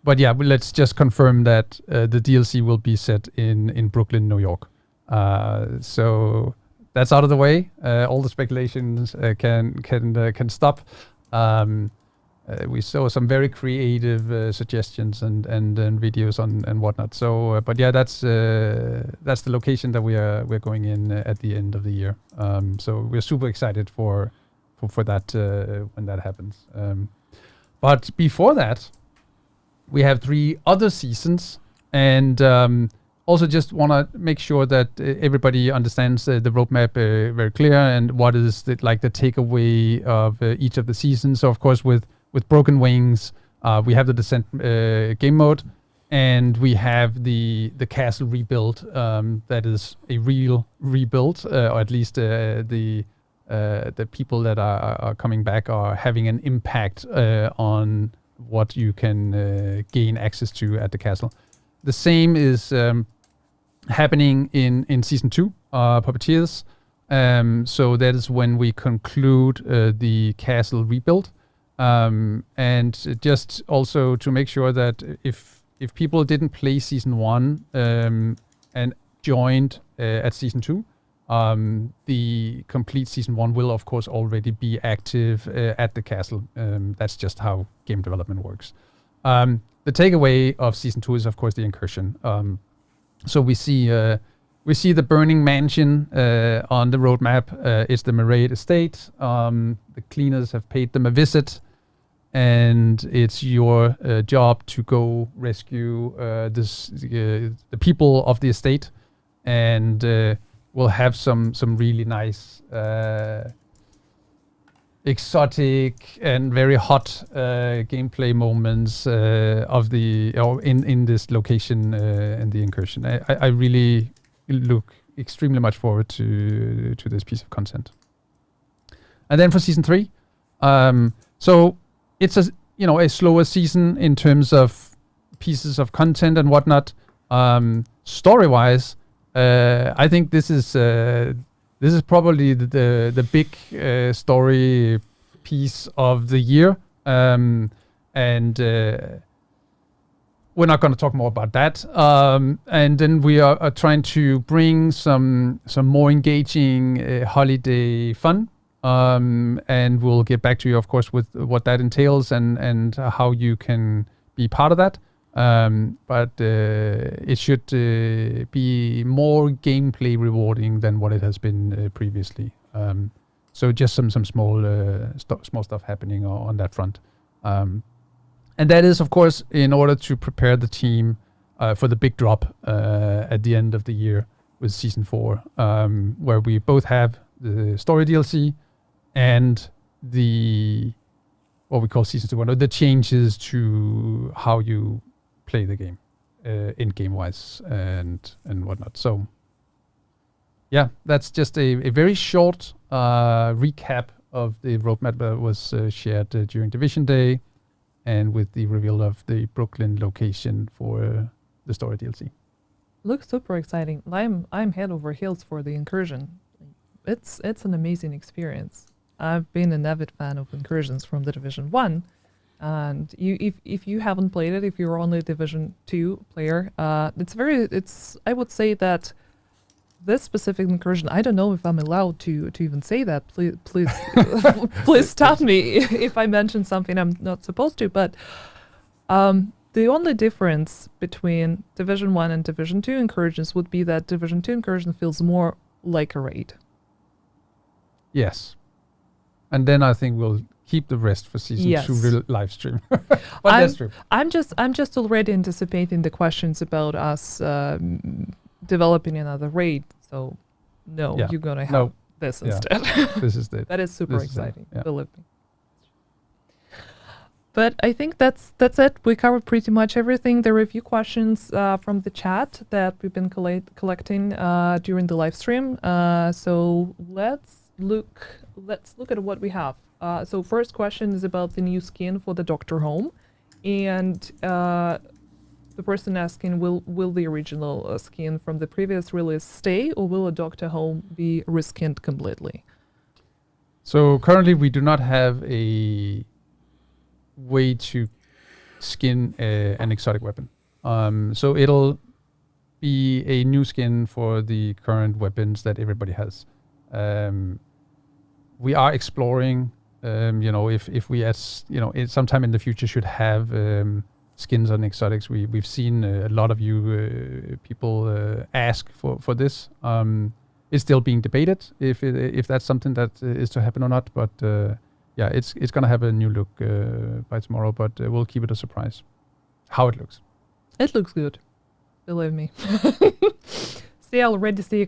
But yeah, let's just confirm that the DLC will be set in Brooklyn, New York. So that's out of the way. All the speculations can stop. We saw some very creative suggestions and videos and whatnot. So, but yeah, that's the location that we're going in at the end of the year. So we're super excited for that when that happens. But before that, we have 3 other seasons, and also just want to make sure that everybody understands the roadmap very clear, and what is the takeaway of each of the seasons. So of course with Broken Wings, we have the Descent game mode, and we have the castle rebuild that is a real rebuild, or at least the people that are coming back are having an impact on what you can gain access to at the castle. The same is happening in Season 2, Puppeteers. So that is when we conclude the castle rebuild. And just also to make sure that if people didn't play Season 1 and joined at Season 2, the complete Season 1 will of course already be active at the castle. That's just how game development works. The takeaway of Season 2 is of course the incursion. So we see the Burning Mansion on the roadmap. It's the Maraid estate. The cleaners have paid them a visit, and it's your job to go rescue the people of the estate, and we'll have some really nice exotic and very hot gameplay moments in this location in the incursion. I really look extremely much forward to this piece of content. And then for Season 3, so it's a slower season in terms of pieces of content and whatnot. Story-wise, I think this is probably the big story piece of the year, and we're not going to talk more about that. And then we are trying to bring some more engaging holiday fun, and we'll get back to you, of course, with what that entails and how you can be part of that. But it should be more gameplay rewarding than what it has been previously. So just some small small stuff happening on that front. And that is, of course, in order to prepare the team for the big drop at the end of the year with Season 4, where we both have the story DLC and the, what we call Season 2, the changes to how you play the game, in-game wise and whatnot. So, yeah, that's just a very short recap of the roadmap that was shared during Division Day, and with the reveal of the Brooklyn location for the story DLC. Looks super exciting. I'm head over heels for the Incursion. It's an amazing experience. I've been an avid fan of Incursions from the Division 1, and if you haven't played it, if you're only a Division 2 player, I would say that this specific Incursion, I don't know if I'm allowed to even say that. Please please stop me if I mention something I'm not supposed to. But the only difference between Division 1 and Division 2 Incursions would be that Division 2 Incursion feels more like a raid. Yes. And then I think we'll keep the rest for Season 2 live stream. But that's true. I'm just already anticipating the questions about us developing another raid. So no, you're gonna have this instead. This is it. That is super exciting. Believe me. But I think that's it. We covered pretty much everything. There are a few questions from the chat that we've been collecting during the live stream. So let's look at what we have. So first question is about the new skin for the Doctor Home, and the person asking, will the original skin from the previous release stay, or will a Doctor Home be reskinned completely? So currently we do not have a way to skin an exotic weapon. So it'll be a new skin for the current weapons that everybody has. We are exploring, if we sometime in the future should have skins on exotics. We've seen a lot of you people ask for this. It's still being debated if that's something that is to happen or not. But it's gonna have a new look by tomorrow. But we'll keep it a surprise how it looks. It looks good, believe me. See, I already see a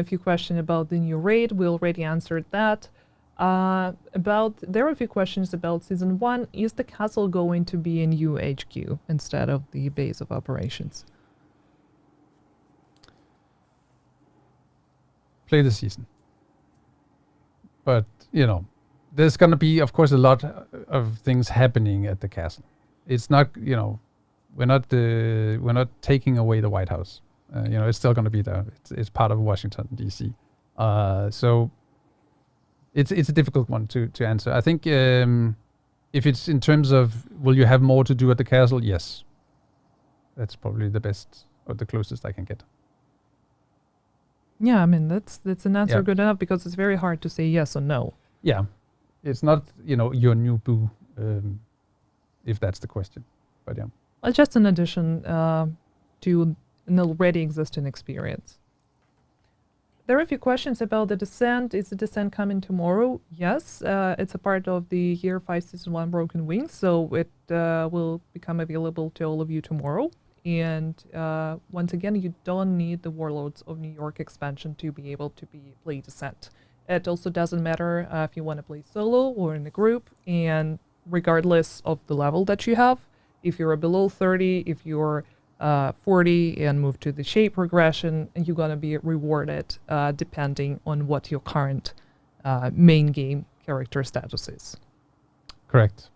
few questions about the new raid. We already answered that. There are a few questions about Season 1. Is the castle going to be a new HQ instead of the base of operations? Play the season. But, there's going to be, of course, a lot of things happening at the castle. It's not, we're not taking away the White House. It's still going to be there. It's part of Washington, D.C. So it's a difficult one to answer. I think if it's in terms of will you have more to do at the castle, yes. That's probably the best or the closest I can get. Yeah, I mean, that's an answer good enough, because it's very hard to say yes or no. Yeah. It's not, your new boo, if that's the question. But yeah. It's just an addition to an already existing experience. There are a few questions about the Descent. Is the Descent coming tomorrow? Yes, it's a part of the Year 5 Season 1 Broken Wings, so it will become available to all of you tomorrow. And once again, you don't need the Warlords of New York expansion to be able to play Descent. It also doesn't matter if you want to play solo or in a group, and regardless of the level that you have, if you're below 30, if you're 40 and move to the shape progression, and you're going to be rewarded depending on what your current main game character status is. Correct.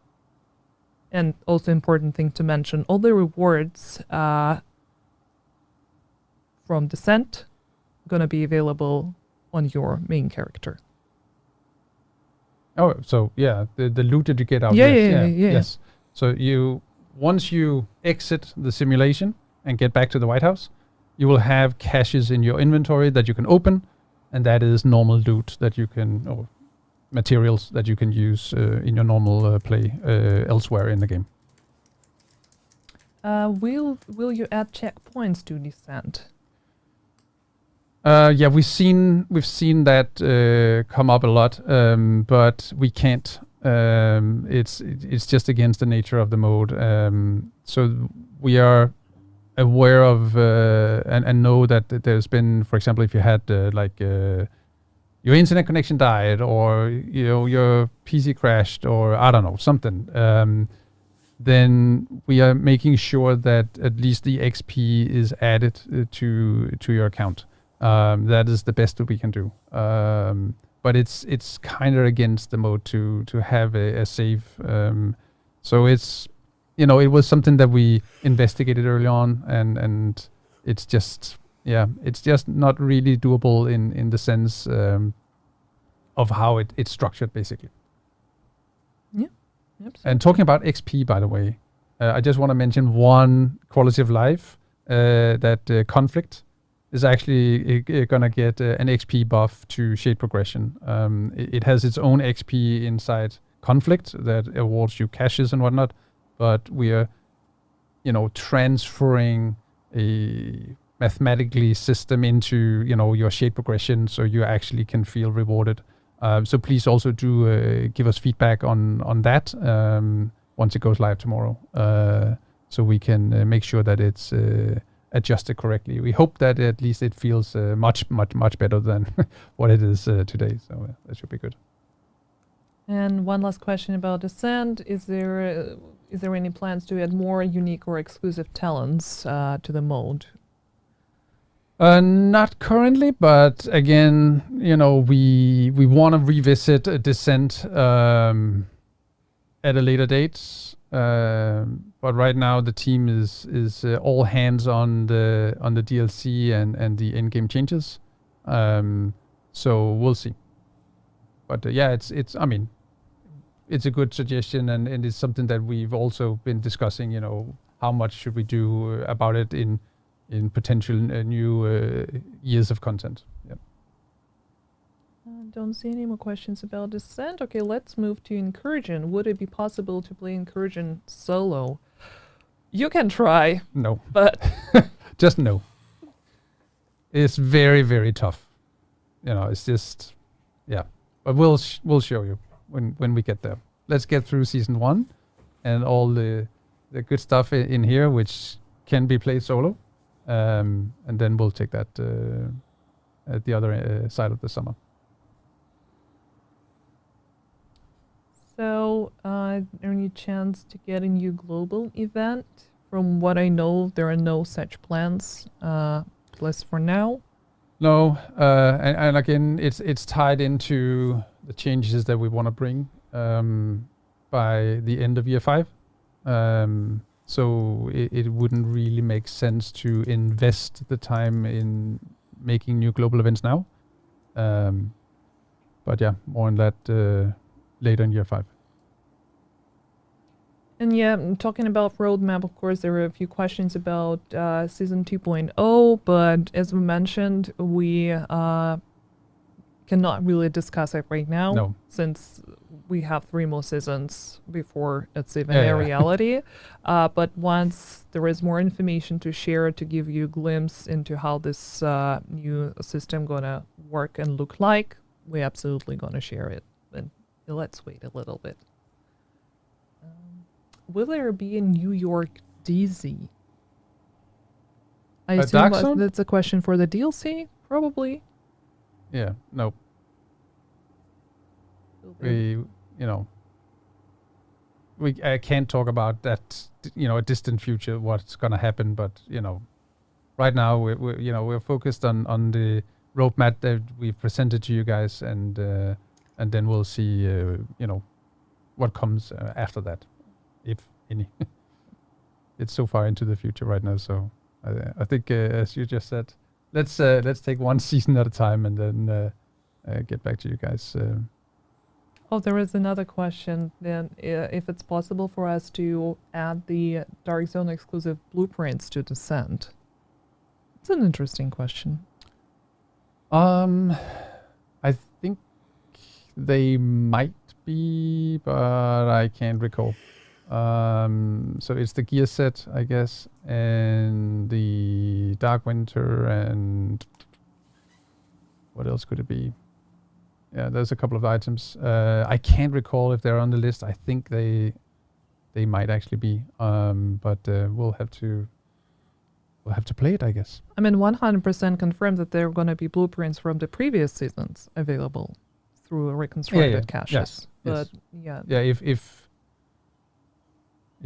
And also important thing to mention, all the rewards from Descent going to be available on your main character. Oh, so yeah, the loot that you get out. Yes. So once you exit the simulation and get back to the White House, you will have caches in your inventory that you can open, and that is normal loot that you can, or materials that you can use in your normal play elsewhere in the game. Will you add checkpoints to Descent? Yeah, we've seen that come up a lot, but we can't. It's just against the nature of the mode. So we are aware of and know that there's been, for example, if you had your internet connection died, or your PC crashed, or I don't know, something. Then we are making sure that at least the XP is added to your account. That is the best that we can do. But it's kind of against the mode to have a save. So it's it was something that we investigated early on, and it's just not really doable in the sense of how it's structured basically. Yeah. Yep. And talking about XP, by the way, I just want to mention one quality of life that conflict is actually going to get an XP buff to shade progression. It has its own XP inside conflict that awards you caches and whatnot, but we are, transferring a mathematically system into, your shade progression so you actually can feel rewarded. So please also do give us feedback on that once it goes live tomorrow, so we can make sure that it's adjusted correctly. We hope that at least it feels much better than what it is today. So that should be good. And one last question about Descent: Is there any plans to add more unique or exclusive talents to the mode? Not currently, but again, we want to revisit Descent at a later date. But right now the team is all hands on the DLC and the in-game changes. So we'll see. But it's a good suggestion, and it's something that we've also been discussing. How much should we do about it in potential new years of content. Yep. Don't see any more questions about Descent. Okay, let's move to Incursion. Would it be possible to play Incursion solo? You can try. No. But just no. It's very, very tough. It's just, yeah. But we'll show you when we get there. Let's get through season 1 and all the good stuff in here, which can be played solo. And then we'll take that at the other side of the summer. So, any chance to get a new global event? From what I know, there are no such plans, at least for now. No, and again, it's tied into the changes that we want to bring by the end of year 5. So it wouldn't really make sense to invest the time in making new global events now. But yeah, more on that later in year 5. And yeah, talking about roadmap, of course, there were a few questions about season 2.0, but as we mentioned, we cannot really discuss it right now, since we have 3 more seasons before it's even a reality. But once there is more information to share to give you a glimpse into how this new system gonna work and look like, we're absolutely gonna share it. And let's wait a little bit. Will there be a New York DZ? I assume that's a question for the DLC, probably. Yeah, no. I can't talk about that, a distant future, what's going to happen, but, right now we're focused on the roadmap that we've presented to you guys, and then we'll see, what comes after that, if any. It's so far into the future right now, so I think, as you just said, let's take one season at a time, and then get back to you guys. Oh, there is another question then, if it's possible for us to add the Dark Zone exclusive blueprints to Descent. It's an interesting question. I think they might be, but I can't recall. So it's the gear set, I guess, and the Dark Winter, and what else could it be? Yeah, there's a couple of items. I can't recall if they're on the list. I think they might actually be, but we'll have to play it, I guess. I mean, 100% confirmed that there are going to be blueprints from the previous seasons available through reconstructed caches. Yes. But yes. yeah, If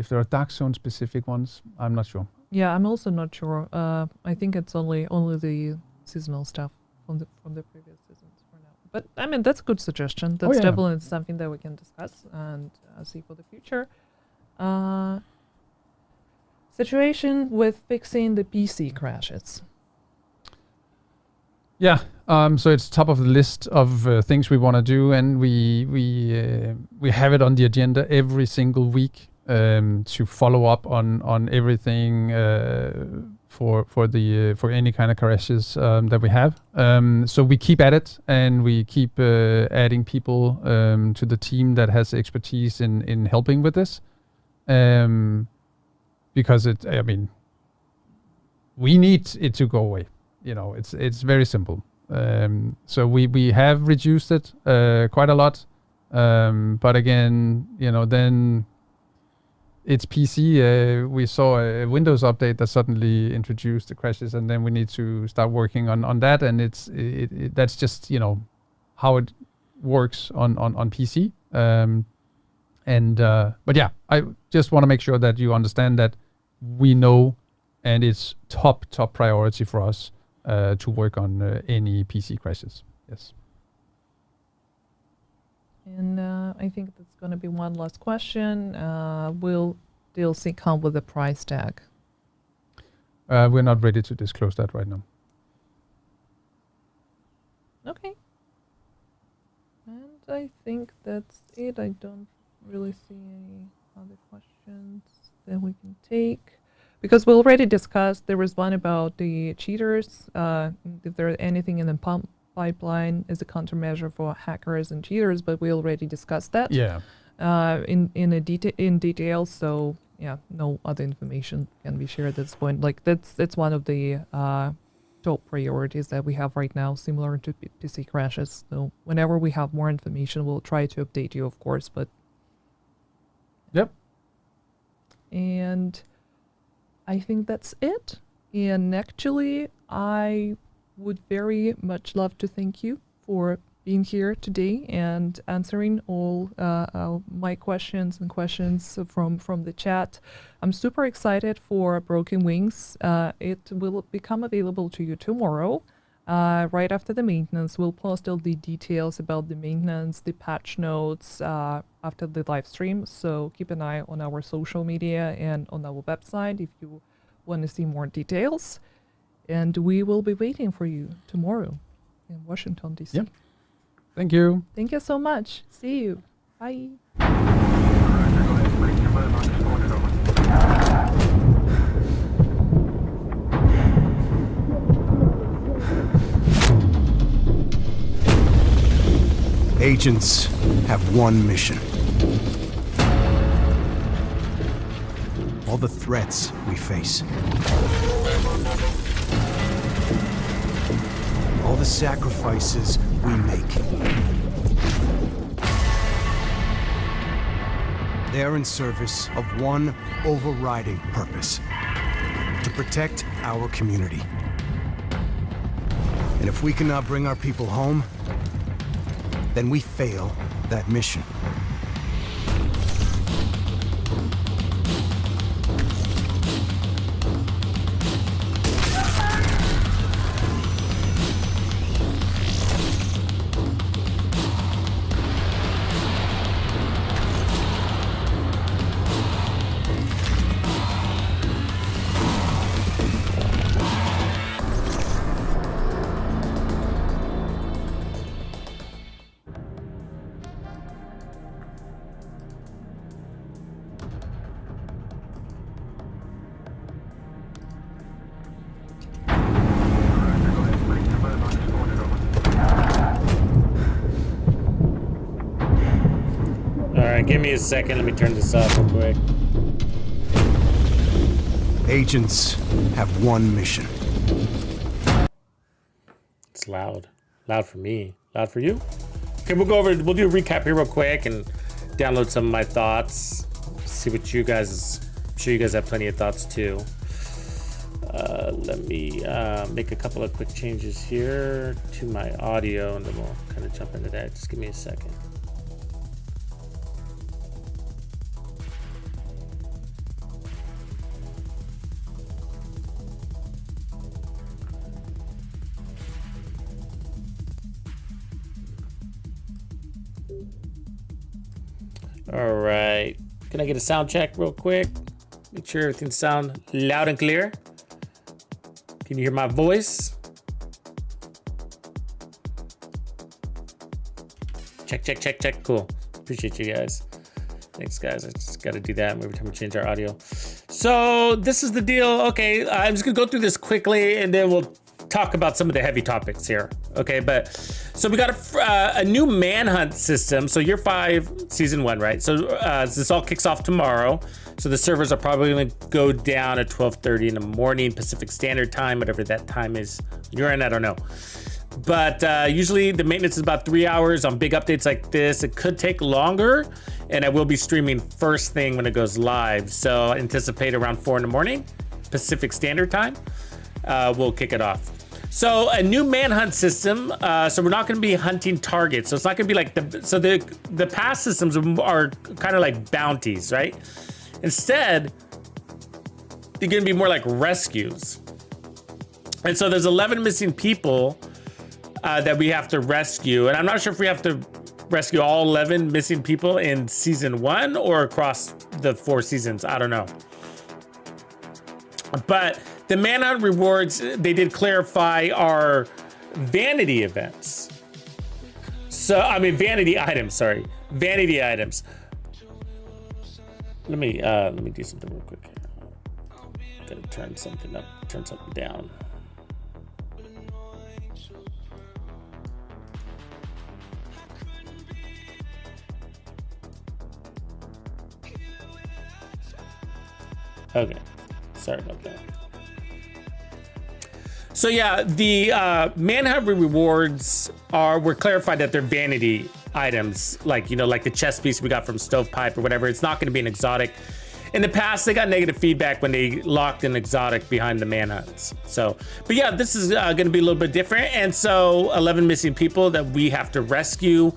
there are Dark Zone specific ones, I'm not sure. yeah, I'm also not sure. I think it's only the seasonal stuff from the previous seasons for now. But I mean, that's a good suggestion. That's definitely something that we can discuss and see for the future. Situation with fixing the PC crashes. Yeah, so it's top of the list of things we want to do, and we have it on the agenda every single week to follow up on everything for any kind of crashes that we have. So we keep at it, and we keep adding people to the team that has expertise in helping with this. Because we need it to go away. It's very simple. So we have reduced it quite a lot. But again, then it's PC. We saw a Windows update that suddenly introduced the crashes, and then we need to start working on that. And that's just how it works on PC. But yeah, I just want to make sure that you understand that we know, and it's top priority for us to work on any PC crashes. Yes. And I think that's going to be one last question. Will DLC come with a price tag? We're not ready to disclose that right now. Okay. And I think that's it. I don't really see any other questions that we can take, because we already discussed. There was one about the cheaters, if there's anything in the pipeline as a countermeasure for hackers and cheaters, but we already discussed that in detail. So yeah, no other information can be shared at this point. Like that's one of the top priorities that we have right now, similar to PC crashes. So whenever we have more information, we'll try to update you, of course. But yep. And I think that's it. And actually, I would very much love to thank you for being here today and answering all my questions and questions from the chat. I'm super excited for Broken Wings. It will become available to you tomorrow, right after the maintenance. We'll post all the details about the maintenance, the patch notes after the live stream. So keep an eye on our social media and on our website if you want to see more details. And we will be waiting for you tomorrow in Washington, D.C. Yep. Thank you. Thank you so much. See you. Bye. Agents have one mission. All the threats we face. All the sacrifices we make. They're in service of one overriding purpose: to protect our community. And if we cannot bring our people home, then we fail that mission. right, give me a second. Let me turn this up real quick. Agents have one mission. It's loud. Loud for me. Loud for you? Okay, we'll do a recap here real quick and download some of my thoughts. See what you guys, I'm sure you guys have plenty of thoughts too. Let me make a couple of quick changes here to my audio and then we'll kind of jump into that. Just give me a second. All right, can I get a sound check real quick? Make sure everything sounds loud and clear. Can you hear my voice? Check, check, check, check. Cool. Appreciate you guys. Thanks, guys. I just got to do that every time we change our audio. So this is the deal. Okay, I'm just gonna go through this quickly, and then we'll talk about some of the heavy topics here. Okay, but so we got a new manhunt system. So year 5, season 1, right? So this all kicks off tomorrow. So the servers are probably going to go down at 12:30 in the morning Pacific Standard Time, whatever that time is you're in. I don't know. But usually the maintenance is about 3 hours. On big updates like this, it could take longer, and I will be streaming first thing when it goes live. So anticipate around 4 in the morning Pacific Standard Time. We'll kick it off. So a new manhunt system. So we're not going to be hunting targets. So it's not going to be like the past systems are kind of like bounties, right? Instead, they're going to be more like rescues. And so there's 11 missing people that we have to rescue. And I'm not sure if we have to rescue all 11 missing people in season 1 or across the 4 seasons. I don't know. But the manhunt rewards, they did clarify, are vanity events. So, I mean, vanity items, sorry. Vanity items. Let me do something real quick here. Gotta turn something up, turn something down. Okay, sorry about that. So yeah, the manhunt rewards were clarified that they're vanity items, like, you know, like the chest piece we got from Stovepipe or whatever. It's not going to be an exotic. In the past, they got negative feedback when they locked an exotic behind the manhunts. So, but yeah, this is going to be a little bit different. And so 11 missing people that we have to rescue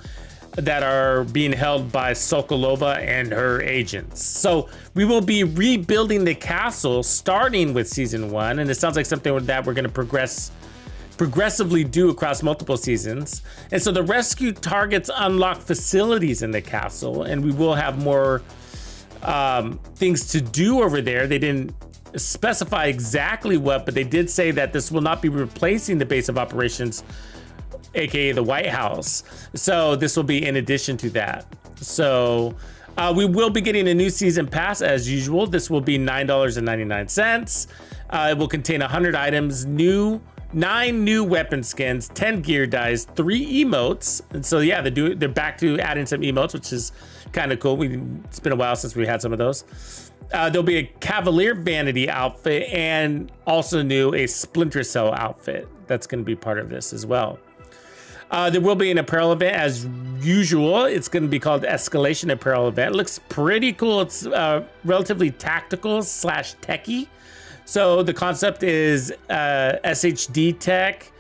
that are being held by Sokolova and her agents. So we will be rebuilding the castle starting with season 1. And it sounds like something that we're going to progressively do across multiple seasons. And so the rescue targets unlock facilities in the castle, and we will have more things to do over there. They didn't specify exactly what, but they did say that this will not be replacing the base of operations, aka the White House. So this will be in addition to that. So we will be getting a new season pass as usual. This will be $9.99. It will contain 100 items, 9 new weapon skins, 10 gear dies, 3 emotes. And so yeah, they're back to adding some emotes, which is kind of cool. It's been a while since we had some of those. There'll be a Cavalier Vanity outfit, and also new a Splinter Cell outfit. That's going to be part of this as well. There will be an apparel event as usual. It's going to be called Escalation Apparel Event. It looks pretty cool. It's relatively tactical / techie. So the concept is SHD tech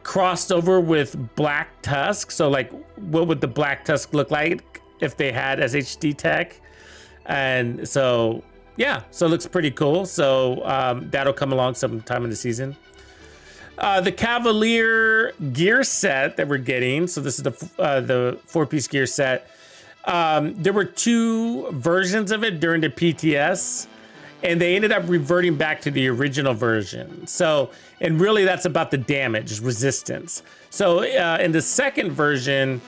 crossed over with Black Tusk. So like, what would the Black Tusk look like if they had SHD tech? And so, yeah, so it looks pretty cool. So that'll come along sometime in the season. The Cavalier gear set that we're getting. So this is the 4-piece gear set. There were 2 versions of it during the PTS, and they ended up reverting back to the original version. So, and really that's about the damage resistance. So in the second version,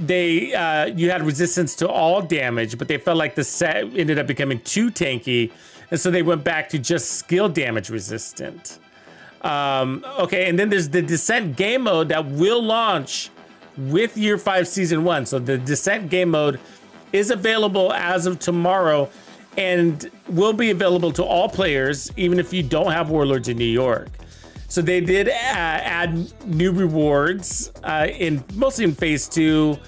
you had resistance to all damage, but they felt like the set ended up becoming too tanky, and so they went back to just skill damage resistant. Okay, and then there's the Descent game mode that will launch with Year 5 Season 1. So the Descent game mode is available as of tomorrow and will be available to all players, even if you don't have Warlords in New York. So they did add new rewards mostly in phase 2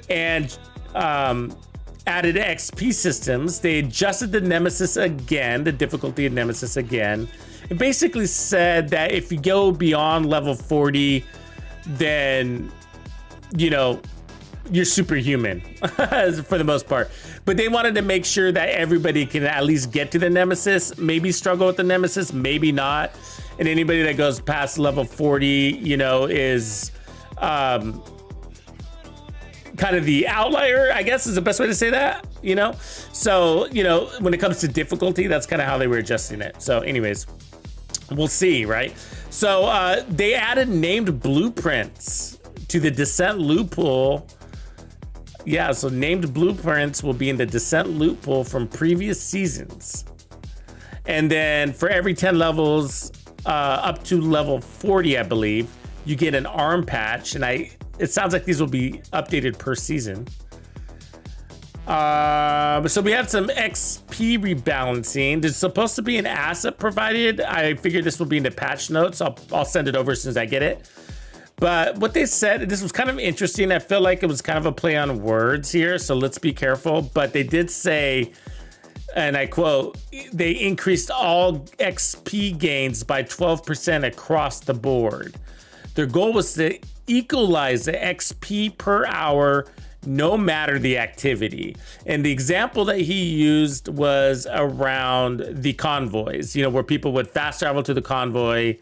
and added XP systems. They adjusted the Nemesis again, the difficulty of Nemesis again. It basically said that if you go beyond level 40, then, you know, you're superhuman for the most part. But they wanted to make sure that everybody can at least get to the Nemesis, maybe struggle with the Nemesis, maybe not. And anybody that goes past level 40, you know, is kind of the outlier, I guess is the best way to say that, you know? So, you know, when it comes to difficulty, that's kind of how they were adjusting it. So anyways, we'll see, right? So they added named blueprints to the Descent loot pool. Yeah, so named blueprints will be in the Descent loot pool from previous seasons. And then for every 10 levels up to level 40, I believe, you get an arm patch. And it sounds like these will be updated per season. So we had some XP rebalancing. There's supposed to be an asset provided. I figured this will be in the patch notes. I'll send it over as soon as I get it. But what they said, this was kind of interesting. I feel like it was kind of a play on words here, so let's be careful. But they did say, and I quote, they increased all XP gains by 12% across the board. Their goal was to equalize the XP per hour no matter the activity. And the example that he used was around the convoys, you know, where people would fast travel to the convoy,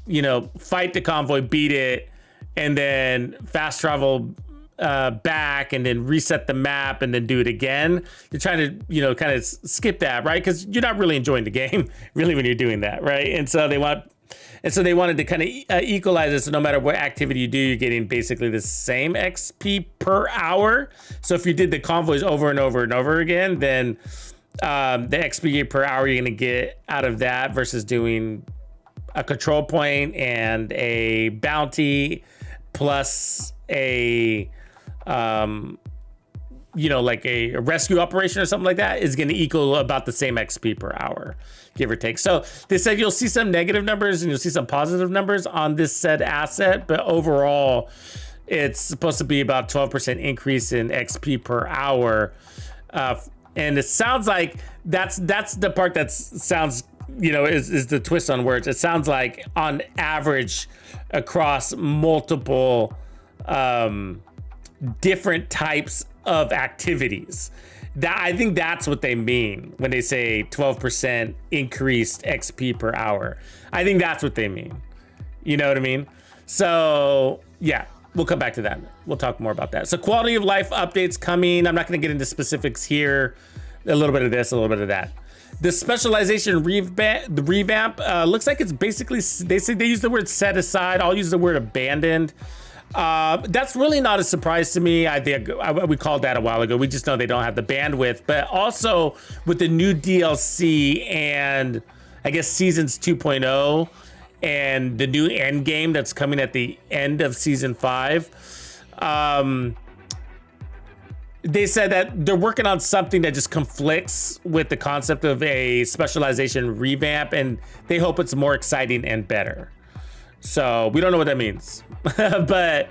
you know, fight the convoy, beat it, and then fast travel back and then reset the map and then do it again. You're trying to, you know, kind of skip that, right? Because you're not really enjoying the game, really, when you're doing that, right? And so they wanted to kind of equalize it, so no matter what activity you do, you're getting basically the same XP per hour. So if you did the convoys over and over and over again, then the XP per hour you're going to get out of that versus doing a control point and a bounty plus a you know, like a rescue operation or something like that is going to equal about the same XP per hour, give or take. So they said you'll see some negative numbers and you'll see some positive numbers on this said asset, but overall it's supposed to be about 12% increase in XP per hour. And it sounds like that's the part that sounds, you know, is the twist on words. It sounds like on average across multiple different types of activities. That, I think that's what they mean when they say 12% increased XP per hour. I think that's what they mean. You know what I mean? So yeah, we'll come back to that. We'll talk more about that. So quality of life updates coming. I'm not going to get into specifics here. A little bit of this, a little bit of that. The specialization revamp looks like it's basically, they say they use the word set aside. I'll use the word abandoned. That's really not a surprise to me. I think we called that a while ago. We just know they don't have the bandwidth, but also with the new DLC and I guess seasons 2.0 and the new end game that's coming at the end of season 5. They said that they're working on something that just conflicts with the concept of a specialization revamp, and they hope it's more exciting and better. So we don't know what that means, but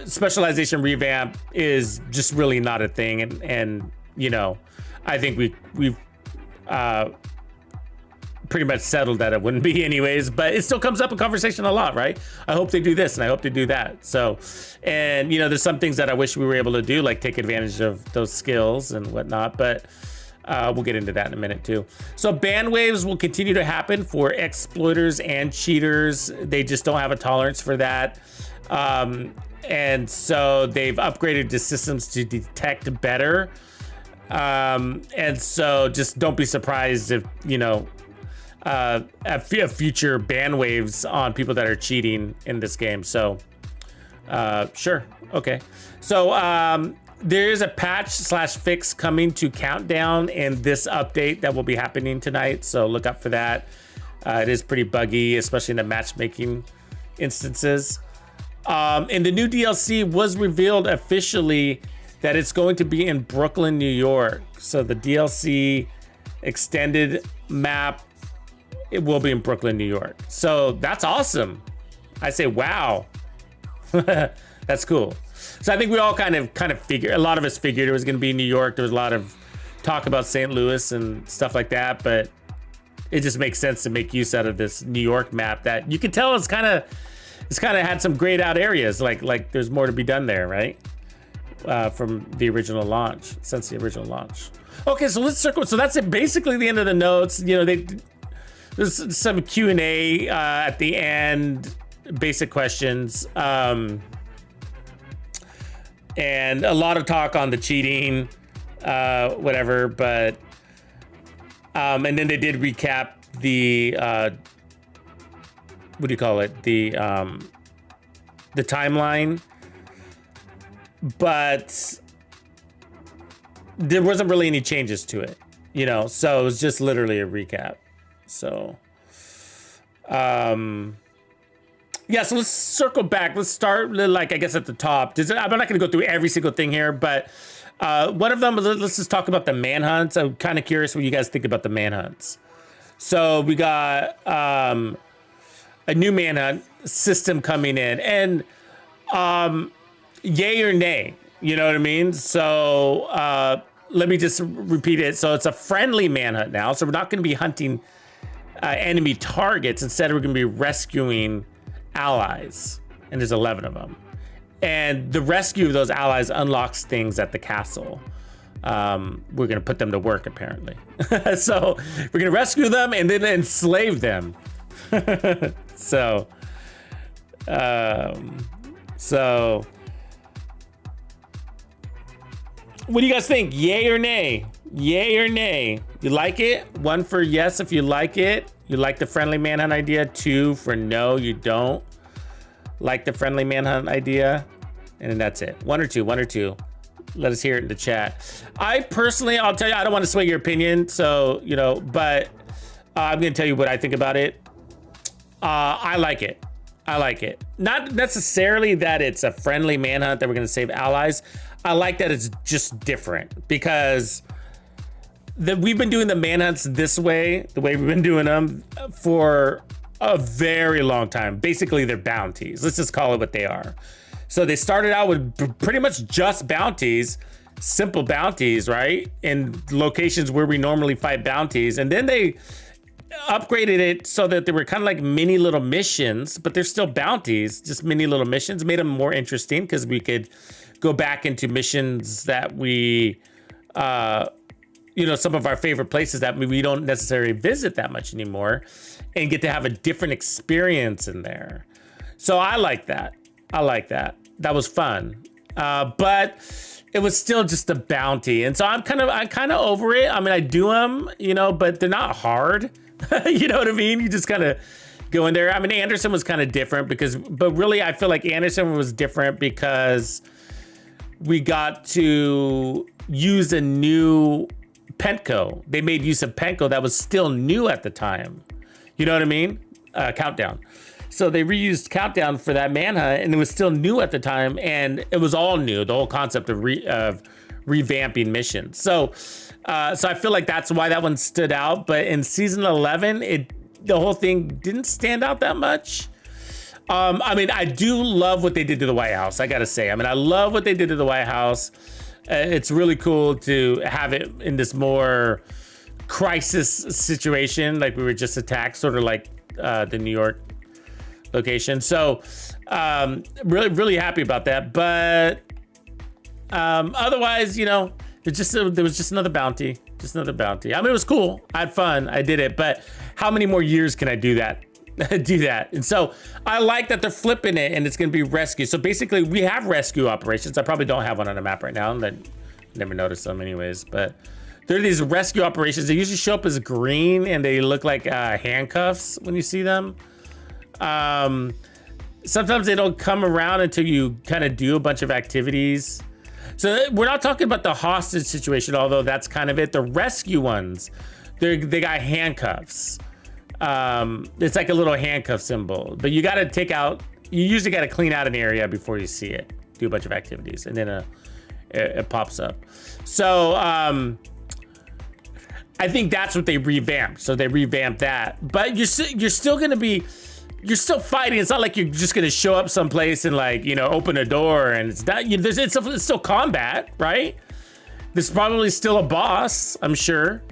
specialization revamp is just really not a thing. And you know, I think we've pretty much settled that it wouldn't be anyways, but it still comes up in conversation a lot, right? I hope they do this and I hope they do that. So, and you know, there's some things that I wish we were able to do, like take advantage of those skills and whatnot, but we'll get into that in a minute too. So ban waves will continue to happen for exploiters and cheaters. They just don't have a tolerance for that. And so they've upgraded the systems to detect better. And so just don't be surprised if, you know, future ban waves on people that are cheating in this game. So sure, okay. So there is a patch/fix coming to Countdown in this update that will be happening tonight, so look up for that. It is pretty buggy, especially in the matchmaking instances. And the new DLC was revealed officially that it's going to be in Brooklyn, New York. So the DLC extended map, it will be in Brooklyn, New York. So that's awesome. I say, wow. That's cool. So I think we all kind of figured, a lot of us figured it was going to be in New York. There was a lot of talk about St. Louis and stuff like that, but it just makes sense to make use out of this New York map that you can tell it's kind of had some grayed out areas. Like there's more to be done there, right? From the original launch, since the original launch. Okay, so let's circle. So that's it. Basically, the end of the notes. You know, there's some Q&A at the end, basic questions, and a lot of talk on the cheating, whatever. But and then they did recap the what do you call it? The timeline. But there wasn't really any changes to it, you know, so it was just literally a recap. So yeah, so let's circle back. Let's start, like, I guess at the top. I'm not going to go through every single thing here, but one of them, let's just talk about the manhunts. I'm kind of curious what you guys think about the manhunts. So we got a new manhunt system coming in, and yay or nay, you know what I mean? So let me just repeat it. So it's a friendly manhunt now. So we're not going to be hunting enemy targets. Instead, we're going to be rescuing allies. And there's 11 of them. And the rescue of those allies unlocks things at the castle. We're going to put them to work, apparently. So we're going to rescue them and then enslave them. So what do you guys think? Yay or nay? Yay or nay? You like it? 1 for yes if you like it. You like the friendly manhunt idea. 2 for no, you don't like the friendly manhunt idea. And then that's it. 1 or 2, 1 or 2. Let us hear it in the chat. I personally, I'll tell you, I don't want to sway your opinion. So, you know, but I'm going to tell you what I think about it. I like it. I like it. Not necessarily that it's a friendly manhunt that we're going to save allies. I like that it's just different because we've been doing the manhunts this way, the way we've been doing them for a very long time. Basically, they're bounties. Let's just call it what they are. So they started out with pretty much just bounties, simple bounties, right? In locations where we normally fight bounties. And then they upgraded it so that they were kind of like mini little missions, but they're still bounties, just mini little missions. Made them more interesting because we could go back into missions that we, you know, some of our favorite places that we don't necessarily visit that much anymore and get to have a different experience in there. So I like that. I like that. That was fun. But it was still just a bounty. And so I'm kind of over it. I mean, I do them, you know, but they're not hard. You know what I mean? You just kind of go in there. I mean, Anderson was kind of different but really I feel like Anderson was different because we got to use a new Pentco. They made use of Pentco that was still new at the time. You know what I mean? Countdown. So they reused Countdown for that manhunt, and it was still new at the time, and it was all new, the whole concept of revamping missions. So I feel like that's why that one stood out. But in season 11, the whole thing didn't stand out that much. I mean, I do love what they did to the White House, I gotta say. I mean, I love what they did to the White House. It's really cool to have it in this more crisis situation, like we were just attacked, sort of like the New York location. So really happy about that. But otherwise, you know, there was just another bounty. I mean, it was cool. I had fun. I did it. But how many more years can I do that? And so I like that they're flipping it and it's going to be rescue. So basically we have rescue operations. I probably don't have one on the map right now. And I never noticed them anyways, but there are these rescue operations. They usually show up as green and they look like handcuffs when you see them. Sometimes they don't come around until you kind of do a bunch of activities. So we're not talking about the hostage situation, although that's kind of it. The rescue ones, they got handcuffs. It's like a little handcuff symbol, but you got to you usually got to clean out an area before you see it, do a bunch of activities, and then it pops up. So I think that's what they revamped. So they revamped that, but you're still fighting. It's not like you're just gonna show up someplace and like, you know, open a door and it's not. It's still combat, right? There's probably still a boss, I'm sure.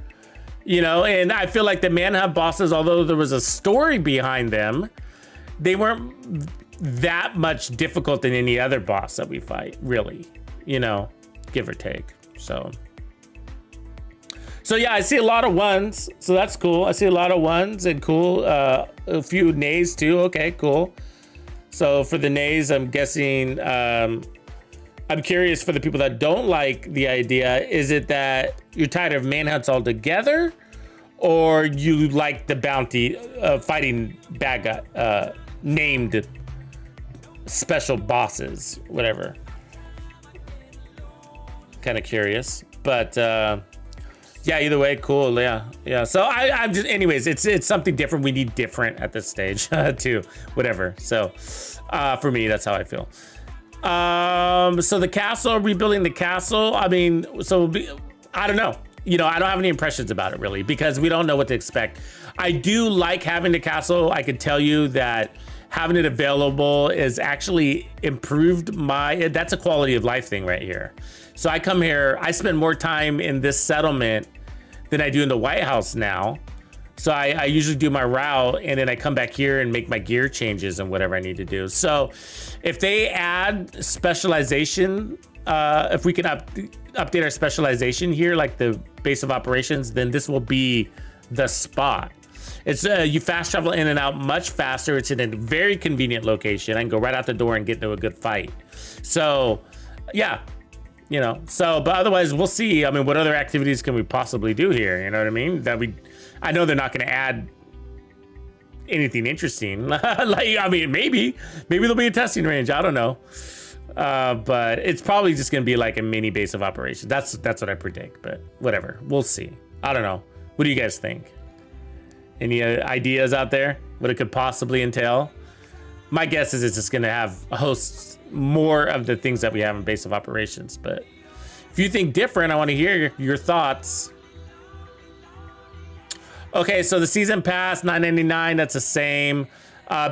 You know, and I feel like the Manhunt bosses, although there was a story behind them, they weren't that much difficult than any other boss that we fight, really. You know, give or take. So yeah, I see a lot of ones, so that's cool. I see a lot of ones and cool. A few nays too. Okay, cool. So for the nays, I'm guessing. I'm curious for the people that don't like the idea. Is it that you're tired of manhunts altogether, or you like the bounty fighting bad guy, named special bosses, whatever? Kind of curious, but yeah, either way, cool. Yeah. So I'm just, anyways, it's something different. We need different at this stage too, whatever. So for me, that's how I feel. So the castle, rebuilding the castle. I mean, I don't know. You know, I don't have any impressions about it really, because we don't know what to expect. I do like having the castle. I could tell you that having it available is actually improved that's a quality of life thing right here. So I come here, I spend more time in this settlement than I do in the White House now. So I usually do my route and then I come back here and make my gear changes and whatever I need to do. So if they add specialization, if we can update our specialization here, like the base of operations, then this will be the spot. It's you fast travel in and out much faster. It's in a very convenient location. I can go right out the door and get into a good fight. So yeah, you know, so, but otherwise we'll see. I mean, what other activities can we possibly do here? You know what I mean? I know they're not going to add anything interesting. Like, I mean, maybe there'll be a testing range. I don't know. But it's probably just going to be like a mini base of operations. That's what I predict, but whatever. We'll see. I don't know. What do you guys think? Any ideas out there? What it could possibly entail? My guess is it's just going to have hosts more of the things that we have in base of operations. But if you think different, I want to hear your thoughts. Okay, so the season pass, $9.99, that's the same.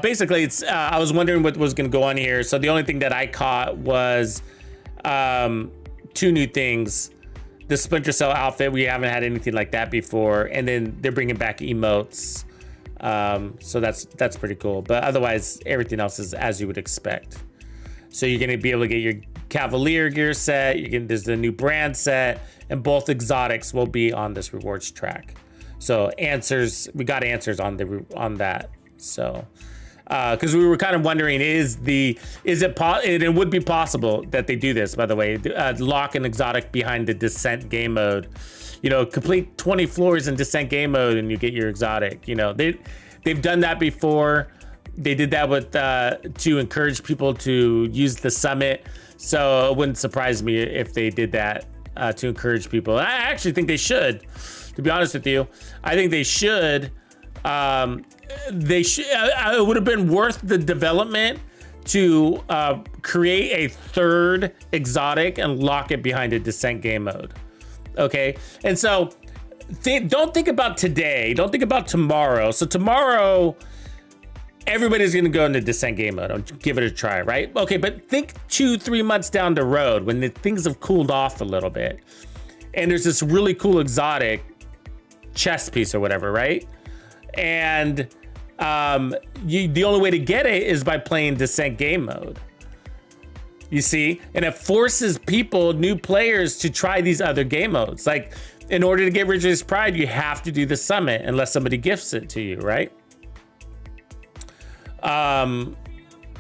Basically, it's I was wondering what was going to go on here. So the only thing that I caught was 2 new things. The Splinter Cell outfit, we haven't had anything like that before. And then they're bringing back emotes. So that's pretty cool. But otherwise, everything else is as you would expect. So you're going to be able to get your Cavalier gear set. There's the new brand set. And both exotics will be on this rewards track. So we got answers on that. So, because we were kind of wondering, it would be possible that they do this, by the way, lock an exotic behind the Descent game mode, you know, complete 20 floors in Descent game mode and you get your exotic. You know, they've done that before. They did that with to encourage people to use the summit. So it wouldn't surprise me if they did that to encourage people. I actually think they should. To be honest with you, I think they should. It would have been worth the development to create a third exotic and lock it behind a Descent game mode. Okay, and so don't think about today. Don't think about tomorrow. So tomorrow, everybody's going to go into Descent game mode and give it a try, right? Okay, but think 2-3 months down the road when things have cooled off a little bit, and there's this really cool exotic chest piece or whatever, right? And the only way to get it is by playing Descent game mode. You see? And it forces new players to try these other game modes. Like, in order to get Ridgely's Pride, you have to do the summit unless somebody gifts it to you, right? And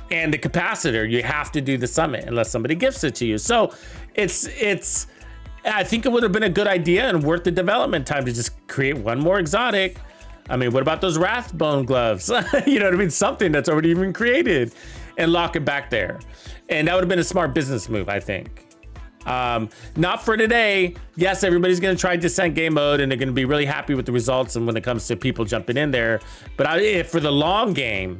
the capacitor, you have to do the summit unless somebody gifts it to you. So I think it would have been a good idea and worth the development time to just create one more exotic. I mean, what about those Wrathbone gloves? You know what I mean? Something that's already been created and lock it back there. And that would have been a smart business move, I think. Not for today. Yes, everybody's going to try Descent game mode and they're going to be really happy with the results and when it comes to people jumping in there. But for the long game,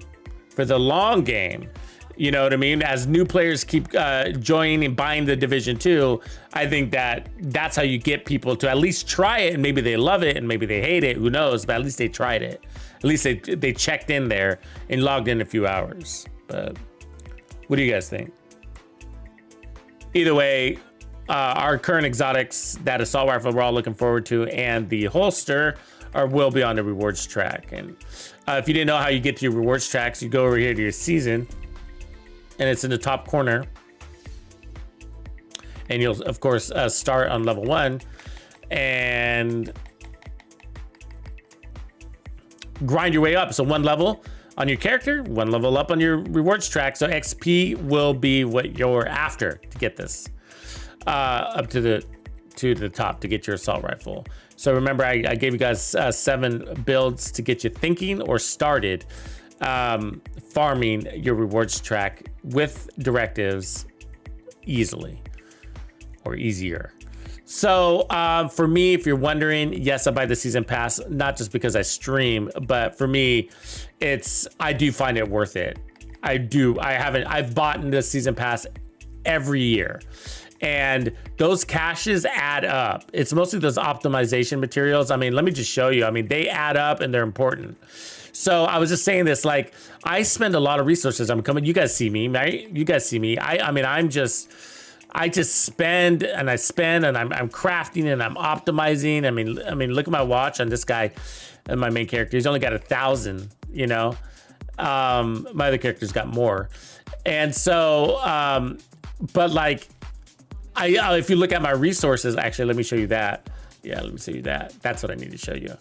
You know what I mean? As new players keep joining and buying the Division 2, I think that's how you get people to at least try it, and maybe they love it and maybe they hate it, who knows, but at least they tried it. At least they checked in there and logged in a few hours. But what do you guys think? Either way, our current exotics, that assault rifle we're all looking forward to, and the holster will be on the rewards track. And if you didn't know how you get to your rewards tracks, you go over here to your season, and it's in the top corner. And you'll, of course, start on level 1 and grind your way up. So 1 level on your character, 1 level up on your rewards track. So XP will be what you're after to get this up to the top to get your assault rifle. So remember, I gave you guys 7 builds to get you thinking or started farming your rewards track with directives easily or easier. So for me, if you're wondering, yes, I buy the season pass, not just because I stream, but for me, I do find it worth it. I've bought this season pass every year, and those caches add up. It's mostly those optimization materials. I mean, let me just show you. I mean, they add up and they're important. So I was just saying this, like, I spend a lot of resources. I'm coming, you guys see me, right? You guys see me. I just spend and I spend, and I'm crafting and I'm optimizing. I mean, look at my watch on this guy and my main character. He's only got 1,000, you know. My other character's got more. And so, but like, if you look at my resources, actually, let me show you that. Yeah, let me show you that. That's what I need to show you.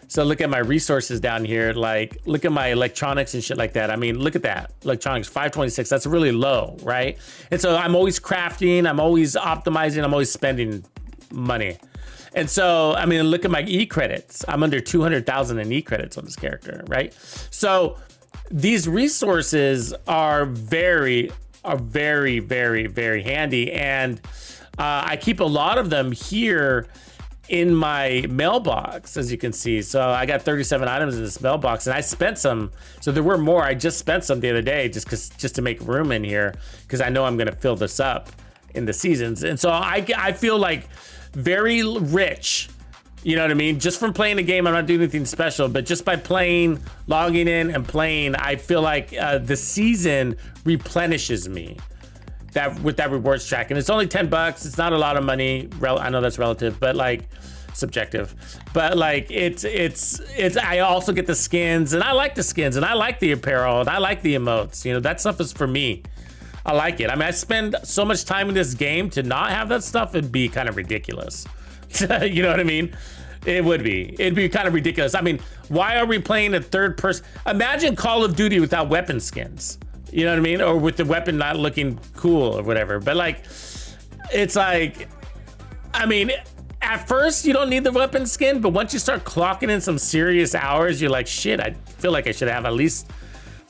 So look at my resources down here. Like, look at my electronics and shit like that. I mean, look at that. Electronics, 526. That's really low, right? And so I'm always crafting. I'm always optimizing. I'm always spending money. And so, I mean, look at my E-credits. I'm under 200,000 in E-credits on this character, right? So these resources are very, very, very handy. And I keep a lot of them here in my mailbox, as you can see. So I got 37 items in this mailbox, and I spent some. So there were more. I just spent some the other day just to make room in here, because I know I'm going to fill this up in the seasons. And so I feel like very rich, you know what I mean? Just from playing the game, I'm not doing anything special, but just by playing, logging in and playing, I feel like the season replenishes me with that rewards track. And it's only $10. It's not a lot of money. I know that's relative, but like subjective, but like it's I also get the skins, and I like the skins, and I like the apparel, and I like the emotes. You know, that stuff is for me. I like it. I mean, I spend so much time in this game to not have that stuff. It'd be kind of ridiculous. You know what I mean? It'd be kind of ridiculous. I mean, why are we playing a third person? Imagine Call of Duty without weapon skins. You know what I mean? Or with the weapon not looking cool or whatever. But like, it's like, I mean, at first you don't need the weapon skin, but once you start clocking in some serious hours, you're like, shit, I feel like I should have at least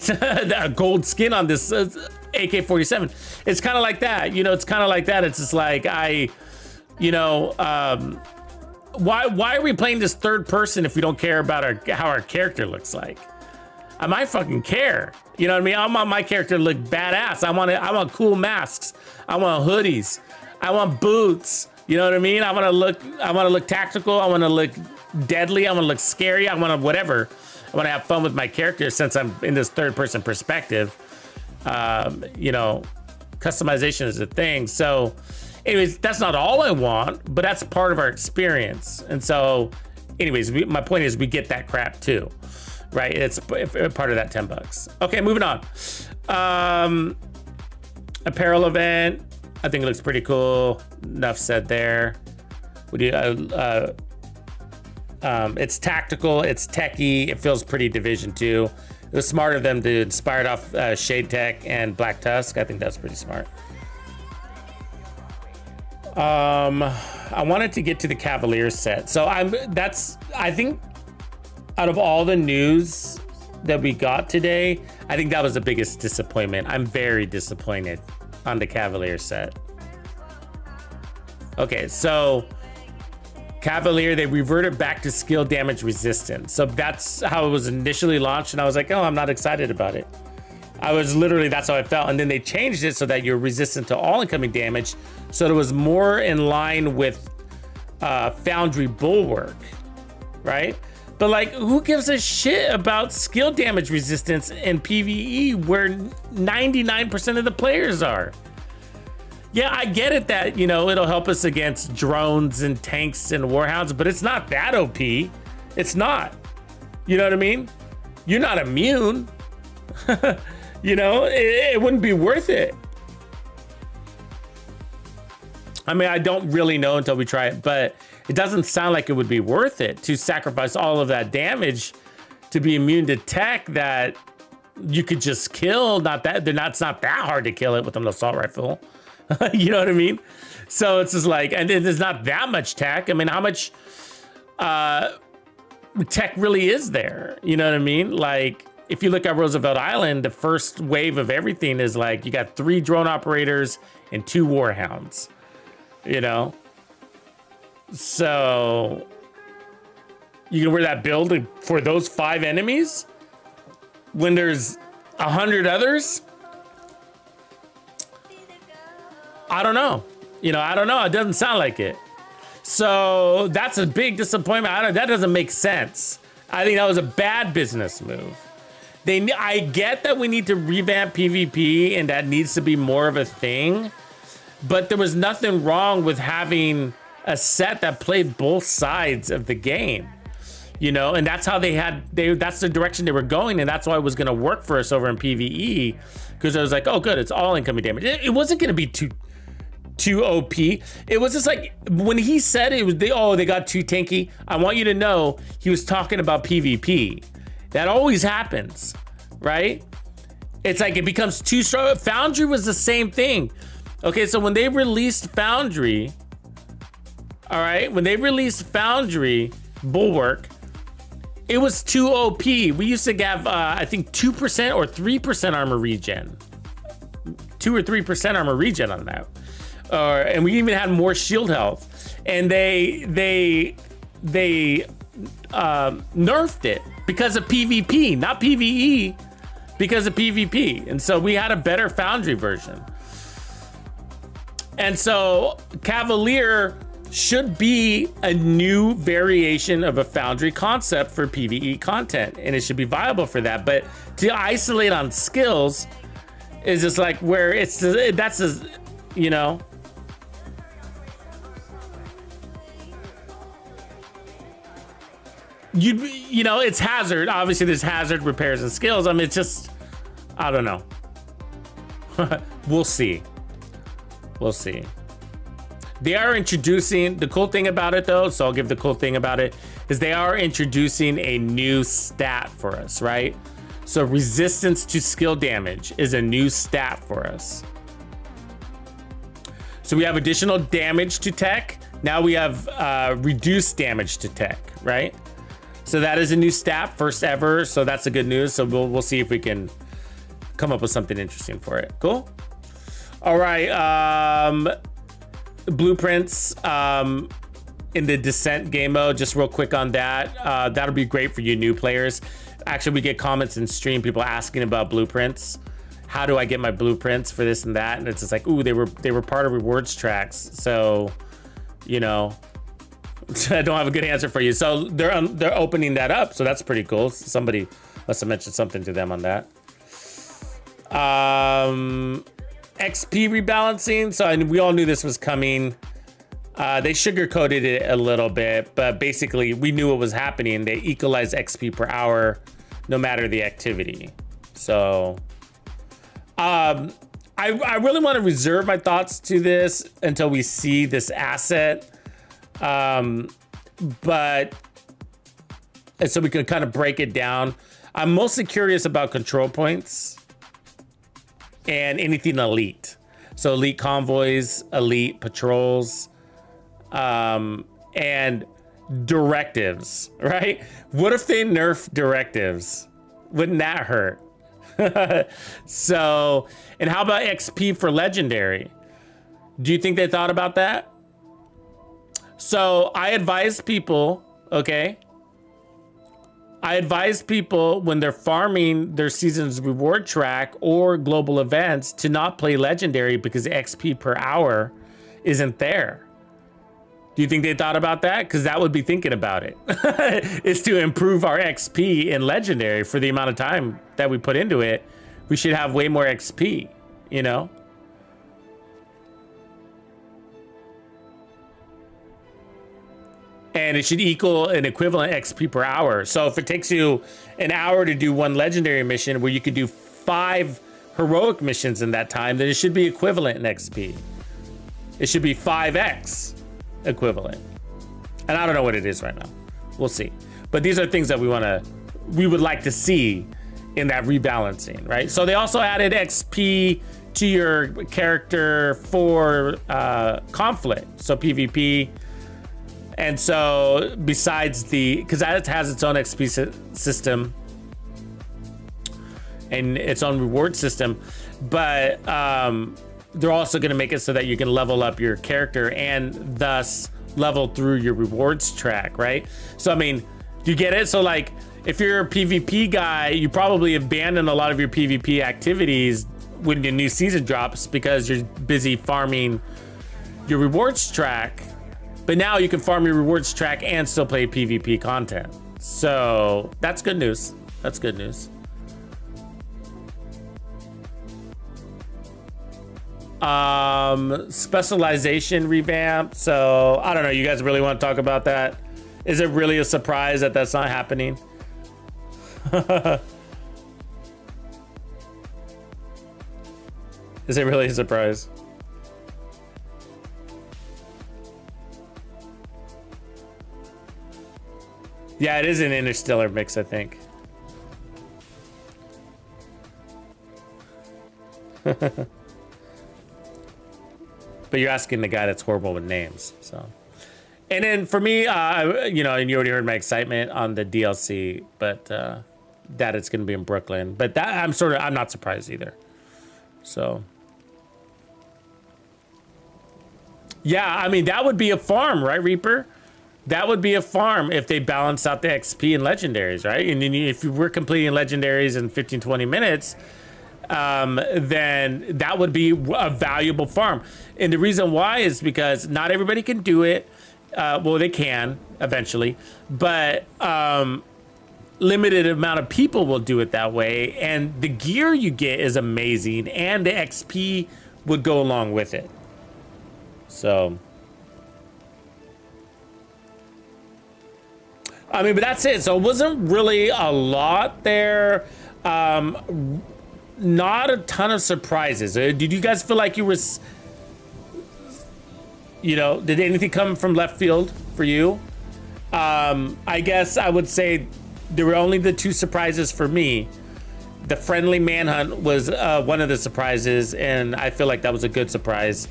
a gold skin on this AK-47. It's kind of like that. You know, it's kind of like that. It's just like, why are we playing this third person if we don't care about how our character looks like? I might fucking care. You know what I mean? I want my character to look badass. I want cool masks. I want hoodies. I want boots. You know what I mean? I want to look tactical. I want to look deadly. I want to look scary. I want to whatever. I want to have fun with my character since I'm in this third person perspective. You know, customization is a thing. So anyways, that's not all I want, but that's part of our experience. And so anyways, my point is we get that crap too. Right, it's part of that $10. Okay, moving on. Apparel event. I think it looks pretty cool. Enough said there. It's tactical. It's techie. It feels pretty Division 2. It was smart of them to inspire it off Shade Tech and Black Tusk. I think that's pretty smart. I wanted to get to the Cavalier set. So I think. Out of all the news that we got today, I think that was the biggest disappointment. I'm very disappointed on the Cavalier set. Okay, so Cavalier, they reverted back to skill damage resistance. So that's how it was initially launched, and I was like, oh, I'm not excited about it. I was literally, that's how I felt. And then they changed it so that you're resistant to all incoming damage. So it was more in line with Foundry Bulwark, right? But like, who gives a shit about skill damage resistance in PvE where 99% of the players are? Yeah, I get it that, you know, it'll help us against drones and tanks and warhounds, but it's not that OP. It's not. You know what I mean? You're not immune. You know, it wouldn't be worth it. I mean, I don't really know until we try it, but it doesn't sound like it would be worth it to sacrifice all of that damage to be immune to tech that you could just kill. It's not that hard to kill it with an assault rifle. You know what I mean? So it's just like, and there's not that much tech. I mean, how much tech really is there? You know what I mean? Like, if you look at Roosevelt Island, the first wave of everything is like, you got 3 drone operators and 2 warhounds, you know? So you can wear that build for those 5 enemies when there's 100 others? I don't know. You know, I don't know. It doesn't sound like it. So that's a big disappointment. That doesn't make sense. I think that was a bad business move. I get that we need to revamp PvP and that needs to be more of a thing, but there was nothing wrong with having a set that played both sides of the game, you know, and that's how that's the direction they were going, and that's why it was going to work for us over in PvE, because I was like, oh good, it's all incoming damage. It wasn't going to be too OP. It was just like, when he said they got too tanky, I want you to know he was talking about PvP. That always happens, right? It's like it becomes too strong. Foundry was the same thing. Okay, so when they released Foundry, all right, when they released Foundry Bulwark, it was too OP. We used to have, I think, 2% or 3% armor regen. 2 or 3% armor regen on that. And we even had more shield health. And they nerfed it because of PvP, not PvE, because of PvP. And so we had a better Foundry version. And so Cavalier should be a new variation of a Foundry concept for PvE content, and it should be viable for that. But to isolate on skills is just like where you know. You know, it's hazard. Obviously, there's hazard, repairs, and skills. I mean, it's just, I don't know. We'll see. We'll see. They are introducing, the cool thing about it though, so I'll give the cool thing about it, is they are introducing a new stat for us, right? So resistance to skill damage is a new stat for us. So we have additional damage to tech. Now we have reduced damage to tech, right? So that is a new stat, first ever. So that's the good news. So we'll see if we can come up with something interesting for it. Cool. All right. Blueprints in the Descent game mode. Just real quick on that. That'll be great for you new players. Actually, we get comments in stream, people asking about blueprints. How do I get my blueprints for this and that? And it's just like, ooh, they were part of rewards tracks. So, you know, I don't have a good answer for you. So they're opening that up. So that's pretty cool. Somebody must have mentioned something to them on that. XP rebalancing. So we all knew this was coming. They sugarcoated it a little bit, but basically we knew what was happening. They equalized XP per hour, no matter the activity. So I really want to reserve my thoughts to this until we see this asset. But so we can kind of break it down. I'm mostly curious about control points and anything elite. So elite convoys, elite patrols, and directives, right? What if they nerf directives? Wouldn't that hurt? So, and how about XP for legendary? Do you think they thought about that? So I advise people, okay, I advise people when they're farming their season's reward track or global events to not play legendary because the XP per hour isn't there. Do you think they thought about that? Because that would be thinking about it. Is to improve our XP in legendary for the amount of time that we put into it. We should have way more XP, you know? And it should equal an equivalent XP per hour. So if it takes you an hour to do one legendary mission where you could do 5 heroic missions in that time, then it should be equivalent in XP. It should be 5x equivalent. And I don't know what it is right now. We'll see. But these are things that we would like to see in that rebalancing, right? So they also added XP to your character for conflict. So PvP. And so besides because that has its own XP system and its own reward system, but they're also going to make it so that you can level up your character and thus level through your rewards track, right? So, I mean, do you get it? So like, if you're a PvP guy, you probably abandon a lot of your PvP activities when the new season drops because you're busy farming your rewards track. But now you can farm your rewards track and still play PvP content. So that's good news. That's good news. Specialization revamp. So I don't know. You guys really want to talk about that? Is it really a surprise that that's not happening? Is it really a surprise? Yeah, it is an interstellar mix, I think. But you're asking the guy that's horrible with names, so. And then for me, you know, and you already heard my excitement on the DLC, but that it's going to be in Brooklyn. But that I'm not surprised either. So. Yeah, I mean, that would be a farm, right, Reaper? That would be a farm if they balance out the XP and legendaries, right? And then if you were completing legendaries in 15, 20 minutes, then that would be a valuable farm. And the reason why is because not everybody can do it. Well, they can eventually, but limited amount of people will do it that way. And the gear you get is amazing, and the XP would go along with it. So, I mean, but that's it. So it wasn't really a lot there. Not a ton of surprises. Did you guys feel like you were, you know, did anything come from left field for you? I guess I would say there were only the 2 surprises for me. The friendly manhunt was one of the surprises, and I feel like that was a good surprise.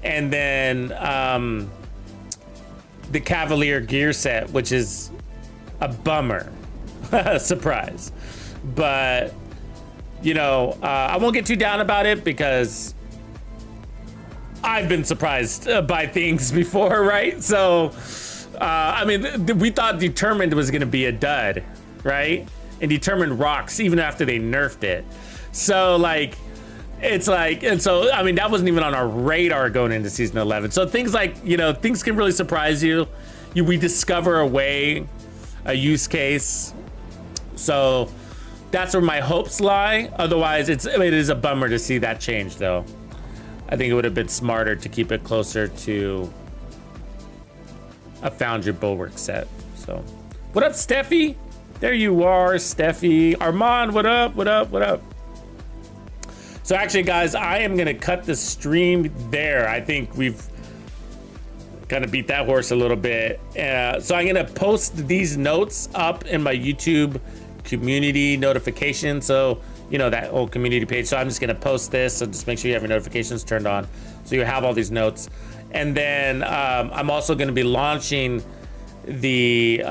And then the Cavalier gear set, which is a bummer surprise. But, you know, I won't get too down about it because I've been surprised by things before, right? So, I mean, we thought Determined was going to be a dud, right? And Determined rocks even after they nerfed it. So, like, it's like, and so, I mean, that wasn't even on our radar going into season 11. So things like, you know, things can really surprise you. We discover a use case. So that's where my hopes lie. Otherwise, it is a bummer to see that change, though. I think it would have been smarter to keep it closer to a Found Your Bulwark set. So, what up, Steffi? There you are, Steffi. Armand, what up? What up? What up? So actually, guys, I am going to cut the stream there. I think we've kind of beat that horse a little bit. So I'm going to post these notes up in my YouTube community notification. So, you know, that old community page. So I'm just going to post this. So just make sure you have your notifications turned on so you have all these notes. And then I'm also going to be launching the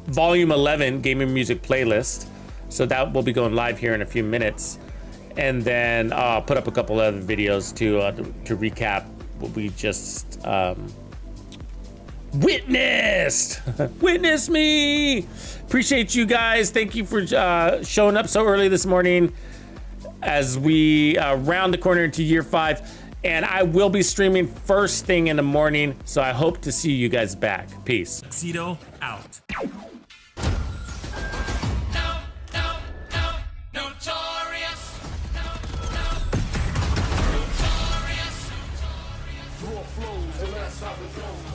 Volume 11 Gaming Music playlist. So that will be going live here in a few minutes. And then I'll put up a couple other videos to recap what we just witnessed. Witness me. Appreciate you guys. Thank you for showing up so early this morning as we round the corner into year 5. And I will be streaming first thing in the morning, so I hope to see you guys back. Peace. Tuxedo out. Flows, and that's how it goes.